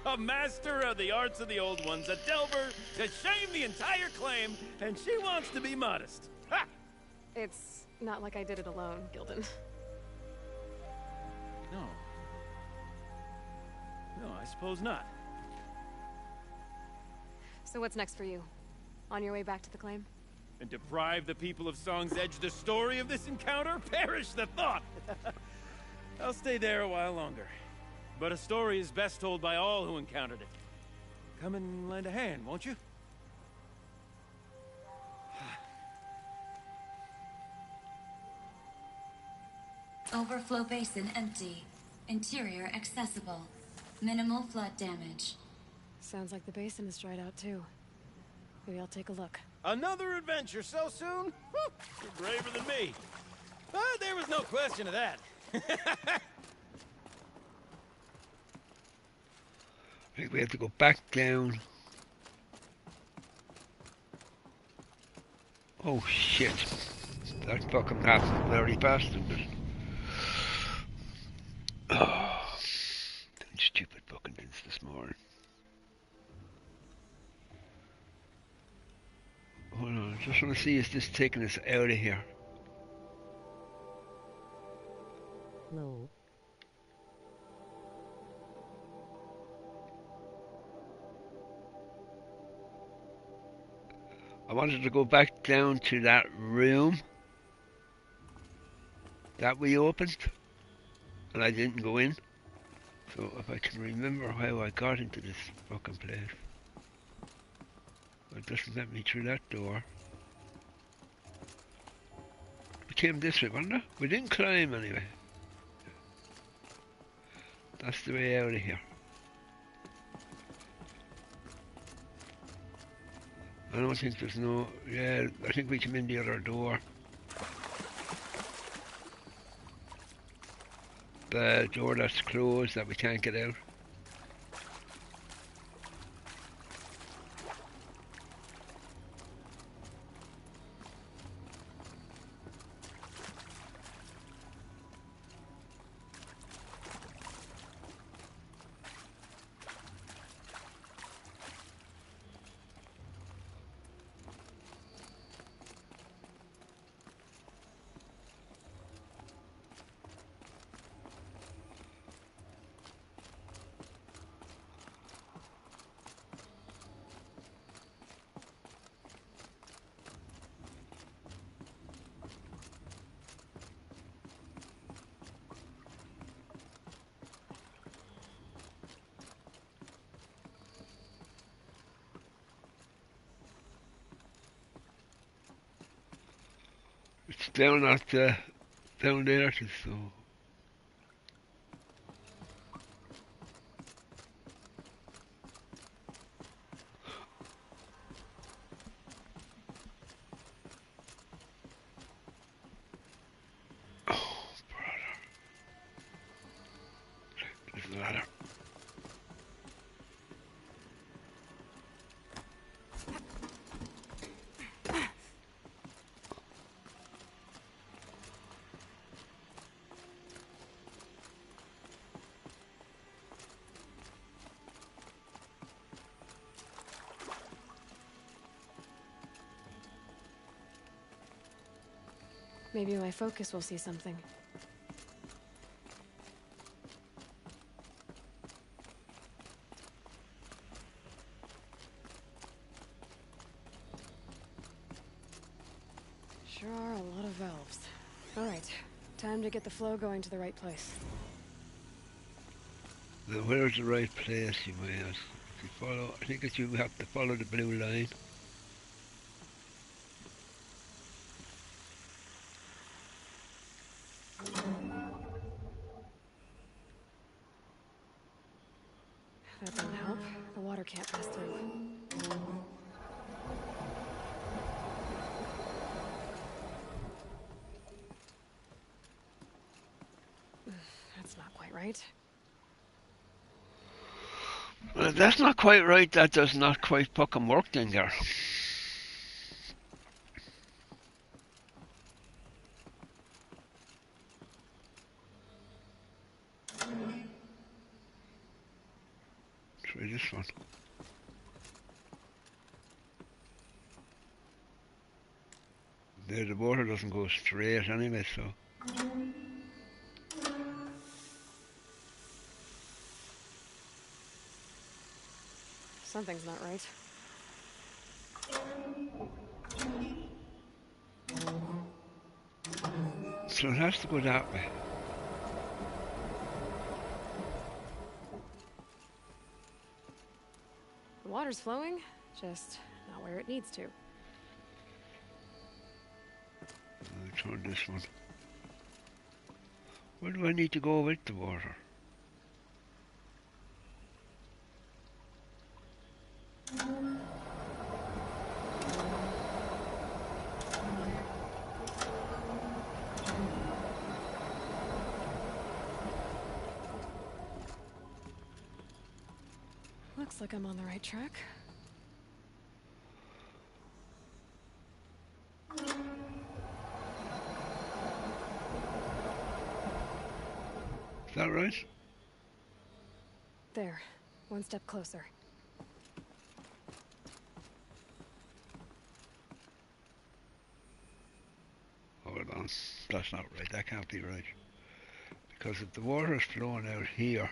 A master of the arts of the old ones, a delver to shame the entire claim, and she wants to be modest. Ha! It's not like I did it alone, Gilden. No. No, I suppose not. So what's next for you? On your way back to the claim? And deprive the people of Song's Edge the story of this encounter? Perish the thought! I'll stay there a while longer. But a story is best told by all who encountered it. Come and lend a hand, won't you? Overflow basin empty. Interior accessible. Minimal flood damage. Sounds like the basin is dried out too. Maybe I'll take a look. Another adventure so soon? Whew, you're braver than me. But there was no question of that. I think we have to go back down. Oh shit. That fucking happened very fast, didn't it? Oh, doing stupid fucking things this morning. Hold on, I just want to see, is this taking us out of here? Low. I wanted to go back down to that room that we opened, and I didn't go in. So if I can remember how I got into this fucking place. It doesn't let me through that door. We came this way, wasn't it? We didn't climb anyway. That's the way out of here. I don't think there's no... Yeah, I think we came in the other door. The door that's closed that we can't get out. down at down there, so. There's a ladder. Maybe my focus will see something. Sure are a lot of valves. All right, time to get the flow going to the right place. Where's the right place, you may ask? If you follow, I think that you have to follow the blue line. That didn't help. The water can't pass through. That's not quite right. Well, if that's not quite right. That does not quite fucking work then, girl. Try this one. There, the water doesn't go straight anyway, so. Something's not right. So it has to go that way. The water's flowing, just not where it needs to. I'll try this one. Where do I need to go with the water? Looks like I'm on the right track. Is that right? There, one step closer. Hold on, that's not right. That can't be right. Because if the water is flowing out here,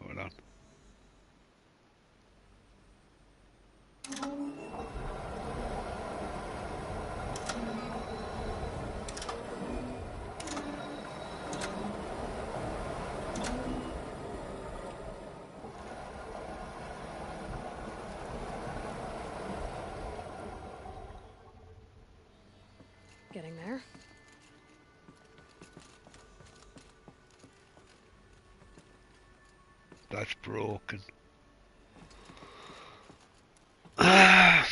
hold on. Getting there. That's broken. Ah.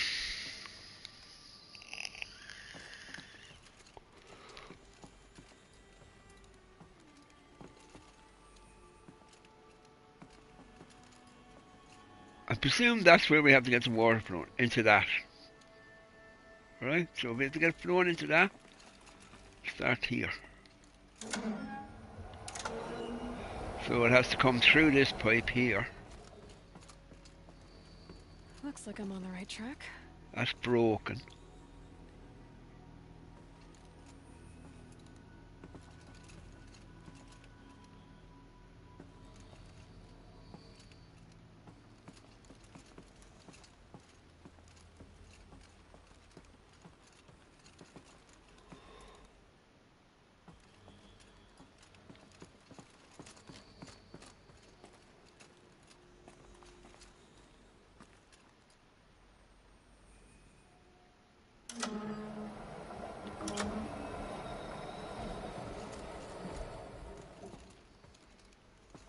I presume that's where we have to get some water flowing into that. Right? So we have to get flowing into that. Start here. So it has to come through this pipe here. Looks like I'm on the right track. That's broken.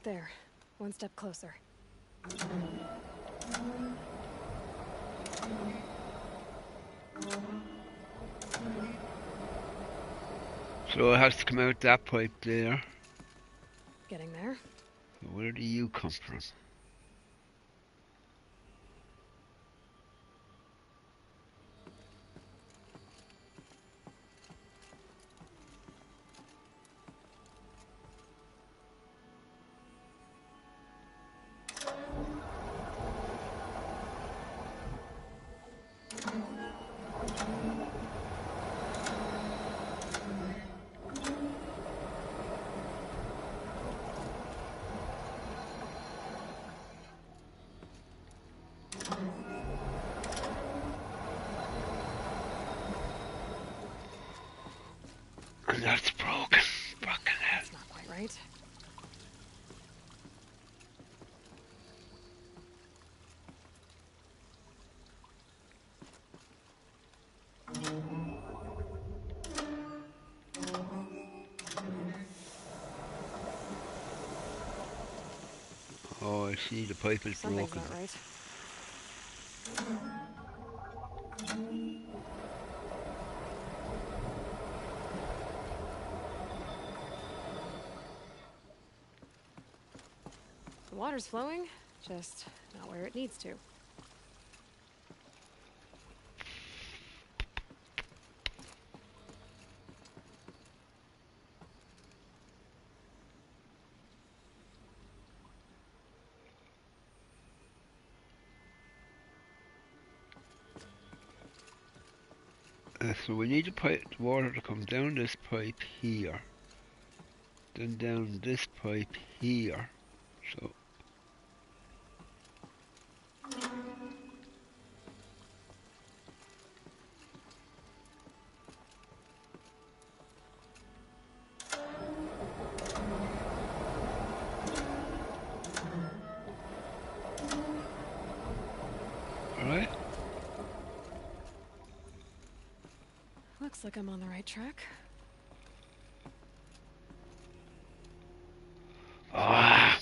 There. One step closer. So it has to come out that pipe there. Getting there. Where do you come from? And that's broken. Fucking hell. That's not quite right. Oh, I see. The pipe is Something's broken. not right. The water's flowing, just not where it needs to. So we need the water to come down this pipe here, then down this pipe here. So alright. Looks like I'm on the right track. Ah.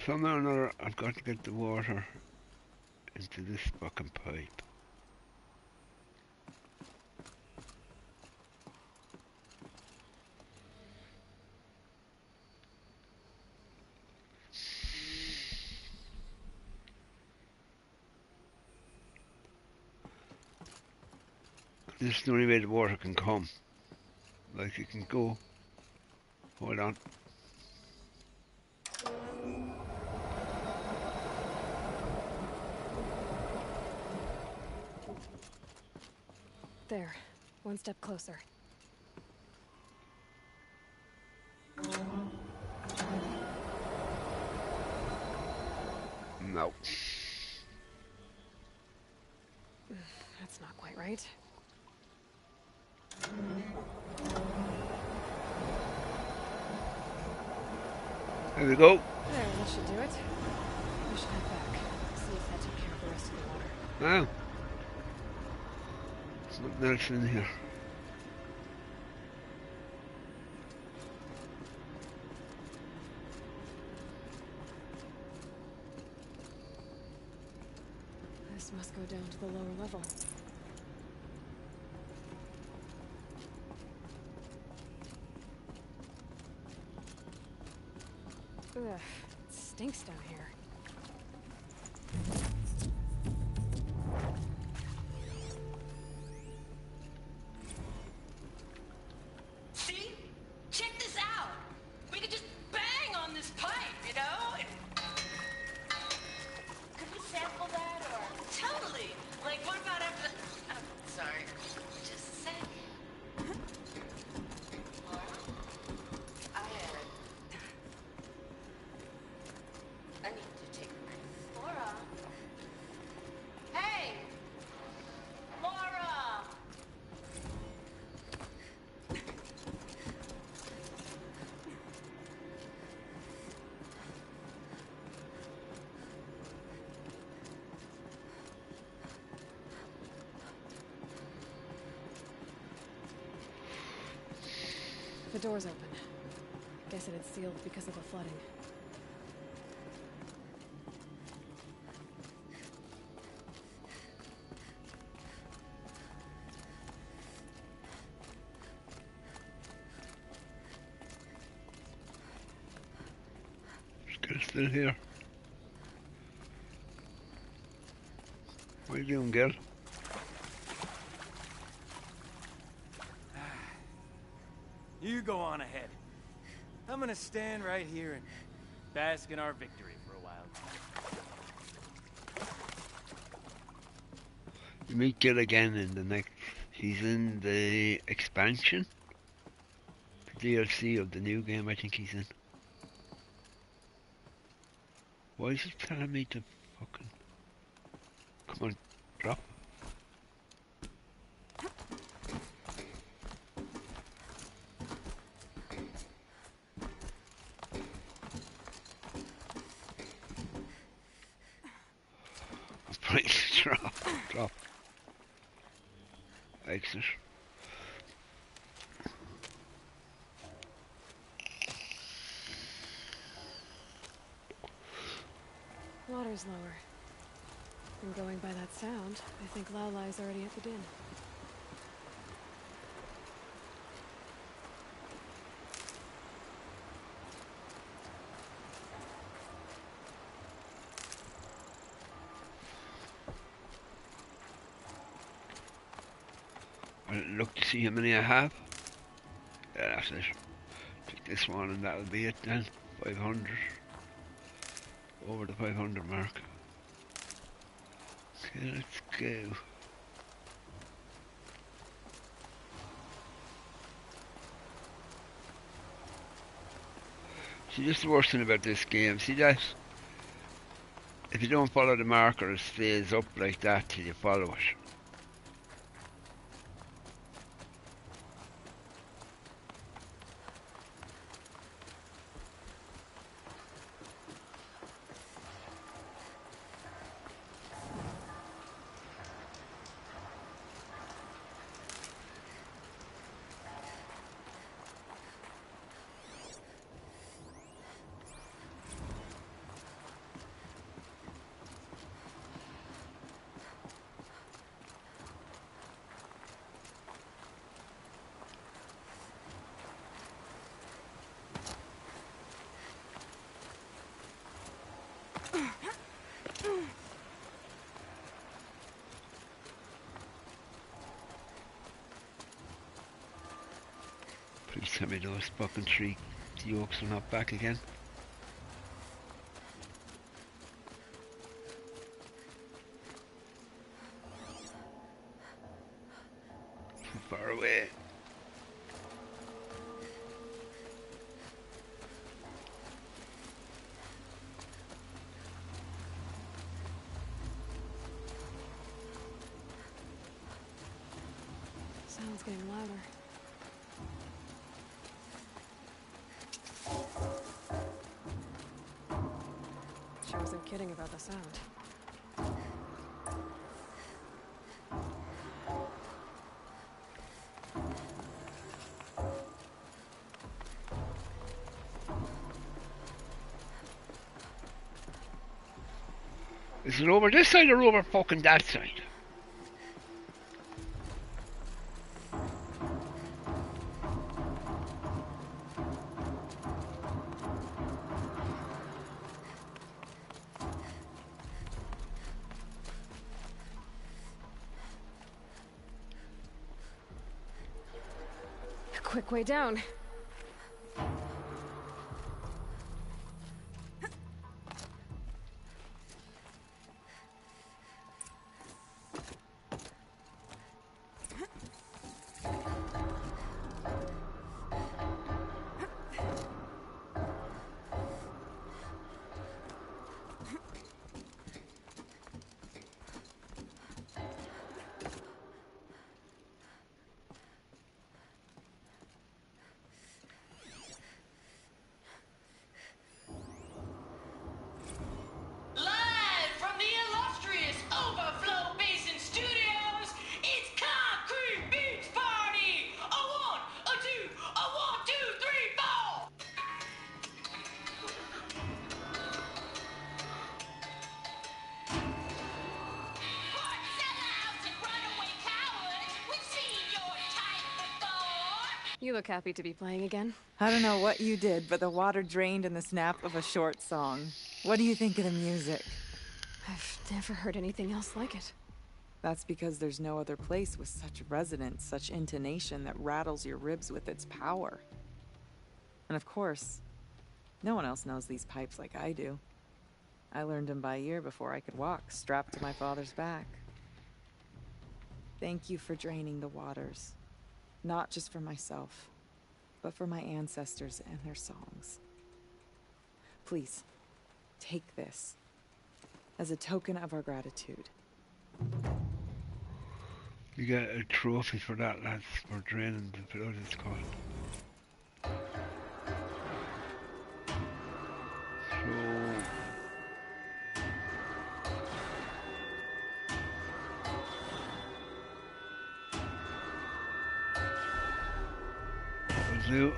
Somehow or another, I've got to get the water into this fucking pipe. This is the only way the water can come. Like it can go. Hold on. There. One step closer. No. That's not quite right. There we go. There, that should do it. We should head back. See if that took care of the rest of the water. Wow. There's nothing else in here. This must go down to the lower level. Ugh, it stinks down here. See? Check this out. We could just bang on this pipe, you know? Could we sample that or? Totally. Like, what about after the... Oh, sorry. Just a sec. I need to The door's open. Guess it had sealed because of the flooding. Still here. What are you doing, girl? You go on ahead. I'm gonna stand right here and bask in our victory for a while. You meet Gil again in the next. He's in the expansion, the DLC of the new game. I think he's in. Why is it telling me to fucking come on, drop? Right, drop. Exit. Water's lower. And going by that sound, I think Laolai's already at the din. I'll look to see how many I have. Yeah, that's it. Take this one and that'll be it then. 500. Over the 500 mark. Okay, let's go. See, this is the worst thing about this game. See that? If you don't follow the marker, it stays up like that till you follow it. Please tell me those fucking 3 yolks are not back again. Too far away. Sound's getting louder. She wasn't kidding about the sound. Is it over this side or over fucking that side? Quick way down. You look happy to be playing again. I don't know what you did, but the water drained in the snap of a short song. What do you think of the music? I've never heard anything else like it. That's because there's no other place with such resonance, such intonation that rattles your ribs with its power. And of course, no one else knows these pipes like I do. I learned them by ear before I could walk, strapped to my father's back. Thank you for draining the waters. Not just for myself, but for my ancestors and their songs. Please, take this as a token of our gratitude. You get a trophy for that, lads, for draining the blood, it's called. So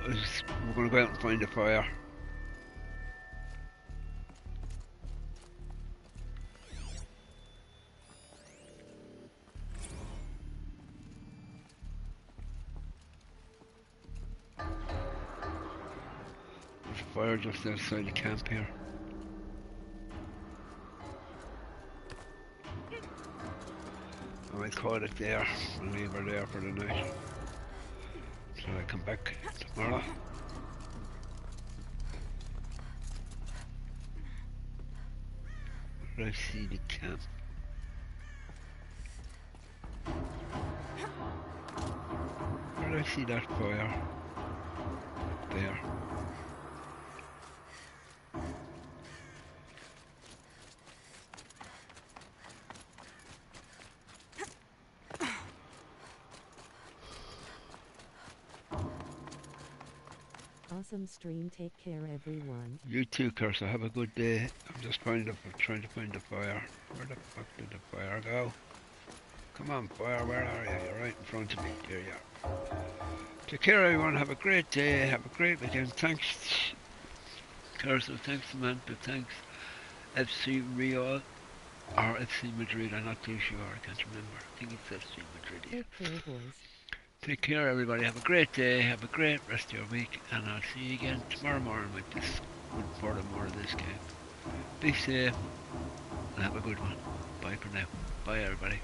we're going to go out and find a fire. There's a fire just outside the camp here. I might call it there and leave her there for the night. So I come back tomorrow. Where I see the camp. Where do I see that fire? Up there. Awesome stream, take care everyone. You too, Cursa, have a good day. I'm just trying to find the fire. Where the fuck did the fire go? Come on, fire, where are you? You're right in front of me. There you are. Take care everyone, have a great day, have a great weekend. Thanks Cursa, thanks Samantha, thanks FC Real or FC Madrid, I'm not too sure, I can't remember. I think it's FC Madrid. Take care, boys. Take care everybody, have a great day, have a great rest of your week, and I'll see you again tomorrow morning with further more of this game. Be safe and have a good one. Bye for now. Bye everybody.